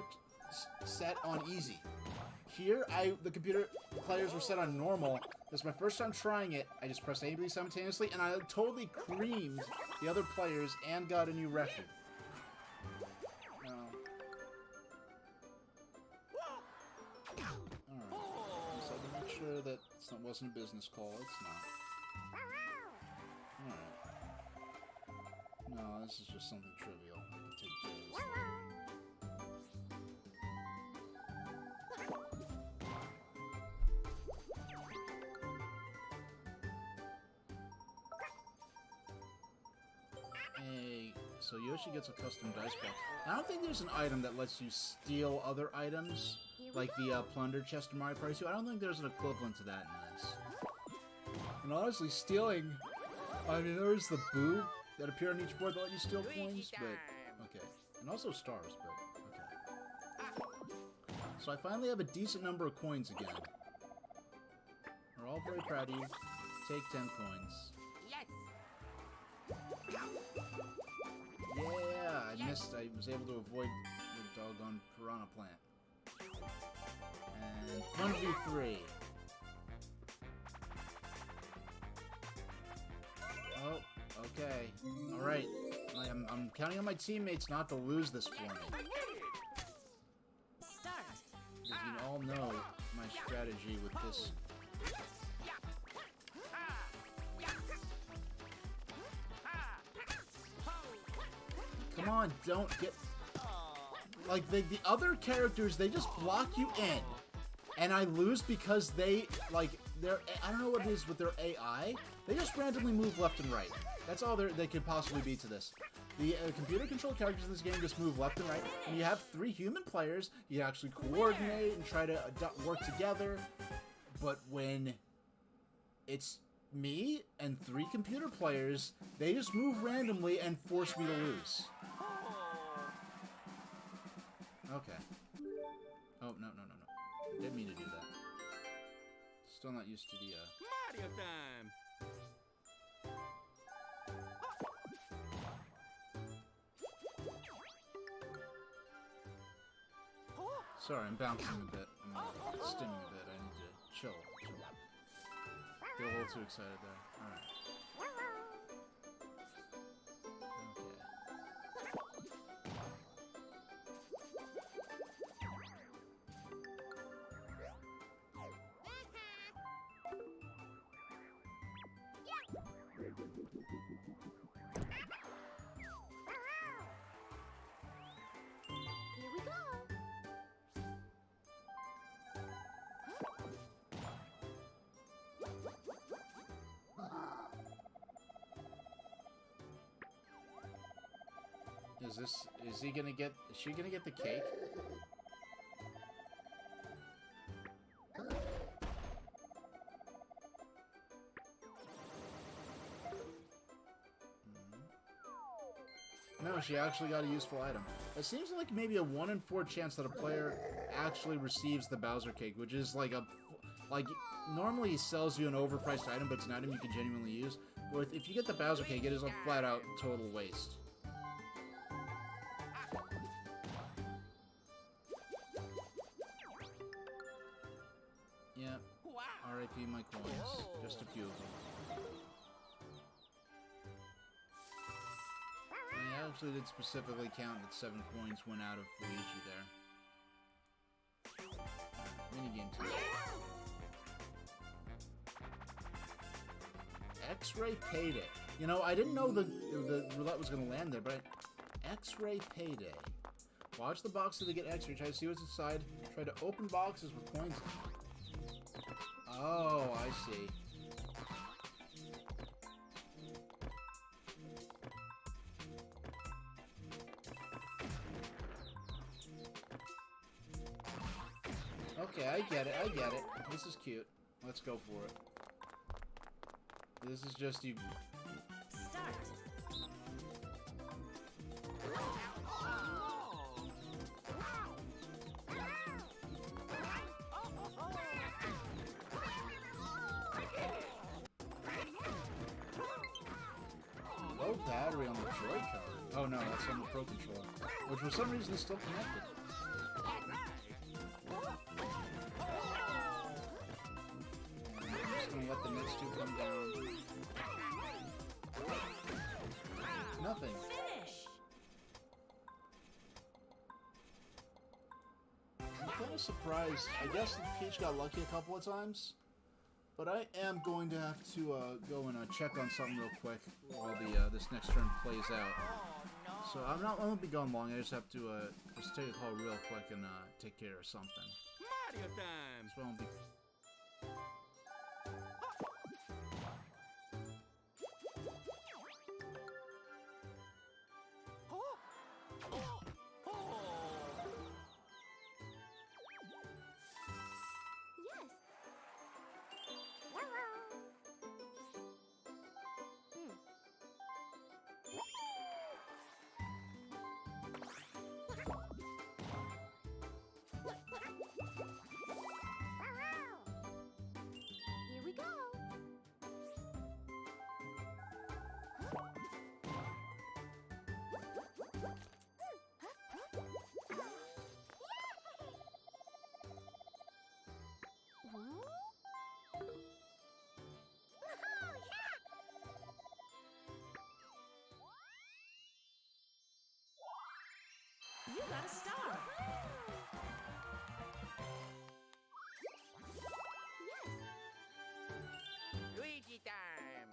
set on easy. Here, the computer players were set on normal. This is my first time trying it. I just pressed A and B simultaneously, and I totally creamed the other players and got a new record. Alright, so to make sure that it wasn't a business call, it's not. Alright. No, this is just something trivial. I can take care of this later. So Yoshi gets a custom dice box. I don't think there's an item that lets you steal other items, like the plunder chest in Mario Party 2. I don't think there's an equivalent to that in this. And honestly, stealing... I mean, there's the boo that appear on each board that let you steal coins, but... Okay. And also stars, but... Okay. So I finally have a decent number of coins again. We're all very proud of you. Take 10 coins. Yeah, I missed. I was able to avoid the doggone piranha plant. And 1v3. Oh, okay. Alright. I'm counting on my teammates not to lose this for me. Because you all know my strategy with this. Come on, don't get... Like, the other characters, they just block you in. And I lose because they, like, I don't know what it is with their AI. They just randomly move left and right. That's all they could possibly be to this. The computer-controlled characters in this game just move left and right. And you have 3 human players. You actually coordinate and try to work together. But when it's me and 3 computer players, they just move randomly and force me to lose. Okay. Oh, no. Didn't mean to do that. Still not used to the,
Mario time!
Sorry, I'm bouncing a bit. I'm stimming a bit. I need to chill. Feel a little too excited there. Alright.
Here we go. Is she gonna get the cake? No, she actually got a useful item. It seems like maybe a 1 in 4 chance that a player actually receives the Bowser cake, which is like normally he sells you an overpriced item, but it's an item you can genuinely use. If you get the Bowser cake, it is a flat out total waste. Yeah. R.I.P. my coins. Just a few of them. I actually did specifically count that 7 coins went out of Luigi there. Minigame 2. X-Ray Payday. You know, I didn't know the roulette was going to land there, but X-Ray Payday. Watch the box till they get X-ray. Try to see what's inside. Try to open boxes with coins in them. Oh, I see. Okay, I get it. This is cute. Let's go for it. This is just you.
battery on the Joy-Con. Oh no, that's on the Pro Controller. Which for some reason is still connected. And I'm just gonna let the next two come down. Nothing. I'm kind of surprised. I guess Peach got lucky a couple of times. But I am going to have to go and check on something real quick while this next turn plays out. So I won't be gone long. I just have to just take a call real quick and take care of something.
Mario time.
So I won't be.
Here we go.
You got a star.
Luigi time.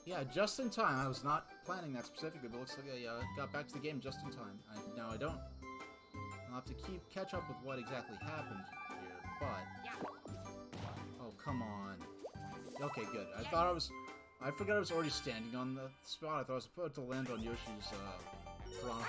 Yeah, just in time. I was not planning that specifically, but it looks like I got back to the game just in time. Now I don't. I'll have to catch up with what exactly happened here, but. Oh, come on. Okay, good. I forgot I was already standing on the spot. I thought I was supposed to land on Yoshi's front.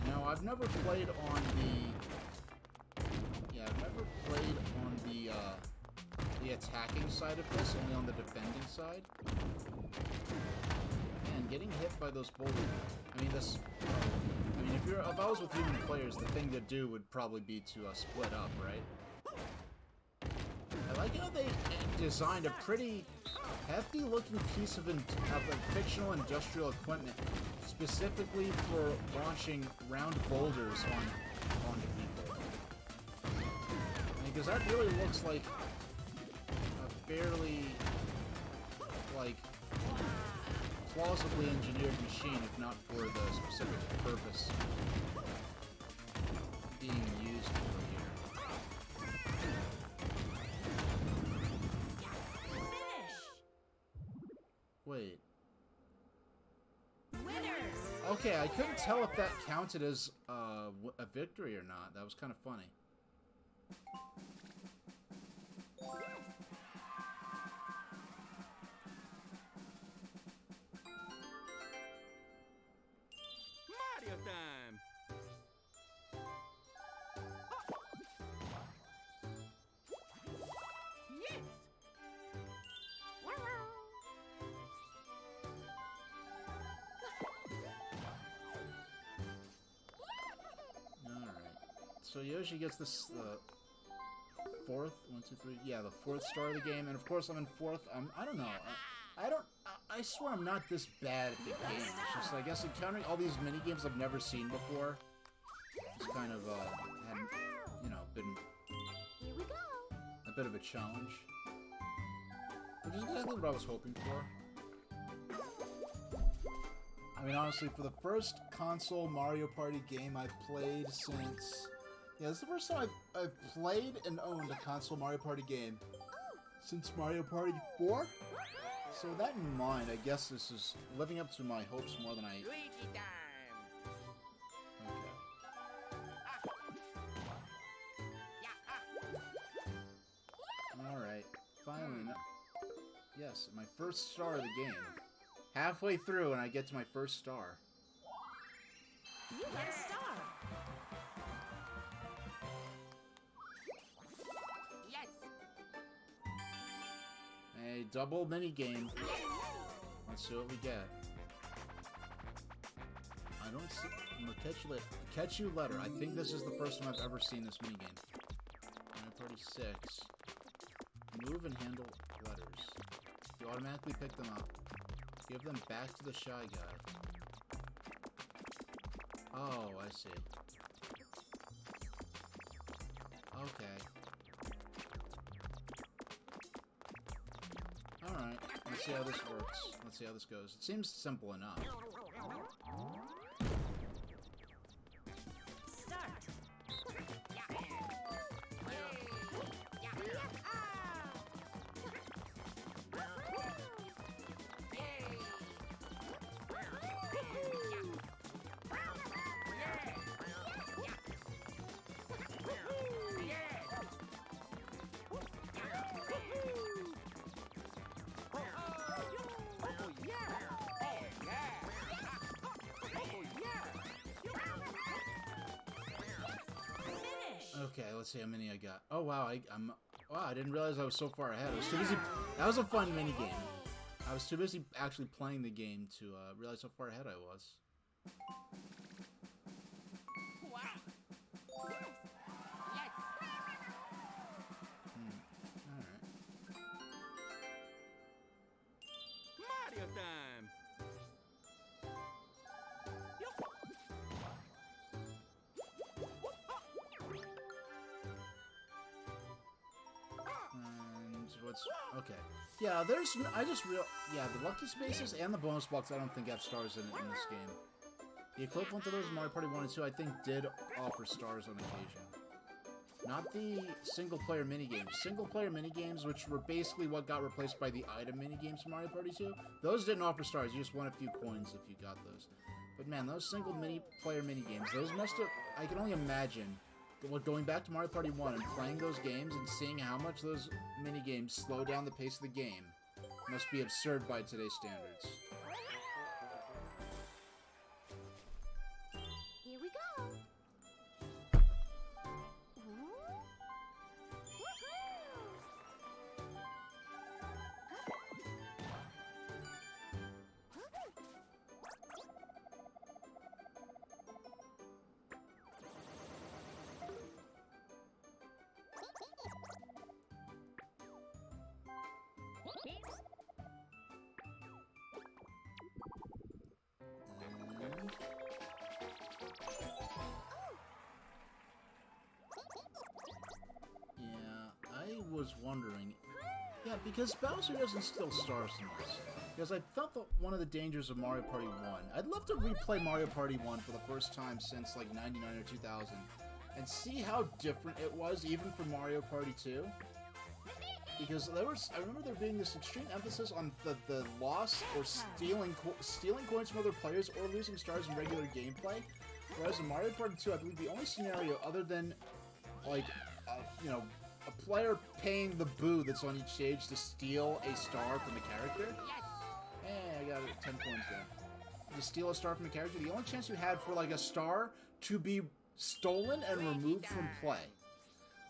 Now, I've never played on the... Yeah, I've never played on the attacking side of this, only on the defending side. And getting hit by those boulders... I mean, if I was with human players, the thing to do would probably be to split up, right? I like how they designed a pretty hefty-looking piece of fictional industrial equipment specifically for launching round boulders onto people. Because that really looks like a fairly, like, plausibly engineered machine, if not for the specific purpose being used for here. Wait.
Winners.
Okay, I couldn't tell if that counted as a victory or not. That was kind of funny.
Mario time.
Yes.
Alright. So Yoshi gets this, fourth? 1, 2, 3. Yeah, the fourth star of the game. And of course I'm in fourth. I don't know. I swear I'm not this bad at the game. It's just, I guess, encountering all these mini-games I've never seen before. It's kind of, hadn't, you know, been
Here we go.
a bit of a challenge. Which is exactly what I was hoping for. I mean, honestly, for the first console Mario Party game I've played since... Yeah, this is the first time I've played and owned a console Mario Party game since Mario Party 4? So with that in mind, I guess this is living up to my hopes more than I...
Luigi time.
Okay. Alright. Finally. Yes, my first star of the game. Halfway through and I get to my first star.
You got a star.
Yes.
A double mini game. Let's see what we get. I don't see... I'm gonna catch you later. Catch you later. I think this is the first time I've ever seen this minigame. Mario Party 6. Move and handle letters. You automatically pick them up. Give them back to the shy guy. Oh, I see. Okay. Alright, let's see how this works. Let's see how this goes. It seems simple enough.
Start.
Okay, let's see how many I got. Oh wow, wow, I didn't realize I was so far ahead. I was too busy. That was a fun minigame. I was too busy actually playing the game to realize how far ahead I was.
Wow. Yes. Yes.
Alright.
Mario time!
And what's... Okay. Yeah, there's... Yeah, the Lucky Spaces and the bonus blocks I don't think have stars in this game. The equivalent of those in Mario Party 1 and 2 I think did offer stars on occasion. Not the single-player minigames. Single-player minigames, which were basically what got replaced by the item minigames in Mario Party 2, those didn't offer stars. You just won a few coins if you got those. But man, those single-player minigames, those must have... I can only imagine going back to Mario Party 1 and playing those games and seeing how much those minigames slow down the pace of the game must be absurd by today's standards.
Here we go.
Was wondering, yeah, because Bowser doesn't steal stars in this. Because I thought that one of the dangers of Mario Party 1, I'd love to replay Mario Party 1 for the first time since like 99 or 2000 and see how different it was even for Mario Party 2. Because I remember there being this extreme emphasis on the loss or stealing coins from other players or losing stars in regular gameplay. Whereas in Mario Party 2, I believe the only scenario other than like, you know, a player paying the boo that's on each stage to steal a star from a character. Hey, I got 10 coins there. To steal a star from a character, the only chance you had for like a star to be stolen and removed from play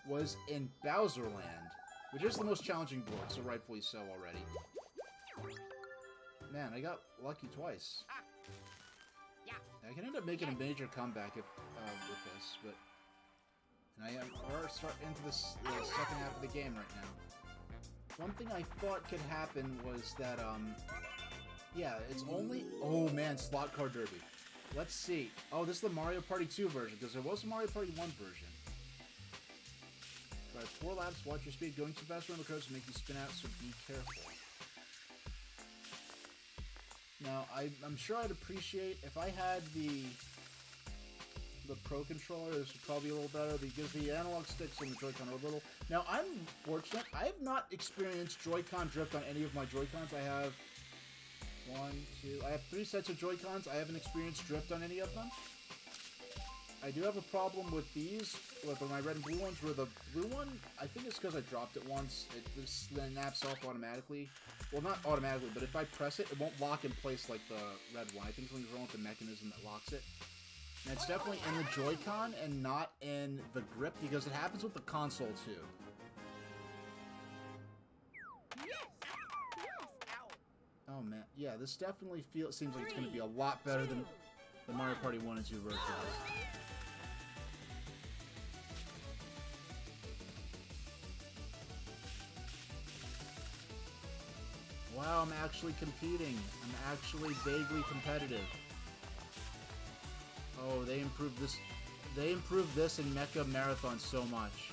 was in Bowser Land, which is the most challenging board, so rightfully so already. Man, I got lucky twice. I can end up making a major comeback if, with this, but... And we're starting into the second half of the game right now. One thing I thought could happen was that, yeah, it's only... Oh, man, Slot Car Derby. Let's see. Oh, this is the Mario Party 2 version, because there was a Mario Party 1 version. Right, 4 laps, watch your speed. Going too fast around the coast will make you spin out, so be careful. Now, I'm sure I'd appreciate if I had the Pro Controller. This would probably be a little better because the analog sticks and the Joy-Con are a little... Now, I'm fortunate. I have not experienced Joy-Con drift on any of my Joy-Cons. I have I have 3 sets of Joy-Cons. I haven't experienced drift on any of them. I do have a problem with these, with my red and blue ones, where the blue one, I think it's because I dropped it once. It just snaps off automatically. Well, not automatically, but if I press it, it won't lock in place like the red one. I think something's wrong with the mechanism that locks it. And it's definitely in the Joy-Con and not in the grip, because it happens with the console, too. Oh, man. Yeah, this definitely seems like it's going to be a lot better than... The Mario Party 1 and 2 versions. Wow, I'm actually competing. I'm actually vaguely competitive. Oh, they improved this. They improved this in Mecha Marathon so much.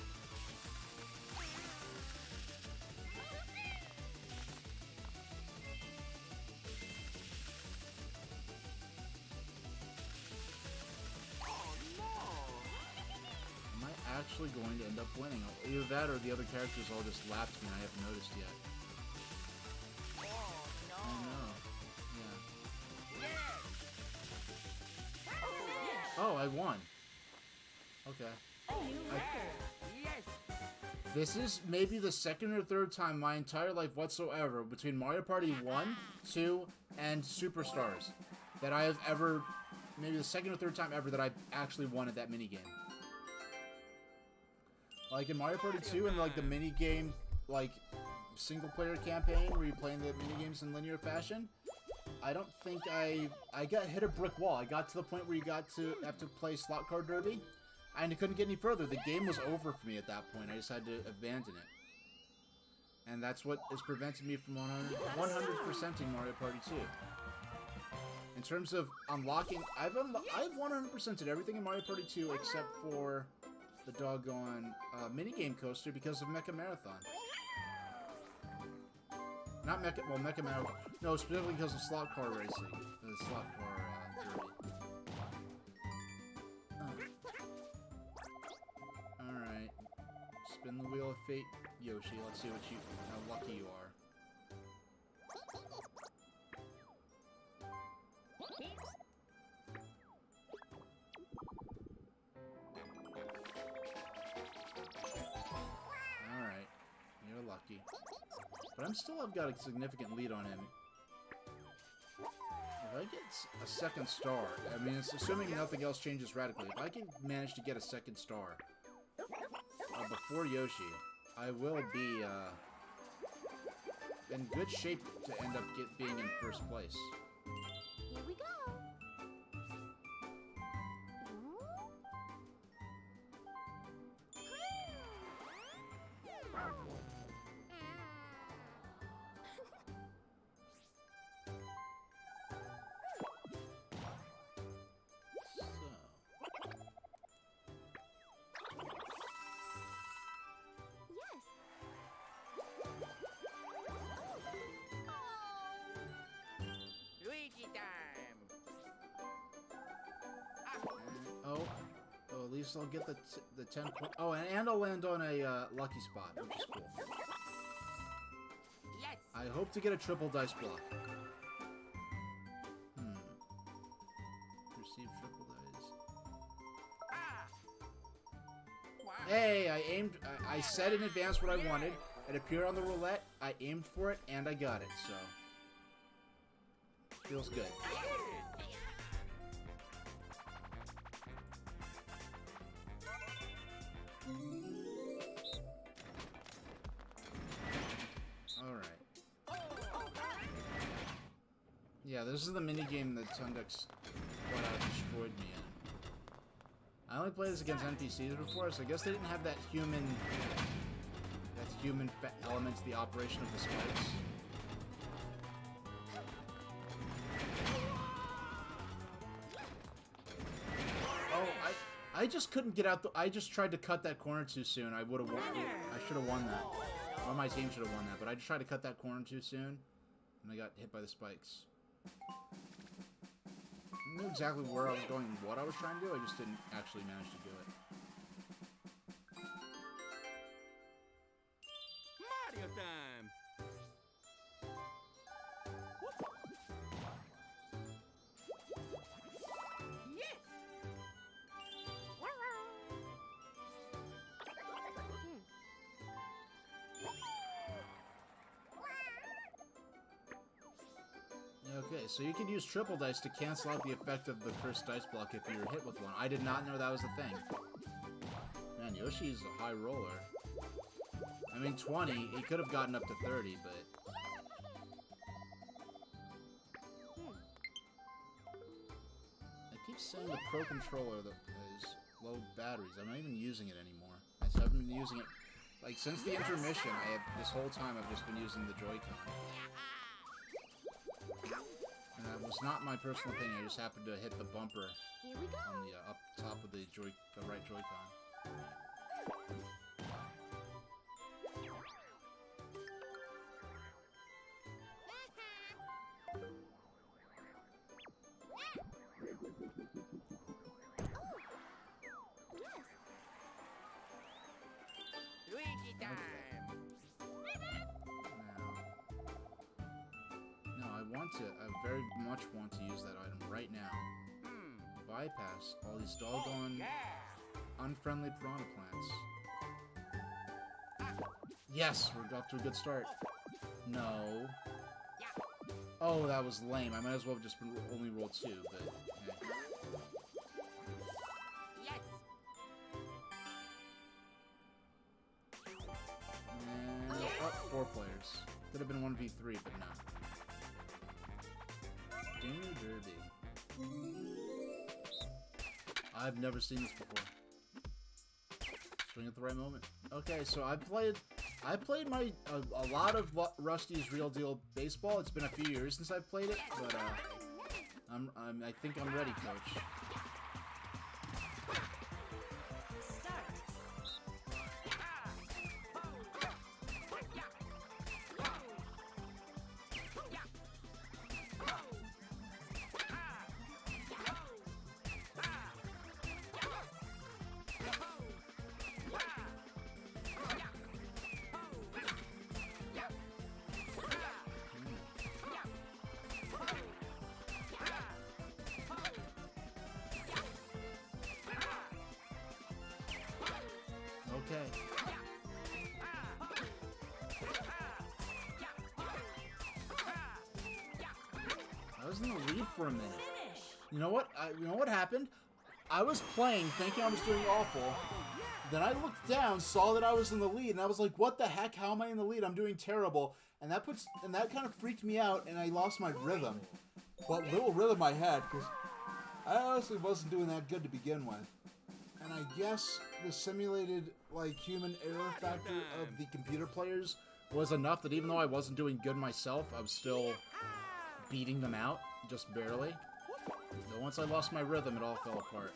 Am I actually going to end up winning? Either that or the other characters all just lapped me and I haven't noticed yet. Oh, I won. Okay. This is maybe the second or third time my entire life whatsoever, between Mario Party 1, 2, and Superstars, that I have ever, maybe the second or third time ever that I've actually won at that minigame. Like in Mario Party 2 and like the minigame, like single player campaign where you're playing the minigames in linear fashion, I don't think I got hit a brick wall. I got to the point where you got to have to play Slot Car Derby, and I couldn't get any further. The game was over for me at that point. I just had to abandon it. And that's what is preventing me from 100%ing Mario Party 2. In terms of unlocking, I've 100%ed everything in Mario Party 2 except for the doggone minigame coaster because of Mecha Marathon. Not Mecha, well, Mecha Marathon. No, specifically because of slot car racing. The slot car derby. Oh. Alright. Spin the wheel of fate, Yoshi. Let's see how lucky you are. Alright. You're lucky. But I've got a significant lead on him. If I get a second star, I mean, it's assuming nothing else changes radically. If I can manage to get a second star before Yoshi, I will be in good shape to end up being in first place.
Here we go.
I'll get the 10 point. Oh, and I'll land on a lucky spot, which is cool.
Yes.
I hope to get a triple dice block. Receive triple dice.
Wow.
Hey, I aimed. I said in advance what I wanted. It appeared on the roulette. I aimed for it, and I got it. So feels good. Yeah, this is the minigame that Tundux flat out destroyed me in. I only played this against NPCs before, so I guess they didn't have that human element to the operation of the spikes. Oh, I just couldn't get out I just tried to cut that corner too soon. I would have won. I should have won that. Or my team should have won that, but I just tried to cut that corner too soon, and I got hit by the spikes. I knew exactly where I was going and what I was trying to do, I just didn't actually manage to do it.
Mario time!
Yes.
Okay, so you can use triple dice to cancel out the effect of the cursed dice block if you're hit with one. I did not know that was a thing. Man, Yoshi's a high roller. I mean, 20, he could have gotten up to 30, but... I keep saying the Pro Controller that has low batteries. I'm not even using it anymore. I just haven't been using it. Like, since the intermission, this whole time I've just been using the Joy-Con. And that was not my personal opinion, I just happened to hit the bumper on the up top of the right Joy-Con.
Luigi time.
No, I very much want to use that item right now. Bypass all these doggone unfriendly piranha plants. Yes, we're off to a good start. No. Oh, that was lame. I might as well have just only rolled 2, but hey.
Yes.
And, oh, 4 players. Could have been 1v3, but no. Dinner Derby. I've never seen this before. Swing at the right moment. Okay, so I played a lot of Rusty's Real Deal Baseball. It's been a few years since I've played it, but I think I'm ready, Coach. Okay. I was in the lead for a minute. You know what? You know what happened? I was playing, thinking I was doing awful. Then I looked down, saw that I was in the lead, and I was like, "What the heck? How am I in the lead? I'm doing terrible." And that kind of freaked me out, and I lost my rhythm. What little rhythm I had, because I honestly wasn't doing that good to begin with. And I guess the simulated, like, human error factor of the computer players was enough that even though I wasn't doing good myself, I was still beating them out, just barely. So once I lost my rhythm, it all fell apart.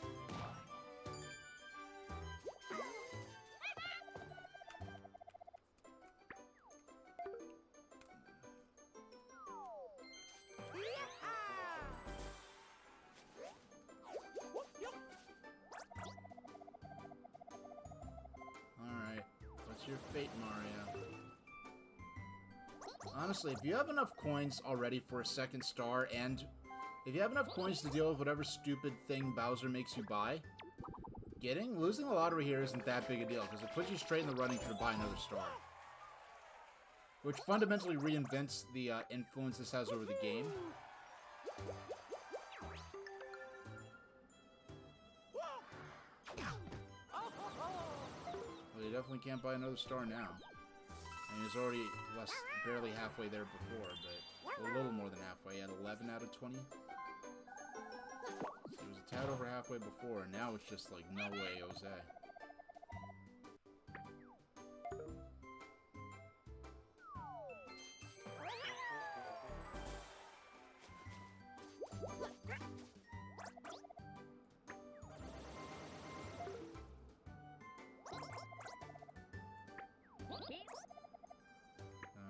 Alright, what's your fate, Mario? Honestly, if you have enough coins already for a second star, and if you have enough coins to deal with whatever stupid thing Bowser makes you buy, losing the lottery here isn't that big a deal, because it puts you straight in the running to buy another star. Which fundamentally reinvents the influence this has over the game. Well, you definitely can't buy another star now. I mean, he was already barely halfway there before, but a little more than halfway. At 11 out of 20. So he was a tad over halfway before, and now it's just like, no way, Jose.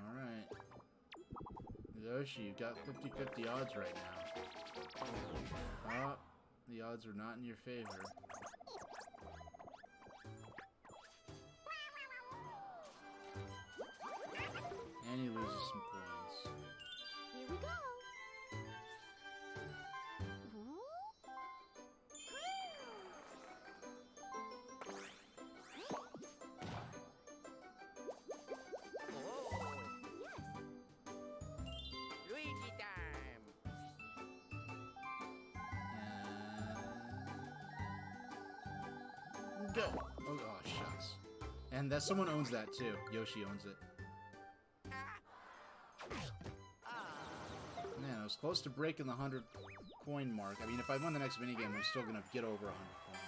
Alright. Yoshi, you've got 50-50 odds right now. Oh, the odds are not in your favor. And he loses some coins.
Here we go.
Luigi time.
Go! Oh, shucks. And that someone owns that too. Yoshi owns it. Man, I was close to breaking the 100 coin mark. I mean, if I win the next minigame, I'm still gonna get over 100 coins.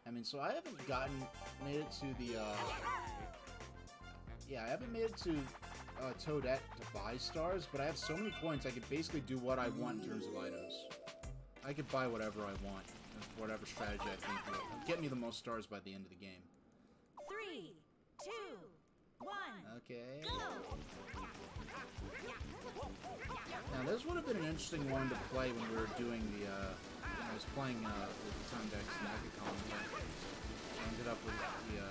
I mean, so I haven't made it to the, yeah, I haven't made it to Toadette to buy stars, but I have so many coins I could basically do what I want in terms of items. I could buy whatever I want, whatever strategy I think will get me the most stars by the end of the game.
3, 2, 1.
Okay. Now this would have been an interesting one to play when we were doing the, when I was playing with the Tundex and Ekacom. I ended up with the,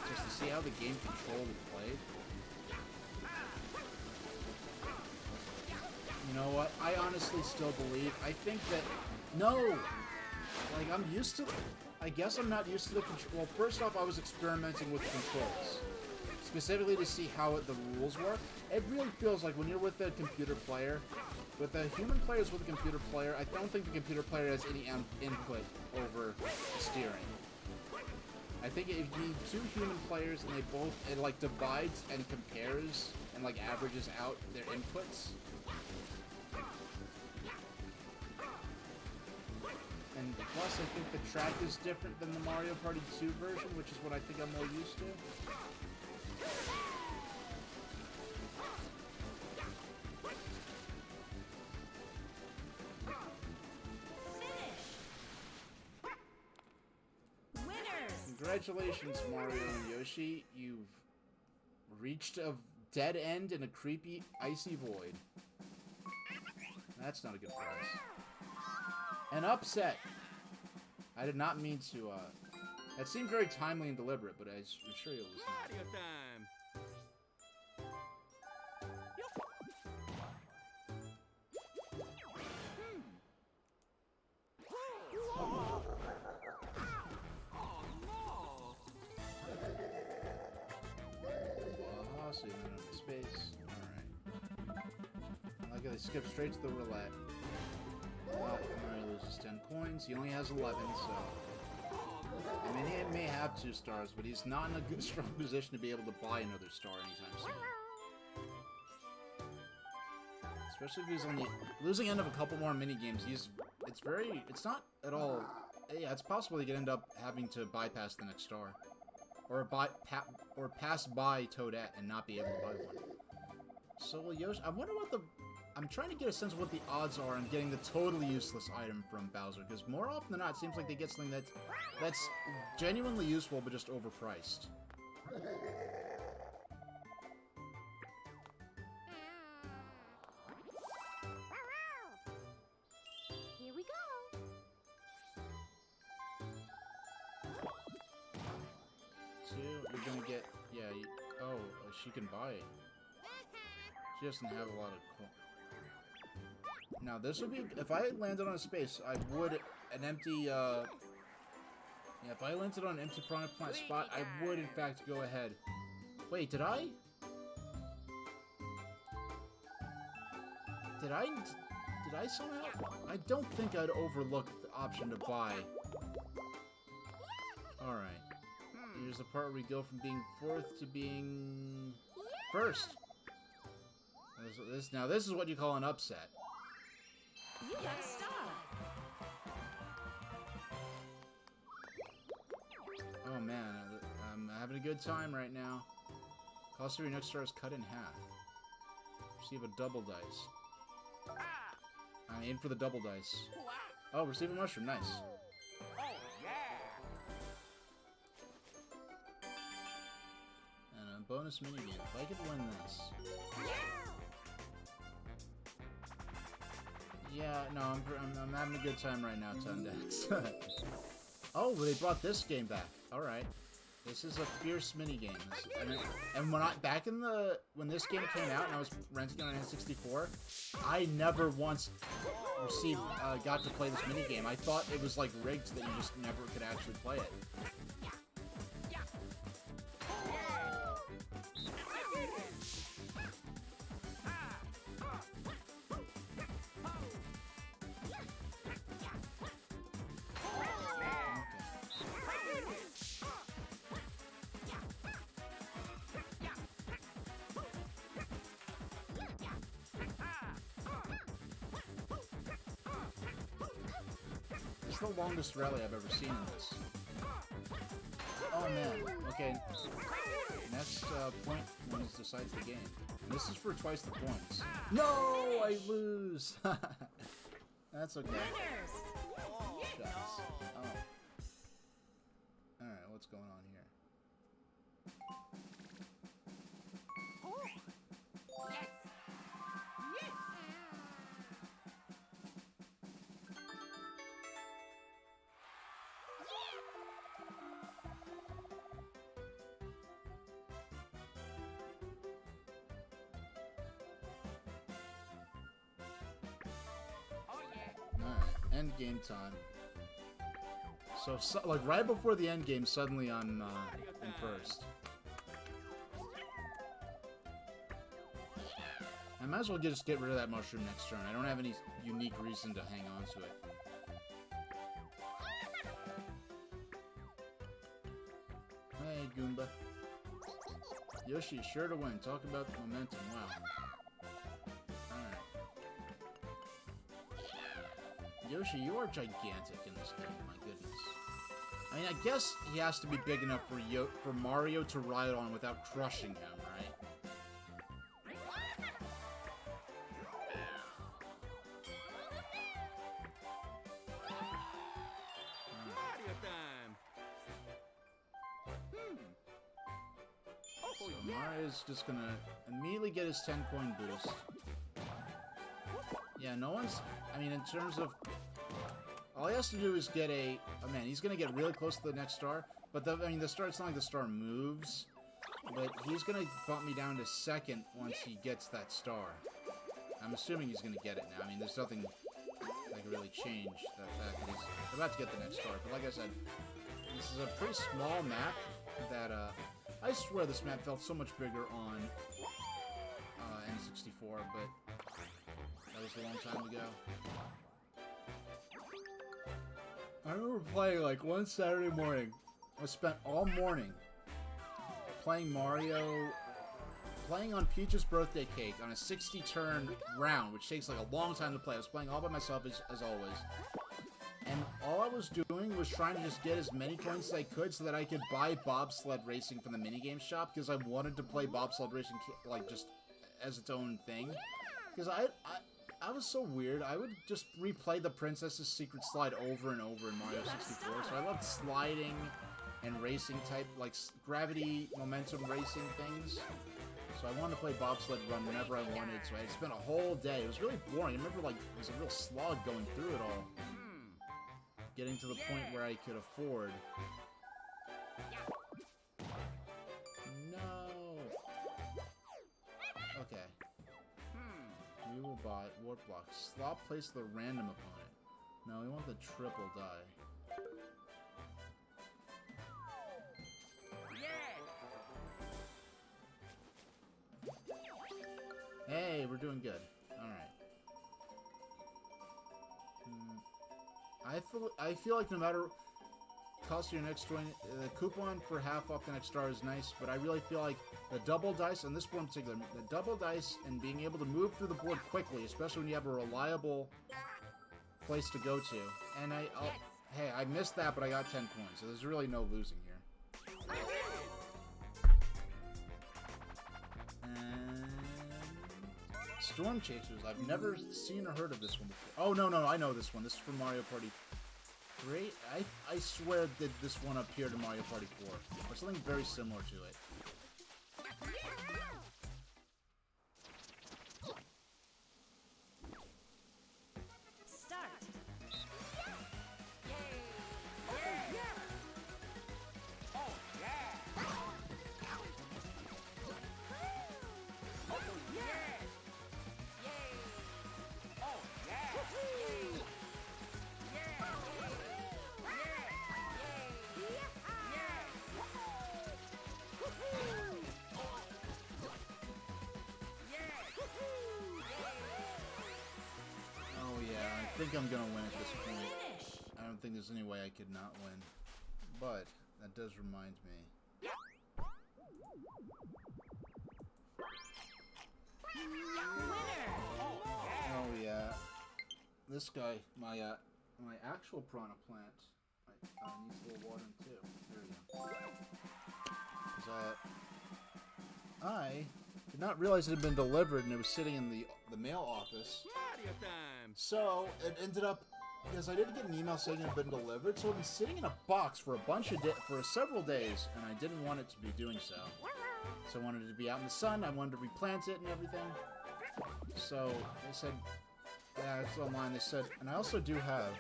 just to see how the game control was played. You know what? I honestly still believe, I think that, no! Like, I'm used to, I guess I'm not used to the control. Well, first off, I was experimenting with the controls. Specifically to see how the rules work. It really feels like when you're with a computer player, with the human players with a computer player, I don't think the computer player has any input over the steering. I think if you need two human players and they both, it like divides and compares and like averages out their inputs. And plus, I think the track is different than the Mario Party 2 version, which is what I think I'm more used to. Congratulations, Mario and Yoshi. You've reached a dead end in a creepy, icy void. That's not a good prize. An upset! I did not mean to, that seemed very timely and deliberate, but I'm sure it was not.
Mario time!
So you went into space. Alright. I like how they skip straight to the roulette. Mario loses 10 coins. He only has 11, so... I mean, he may have 2 stars, but he's not in a good, strong position to be able to buy another star anytime soon. Especially if he's on the losing end of a couple more mini-games. It's not at all... Yeah, it's possible he could end up having to bypass the next star. Or pass by Toadette and not be able to buy one. So, well, Yoshi, I wonder what I'm trying to get a sense of what the odds are on getting the totally useless item from Bowser, because more often than not, it seems like they get something that's genuinely useful, but just overpriced.
Here we go.
You're gonna get, yeah, oh, she can buy it. She doesn't have a lot of coins. Now, this would be, if I landed on a space, I would, an empty, yeah, if I landed on an empty Piranha Plant spot, I would, in fact, go ahead. Wait, did I somehow? I don't think I'd overlook the option to buy. Alright. Here's the part where we go from being 4th to being 1st. Now this is what you call an upset.
You got a star.
Oh man, I'm having a good time right now. Cost of your next star is cut in half. Receive a double dice. I aim for the double dice. Oh, receive a mushroom. Nice. Bonus minigame. If I could win this. Yeah, no, I'm having a good time right now, Tundex. Oh, they brought this game back. All right, this is a fierce minigame. And when this game came out and I was renting it on N64, I never once got to play this minigame. I thought it was like rigged that you just never could actually play it. the longest rally I've ever seen in this. Oh man. Okay. Next point wins decides the game. And this is for twice the points. No, I lose. That's okay. Shucks. Oh. All right, what's going on here? End game time. So, like right before the end game, suddenly I'm in first. I might as well just get rid of that mushroom next turn. I don't have any unique reason to hang on to it. Hey, Goomba. Yoshi, sure to win. Talk about the momentum. Wow. Yoshi, you are gigantic in this game, my goodness. I mean, I guess he has to be big enough for Mario to ride on without crushing him, right?
Mario time!
So Mario's just gonna immediately get his 10-coin boost. Yeah, no one's... I mean, in terms of... All he has to do is get a... Oh, man, he's going to get really close to the next star. But, I mean, the star... It's not like the star moves. But he's going to bump me down to second once he gets that star. I'm assuming he's going to get it now. I mean, there's nothing that can really change the fact that he's about to get the next star. But like I said, this is a pretty small map that... I swear this map felt so much bigger on N64, but... That was a long time ago. I remember playing like one Saturday morning. I spent all morning playing Mario, playing on Peach's birthday cake on a 60-turn round, which takes like a long time to play. I was playing all by myself as always. And all I was doing was trying to just get as many coins as I could so that I could buy bobsled racing from the minigame shop because I wanted to play bobsled racing like just as its own thing. Because I was so weird. I would just replay the Princess's Secret Slide over and over in Mario 64. So I loved sliding and racing type, like gravity, momentum racing things. So I wanted to play Bobsled Run whenever I wanted. So I had spent a whole day. It was really boring. I remember like it was a real slog going through it all. Getting to the point where I could afford. No. Okay. We will buy Warp Block. Slot place the random opponent. No, we want the triple die. Hey, we're doing good. Alright. I feel like no matter cost your next join, the coupon for half off the next star is nice, but I really feel like the double dice, on this board in particular, the double dice and being able to move through the board quickly, especially when you have a reliable place to go to. And hey, I missed that, but I got 10 points, so there's really no losing here. And Storm Chasers, I've never seen or heard of this one before. Oh, no, I know this one. This is from Mario Party 3. I swear that this one appeared in Mario Party 4, or something very similar to it. I think I'm gonna win at this point. I don't think there's any way I could not win. But, that does remind me. Oh yeah. This guy, my my actual piranha plant needs a little watering too. There we go. 'Cause I did not realize it had been delivered and it was sitting in the mail office.
Mario time!
So it ended up, because I didn't get an email saying it had been delivered, so it had been sitting in a box for for several days, and I didn't want it to be doing so. So I wanted it to be out in the sun. I wanted to replant it and everything. So they said, yeah, it's online. They said, and I also do have.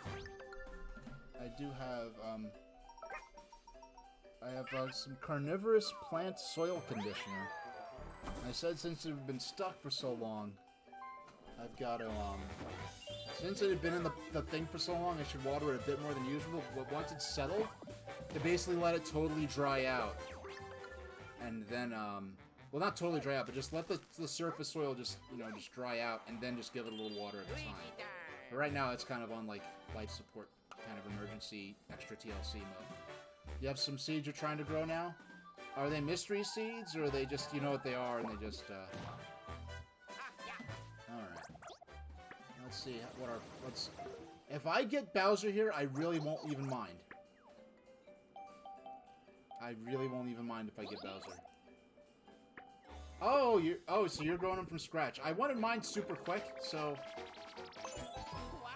I have some carnivorous plant soil conditioner. And I said since it had been stuck for so long, I've got to, since it had been in the thing for so long, I should water it a bit more than usual, but once it's settled, to basically let it totally dry out. And then, well, not totally dry out, but just let the surface soil just, just dry out, and then just give it a little water at a time. But right now, it's kind of on, like, life support, kind of emergency, extra TLC mode. You have some seeds you're trying to grow now? Are they mystery seeds, or are they just, you know what they are, and they just, Alright. Let's see, if I get Bowser here, I really won't even mind. I really won't even mind if I get Bowser. Oh, so you're growing them from scratch. I wanted mine super quick, so...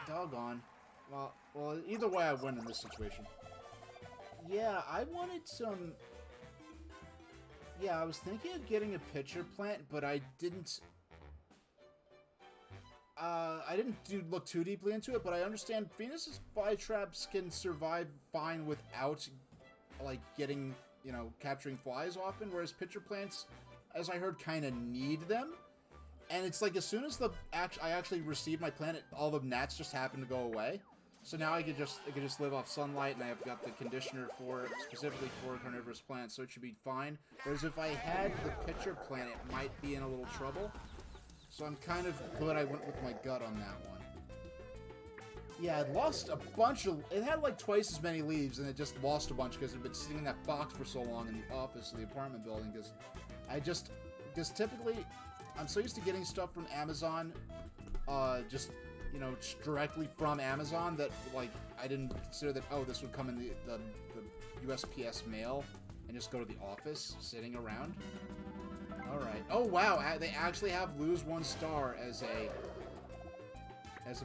Doggone. Well, either way I win in this situation. Yeah, I wanted some... Yeah, I was thinking of getting a pitcher plant, but I didn't... I didn't look too deeply into it, but I understand Venus's flytraps can survive fine without, like, getting, capturing flies often, whereas pitcher plants, as I heard, kind of need them. And it's like, as soon as I actually received my plant, all the gnats just happened to go away. So now I could just live off sunlight, and I've got the conditioner specifically for carnivorous plants, so it should be fine. Whereas if I had the pitcher plant, it might be in a little trouble. So I'm kind of glad I went with my gut on that one. Yeah, it lost a bunch of... It had like twice as many leaves, and it just lost a bunch because it had been sitting in that box for so long in the office of the apartment building. Because typically, I'm so used to getting stuff from Amazon, just directly from Amazon, that like I didn't consider that. Oh, this would come in the USPS mail and just go to the office, sitting around. Alright. Oh, wow. They actually have lose 1 star as a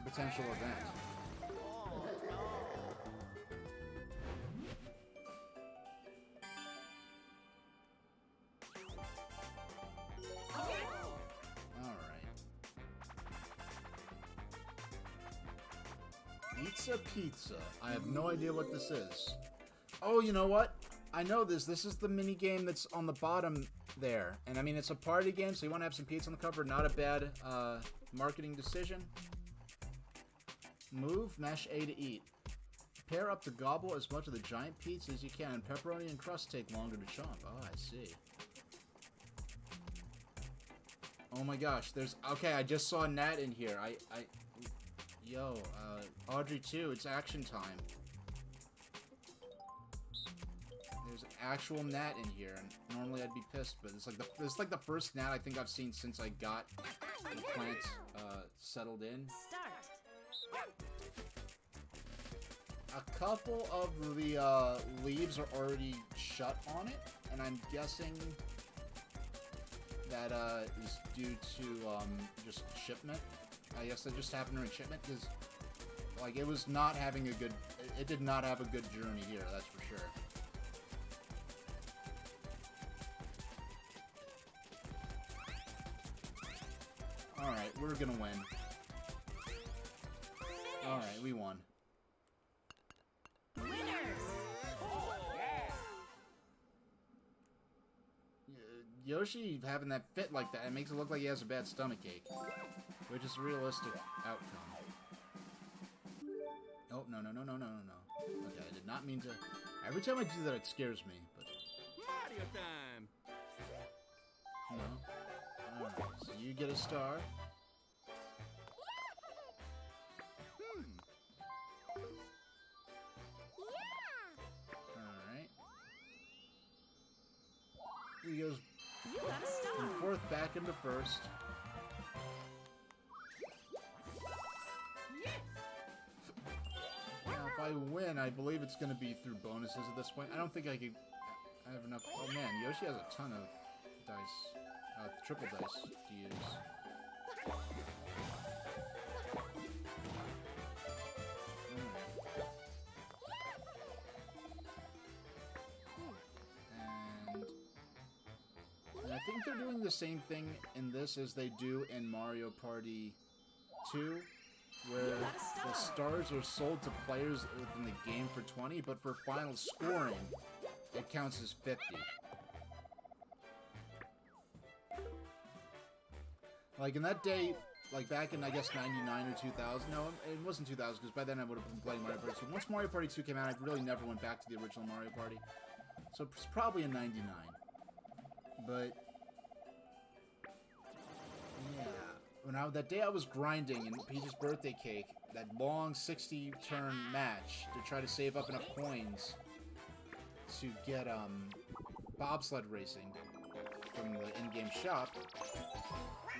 potential event. Alright. Pizza. I have no idea what this is. Oh, you know what? I know this. This is the mini game that's on the bottom there. And I mean, it's a party game, so you want to have some pizza on the cover. Not a bad marketing decision. Move, mash A to eat. Pair up to gobble as much of the giant pizza as you can, and pepperoni and crust take longer to chomp. Oh, I see. Oh my gosh, okay, I just saw Nat in here. Yo, Audrey 2, it's action time. There's an actual Nat in here, and normally I'd be pissed, but it's like the first Nat I think I've seen since I got the plant settled in. A couple of the leaves are already shut on it, and I'm guessing that is due to just shipment. I guess that just happened during shipment, because like it was not having a good. It did not have a good journey here. That's for sure. All right, we're gonna win. All right, we won. Yoshi having that fit like that, it makes it look like he has a bad stomachache, which is a realistic outcome. Oh, no. Okay, I did not mean to... Every time I do that, it scares me, but...
Mario time!
No. Alright, so you get a star. Alright. He goes from fourth back into first. if I win, I believe it's going to be through bonuses at this point. I don't think I could... I have enough... Oh man, Yoshi has a ton of dice. Triple dice to use. And I think they're doing the same thing in this as they do in Mario Party 2, where the stars are sold to players within the game for 20, but for final scoring, it counts as 50. Like in that day, like back in I guess 99 or 2000, no, it wasn't 2000 because by then I would have been playing Mario Party 2. Once Mario Party 2 came out, I really never went back to the original Mario Party. So it's probably in 99. But yeah, that day I was grinding in Peach's birthday cake, that long 60-turn match to try to save up enough coins to get bobsled racing from the in-game shop.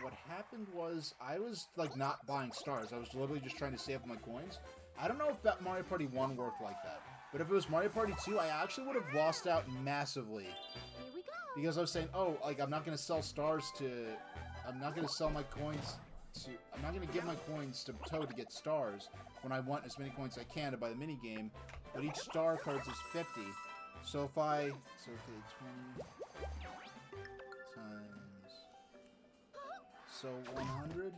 What happened was I was like not buying stars. I was literally just trying to save up my coins. I don't know if that Mario Party 1 worked like that, but if it was Mario Party 2, I actually would have lost out massively.
Here we go.
Because I was saying, oh, like I'm not gonna sell stars to, I'm not gonna sell my coins to, I'm not gonna give my coins to Toad to get stars when I want as many coins as I can to buy the mini game. But each star card is 50. So if I, so okay, 20 times, so 100. Okay,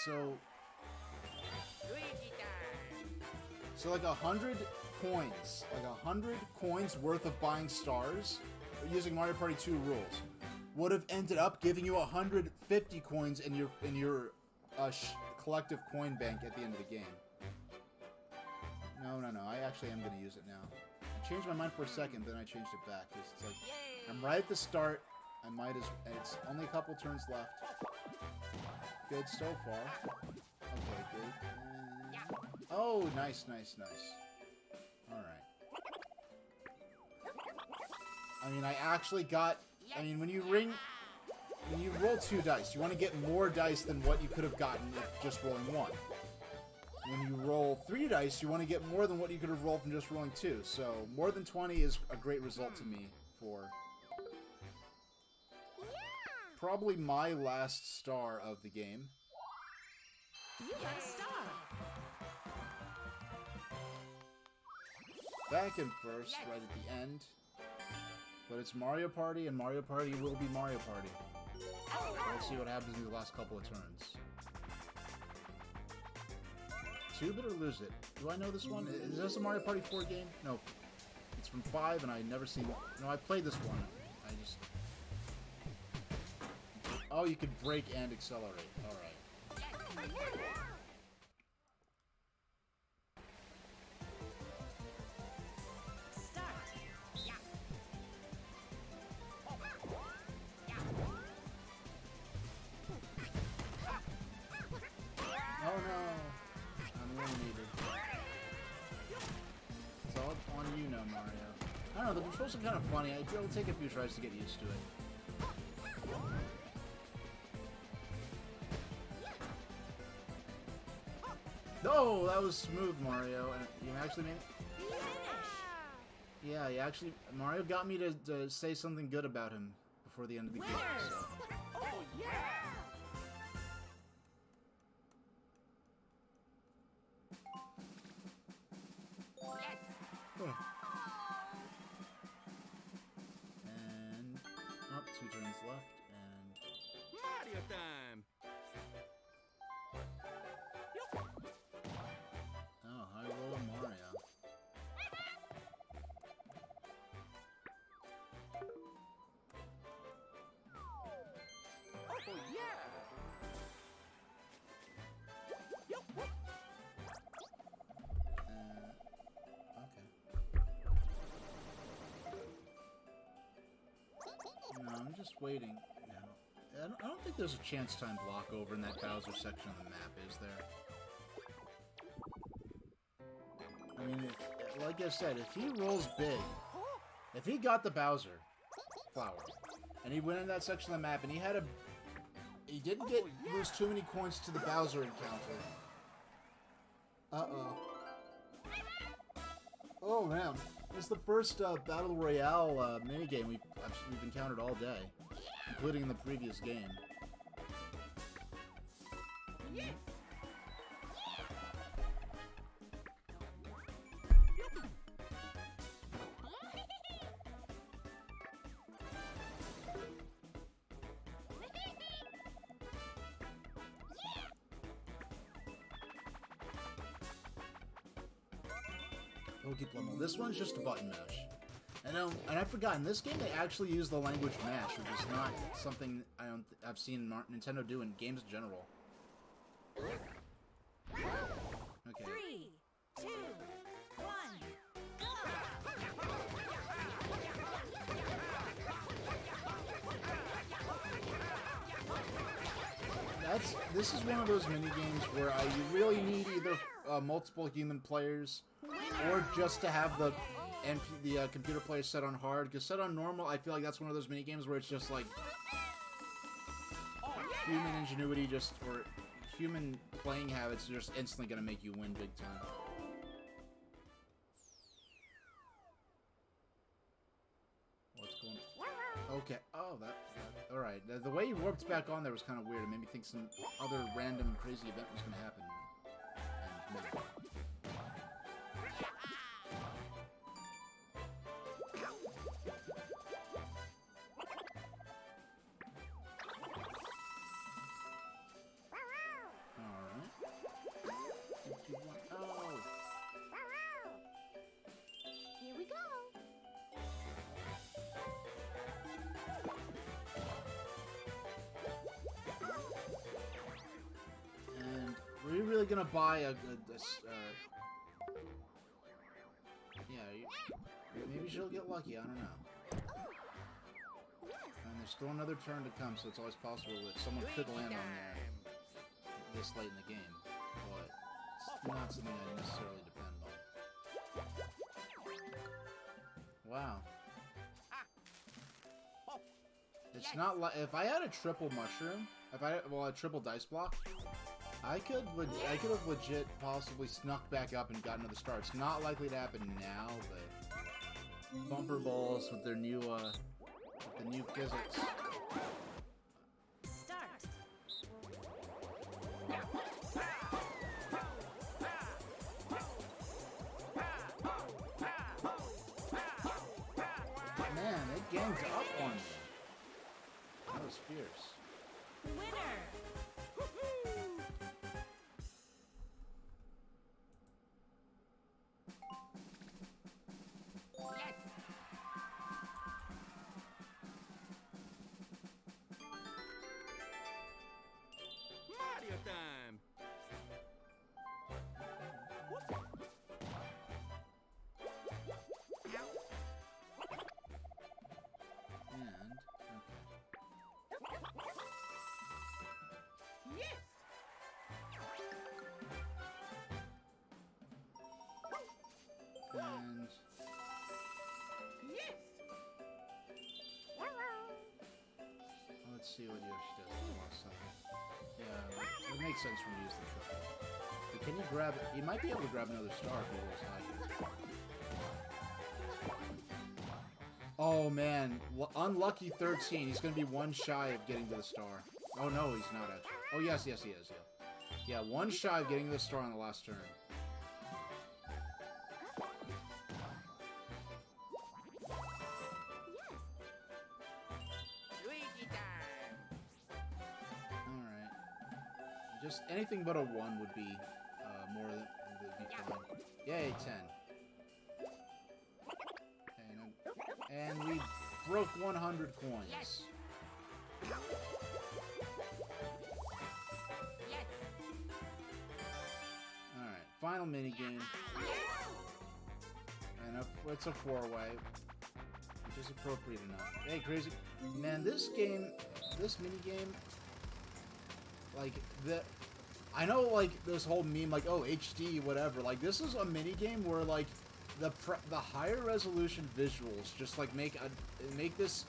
so. So like 100 coins, like 100 coins worth of buying stars, using Mario Party 2 rules, would have ended up giving you 150 coins in your collective coin bank at the end of the game. No, I actually am gonna use it now. I changed my mind for a second, then I changed it back because it's like I'm right at the start. I might as, and it's only a couple turns left. Good so far. Okay, good. Oh, nice. Alright. I mean, I actually got... I mean, when you roll 2 dice, you want to get more dice than what you could have gotten if just rolling 1. When you roll 3 dice, you want to get more than what you could have rolled from just rolling 2. So, more than 20 is a great result to me for... probably my last star of the game.
You got a star.
Back in first, right at the end. But it's Mario Party, and Mario Party will be Mario Party. Let's see what happens in the last couple of turns. 2-bit or lose it? Do I know this one? Is this a Mario Party 4 game? No. It's from 5, and I've never seen it. No, I played this one. I just... Oh, you could brake and accelerate. Alright. Oh no! I'm eliminated. It's all on you now, Mario. I don't know, the controls are kind of funny. It'll take a few tries to get used to it. No, that was smooth, Mario. And you actually made it? Yeah, he actually... Mario got me to say something good about him before the end of the game, so...
Oh, yeah!
And... Oh, 2 turns left, and...
Mario time!
Oh, high roll Mario.
Oh, yeah!
Okay. No, I'm just waiting now. I don't think there's a chance time block over in that Bowser section of the map, is there? I mean, like I said, if he rolls big, if he got the Bowser flower, and he went in that section of the map, and he had a He didn't lose too many coins to the Bowser encounter. Uh-oh. Oh, man. This is the first Battle Royale minigame we've encountered all day, including in the previous game. This one's just a button mash. And I've forgotten, this game they actually use the language mash, which is not something I've seen Nintendo do in games in general. Okay.
3, 2, 1, go!
This is one of those mini games where you really need either multiple human players or just to have the computer player set on hard. Because set on normal, I feel like that's one of those mini games where it's just like human ingenuity, or human playing habits, are just instantly gonna make you win big time. What's going on? Okay. Oh, all right. The way he warped back on there was kind of weird. It made me think some other random crazy event was gonna happen. And we're really gonna buy maybe she'll get lucky, I don't know. And there's still another turn to come, so it's always possible that someone could land on there this late in the game, but it's not something I necessarily depend on. Wow. It's not like if I had a triple mushroom, a triple dice block, I could have legit possibly snuck back up and got another star. It's not likely to happen now, but bumper balls with their new the new physics.
Start.
Man, they ganged up on me. That was fierce.
Winner.
Mario time!
Yes.
And
Yes.
let's see what Yoshi does in the last second. Yeah, it makes sense for him to use the triple. But can you grab it? He might be able to grab another star if he rolls high here. Oh man, unlucky 13. He's gonna be one shy of getting to the star. Oh no, he's not actually. Oh yes, he is. Yeah, one shy of getting to the star on the last turn.
Luigi time!
Alright. Just anything but a 1 would be more than would be fine. Yay, 10. And we broke 100 coins.
Yes.
Alright, final minigame. And it's a 4-way, which is appropriate enough. Hey, crazy. Man, this minigame, like, I know, like, this whole meme, like, oh, HD, whatever. Like, this is a minigame where, like, the higher resolution visuals just, like, make this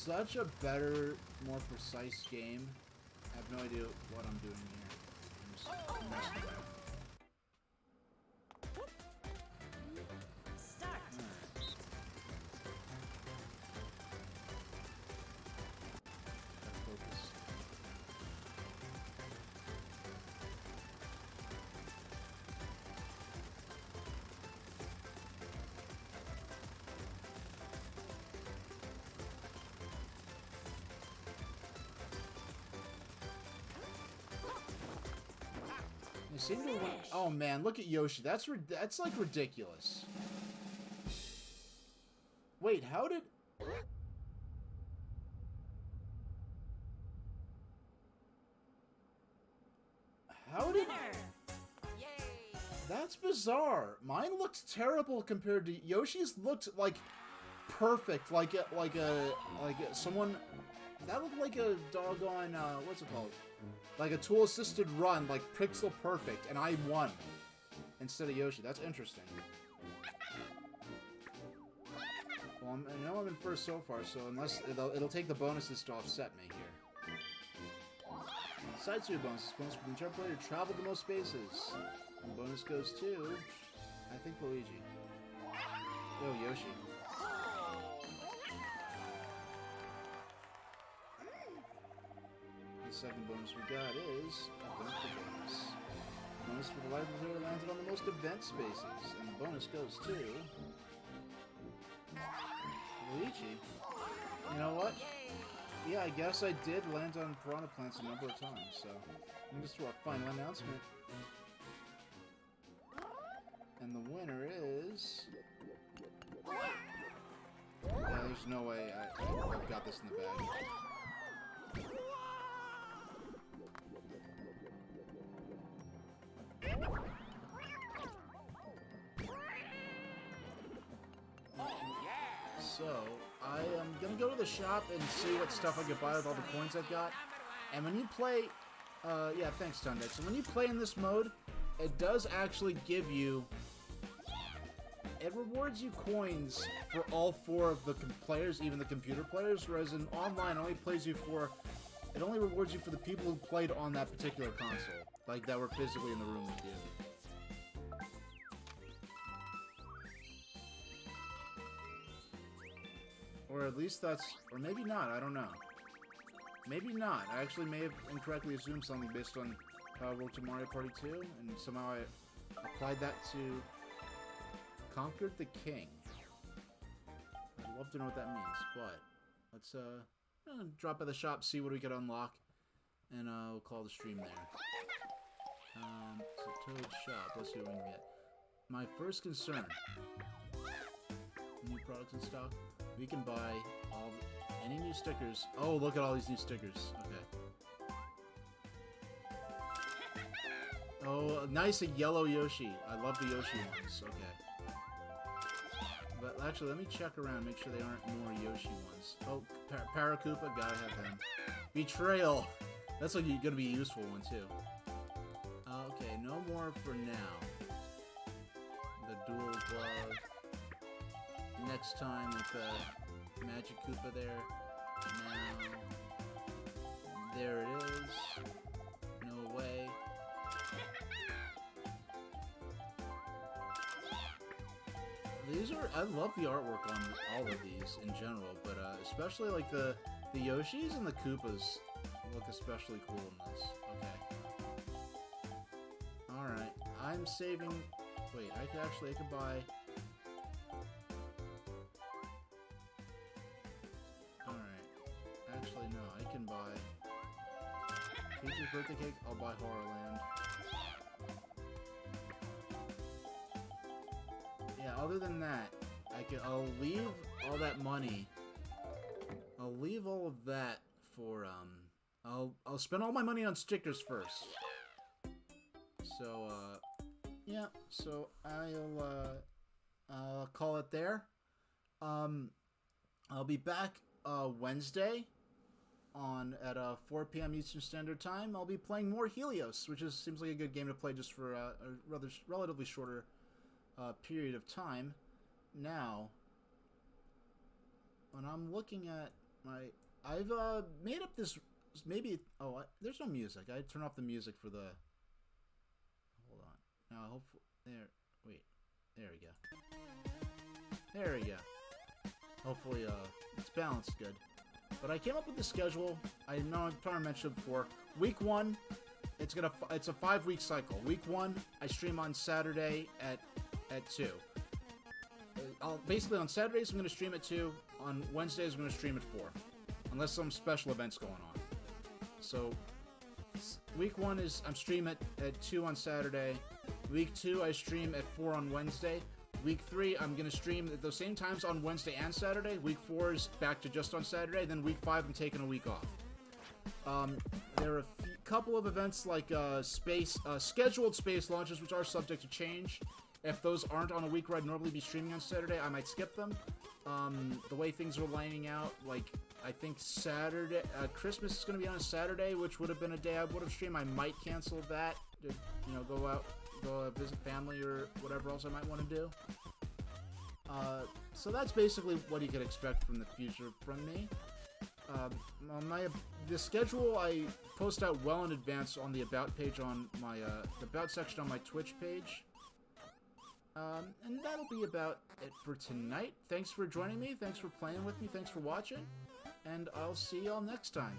such a better, more precise game. I have no idea what I'm doing here. I'm just messing around.
Start.
Gotta focus. They seem to. Oh man, look at Yoshi. That's like ridiculous. Wait, how did? How did? That's bizarre. Mine looked terrible compared to Yoshi's. Looked like perfect, like someone that looked like a doggone what's it called? Like a tool-assisted run, like pixel perfect, and I won instead of Yoshi. That's interesting. Well, I know I'm in first so far, so unless it'll take the bonuses to offset me here. Side 2 bonuses. Bonus for the entire player to travel the most spaces. And bonus goes to, I think, Luigi. Oh, Yoshi. The second bonus we got is Adventure Bonus. Bonus for the life of the player landed on the most event spaces. And the bonus goes to Luigi. You know what? Yeah, I guess I did land on Piranha Plants a number of times, so let me just throw a final announcement. And the winner is... Yeah, there's no way I've got this in the bag. So, I am gonna go to the shop and see what stuff I can buy with all the coins I've got. And when you play... yeah, thanks, Tundex. And when you play in this mode, it does actually give you... It rewards you coins for all 4 of the players, even the computer players, whereas in online, it only plays you for... It only rewards you for the people who played on that particular console. Like, that were physically in the room with you. Or at least that's... Or maybe not, I don't know. Maybe not. I actually may have incorrectly assumed something based on how I worked in Mario Party 2, and somehow I applied that to Conquered the King. I'd love to know what that means, but let's drop by the shop, see what we can unlock, and we'll call the stream there. So Toad Shop, let's see what we can get. My first concern. New products in stock. We can buy any new stickers. Oh, look at all these new stickers. Okay. Oh, nice, a yellow Yoshi. I love the Yoshi ones. Okay. But actually, let me check around, make sure they aren't more Yoshi ones. Oh, Paracoopa, gotta have them. Betrayal. That's like gonna be a useful one too. Okay, no more for now. The dual glove. Next time with the Magic Koopa there. Now, there it is. No way. These are, I love the artwork on all of these in general, but especially like the Yoshis and the Koopas look especially cool in this. Okay. Alright, I'm saving, wait, I could buy... Actually, no, I can buy Peach's birthday cake, I'll buy Horrorland. Yeah, other than that, I'll leave all that money. I'll leave all of that for, I'll spend all my money on stickers first. So, yeah, so I'll call it there. I'll be back, Wednesday at 4 p.m. Eastern Standard Time. I'll be playing more Helios, which seems like a good game to play just for a relatively shorter period of time. Now, when I'm looking at I've made up this, maybe, there's no music. I turn off the music for the, hold on. Now, hopefully, there we go. There we go. Hopefully, it's balanced good. But I came up with the schedule. I know I've probably mentioned it before. Week 1, it's a 5-week cycle. Week 1, I stream on Saturday at 2. Basically, on Saturdays, I'm going to stream at 2. On Wednesdays, I'm going to stream at 4. Unless some special event's going on. So, week 1 is, I'm streaming at 2 on Saturday. Week 2, I stream at 4 on Wednesday. Week 3, I'm going to stream at those same times on Wednesday and Saturday. Week 4 is back to just on Saturday. Then week 5, I'm taking a week off. There are a couple of events like scheduled space launches, which are subject to change. If those aren't on a week where I'd normally be streaming on Saturday, I might skip them. The way things are lining out, like, I think Saturday, Christmas is going to be on a Saturday, which would have been a day I would have streamed. I might cancel that to, you know, go visit family or whatever else I might want to do. So that's basically what you could expect from the future from me. The schedule I post out well in advance on the About page on my, the About section on my Twitch page. And that'll be about it for tonight. Thanks for joining me, thanks for playing with me, thanks for watching, and I'll see y'all next time.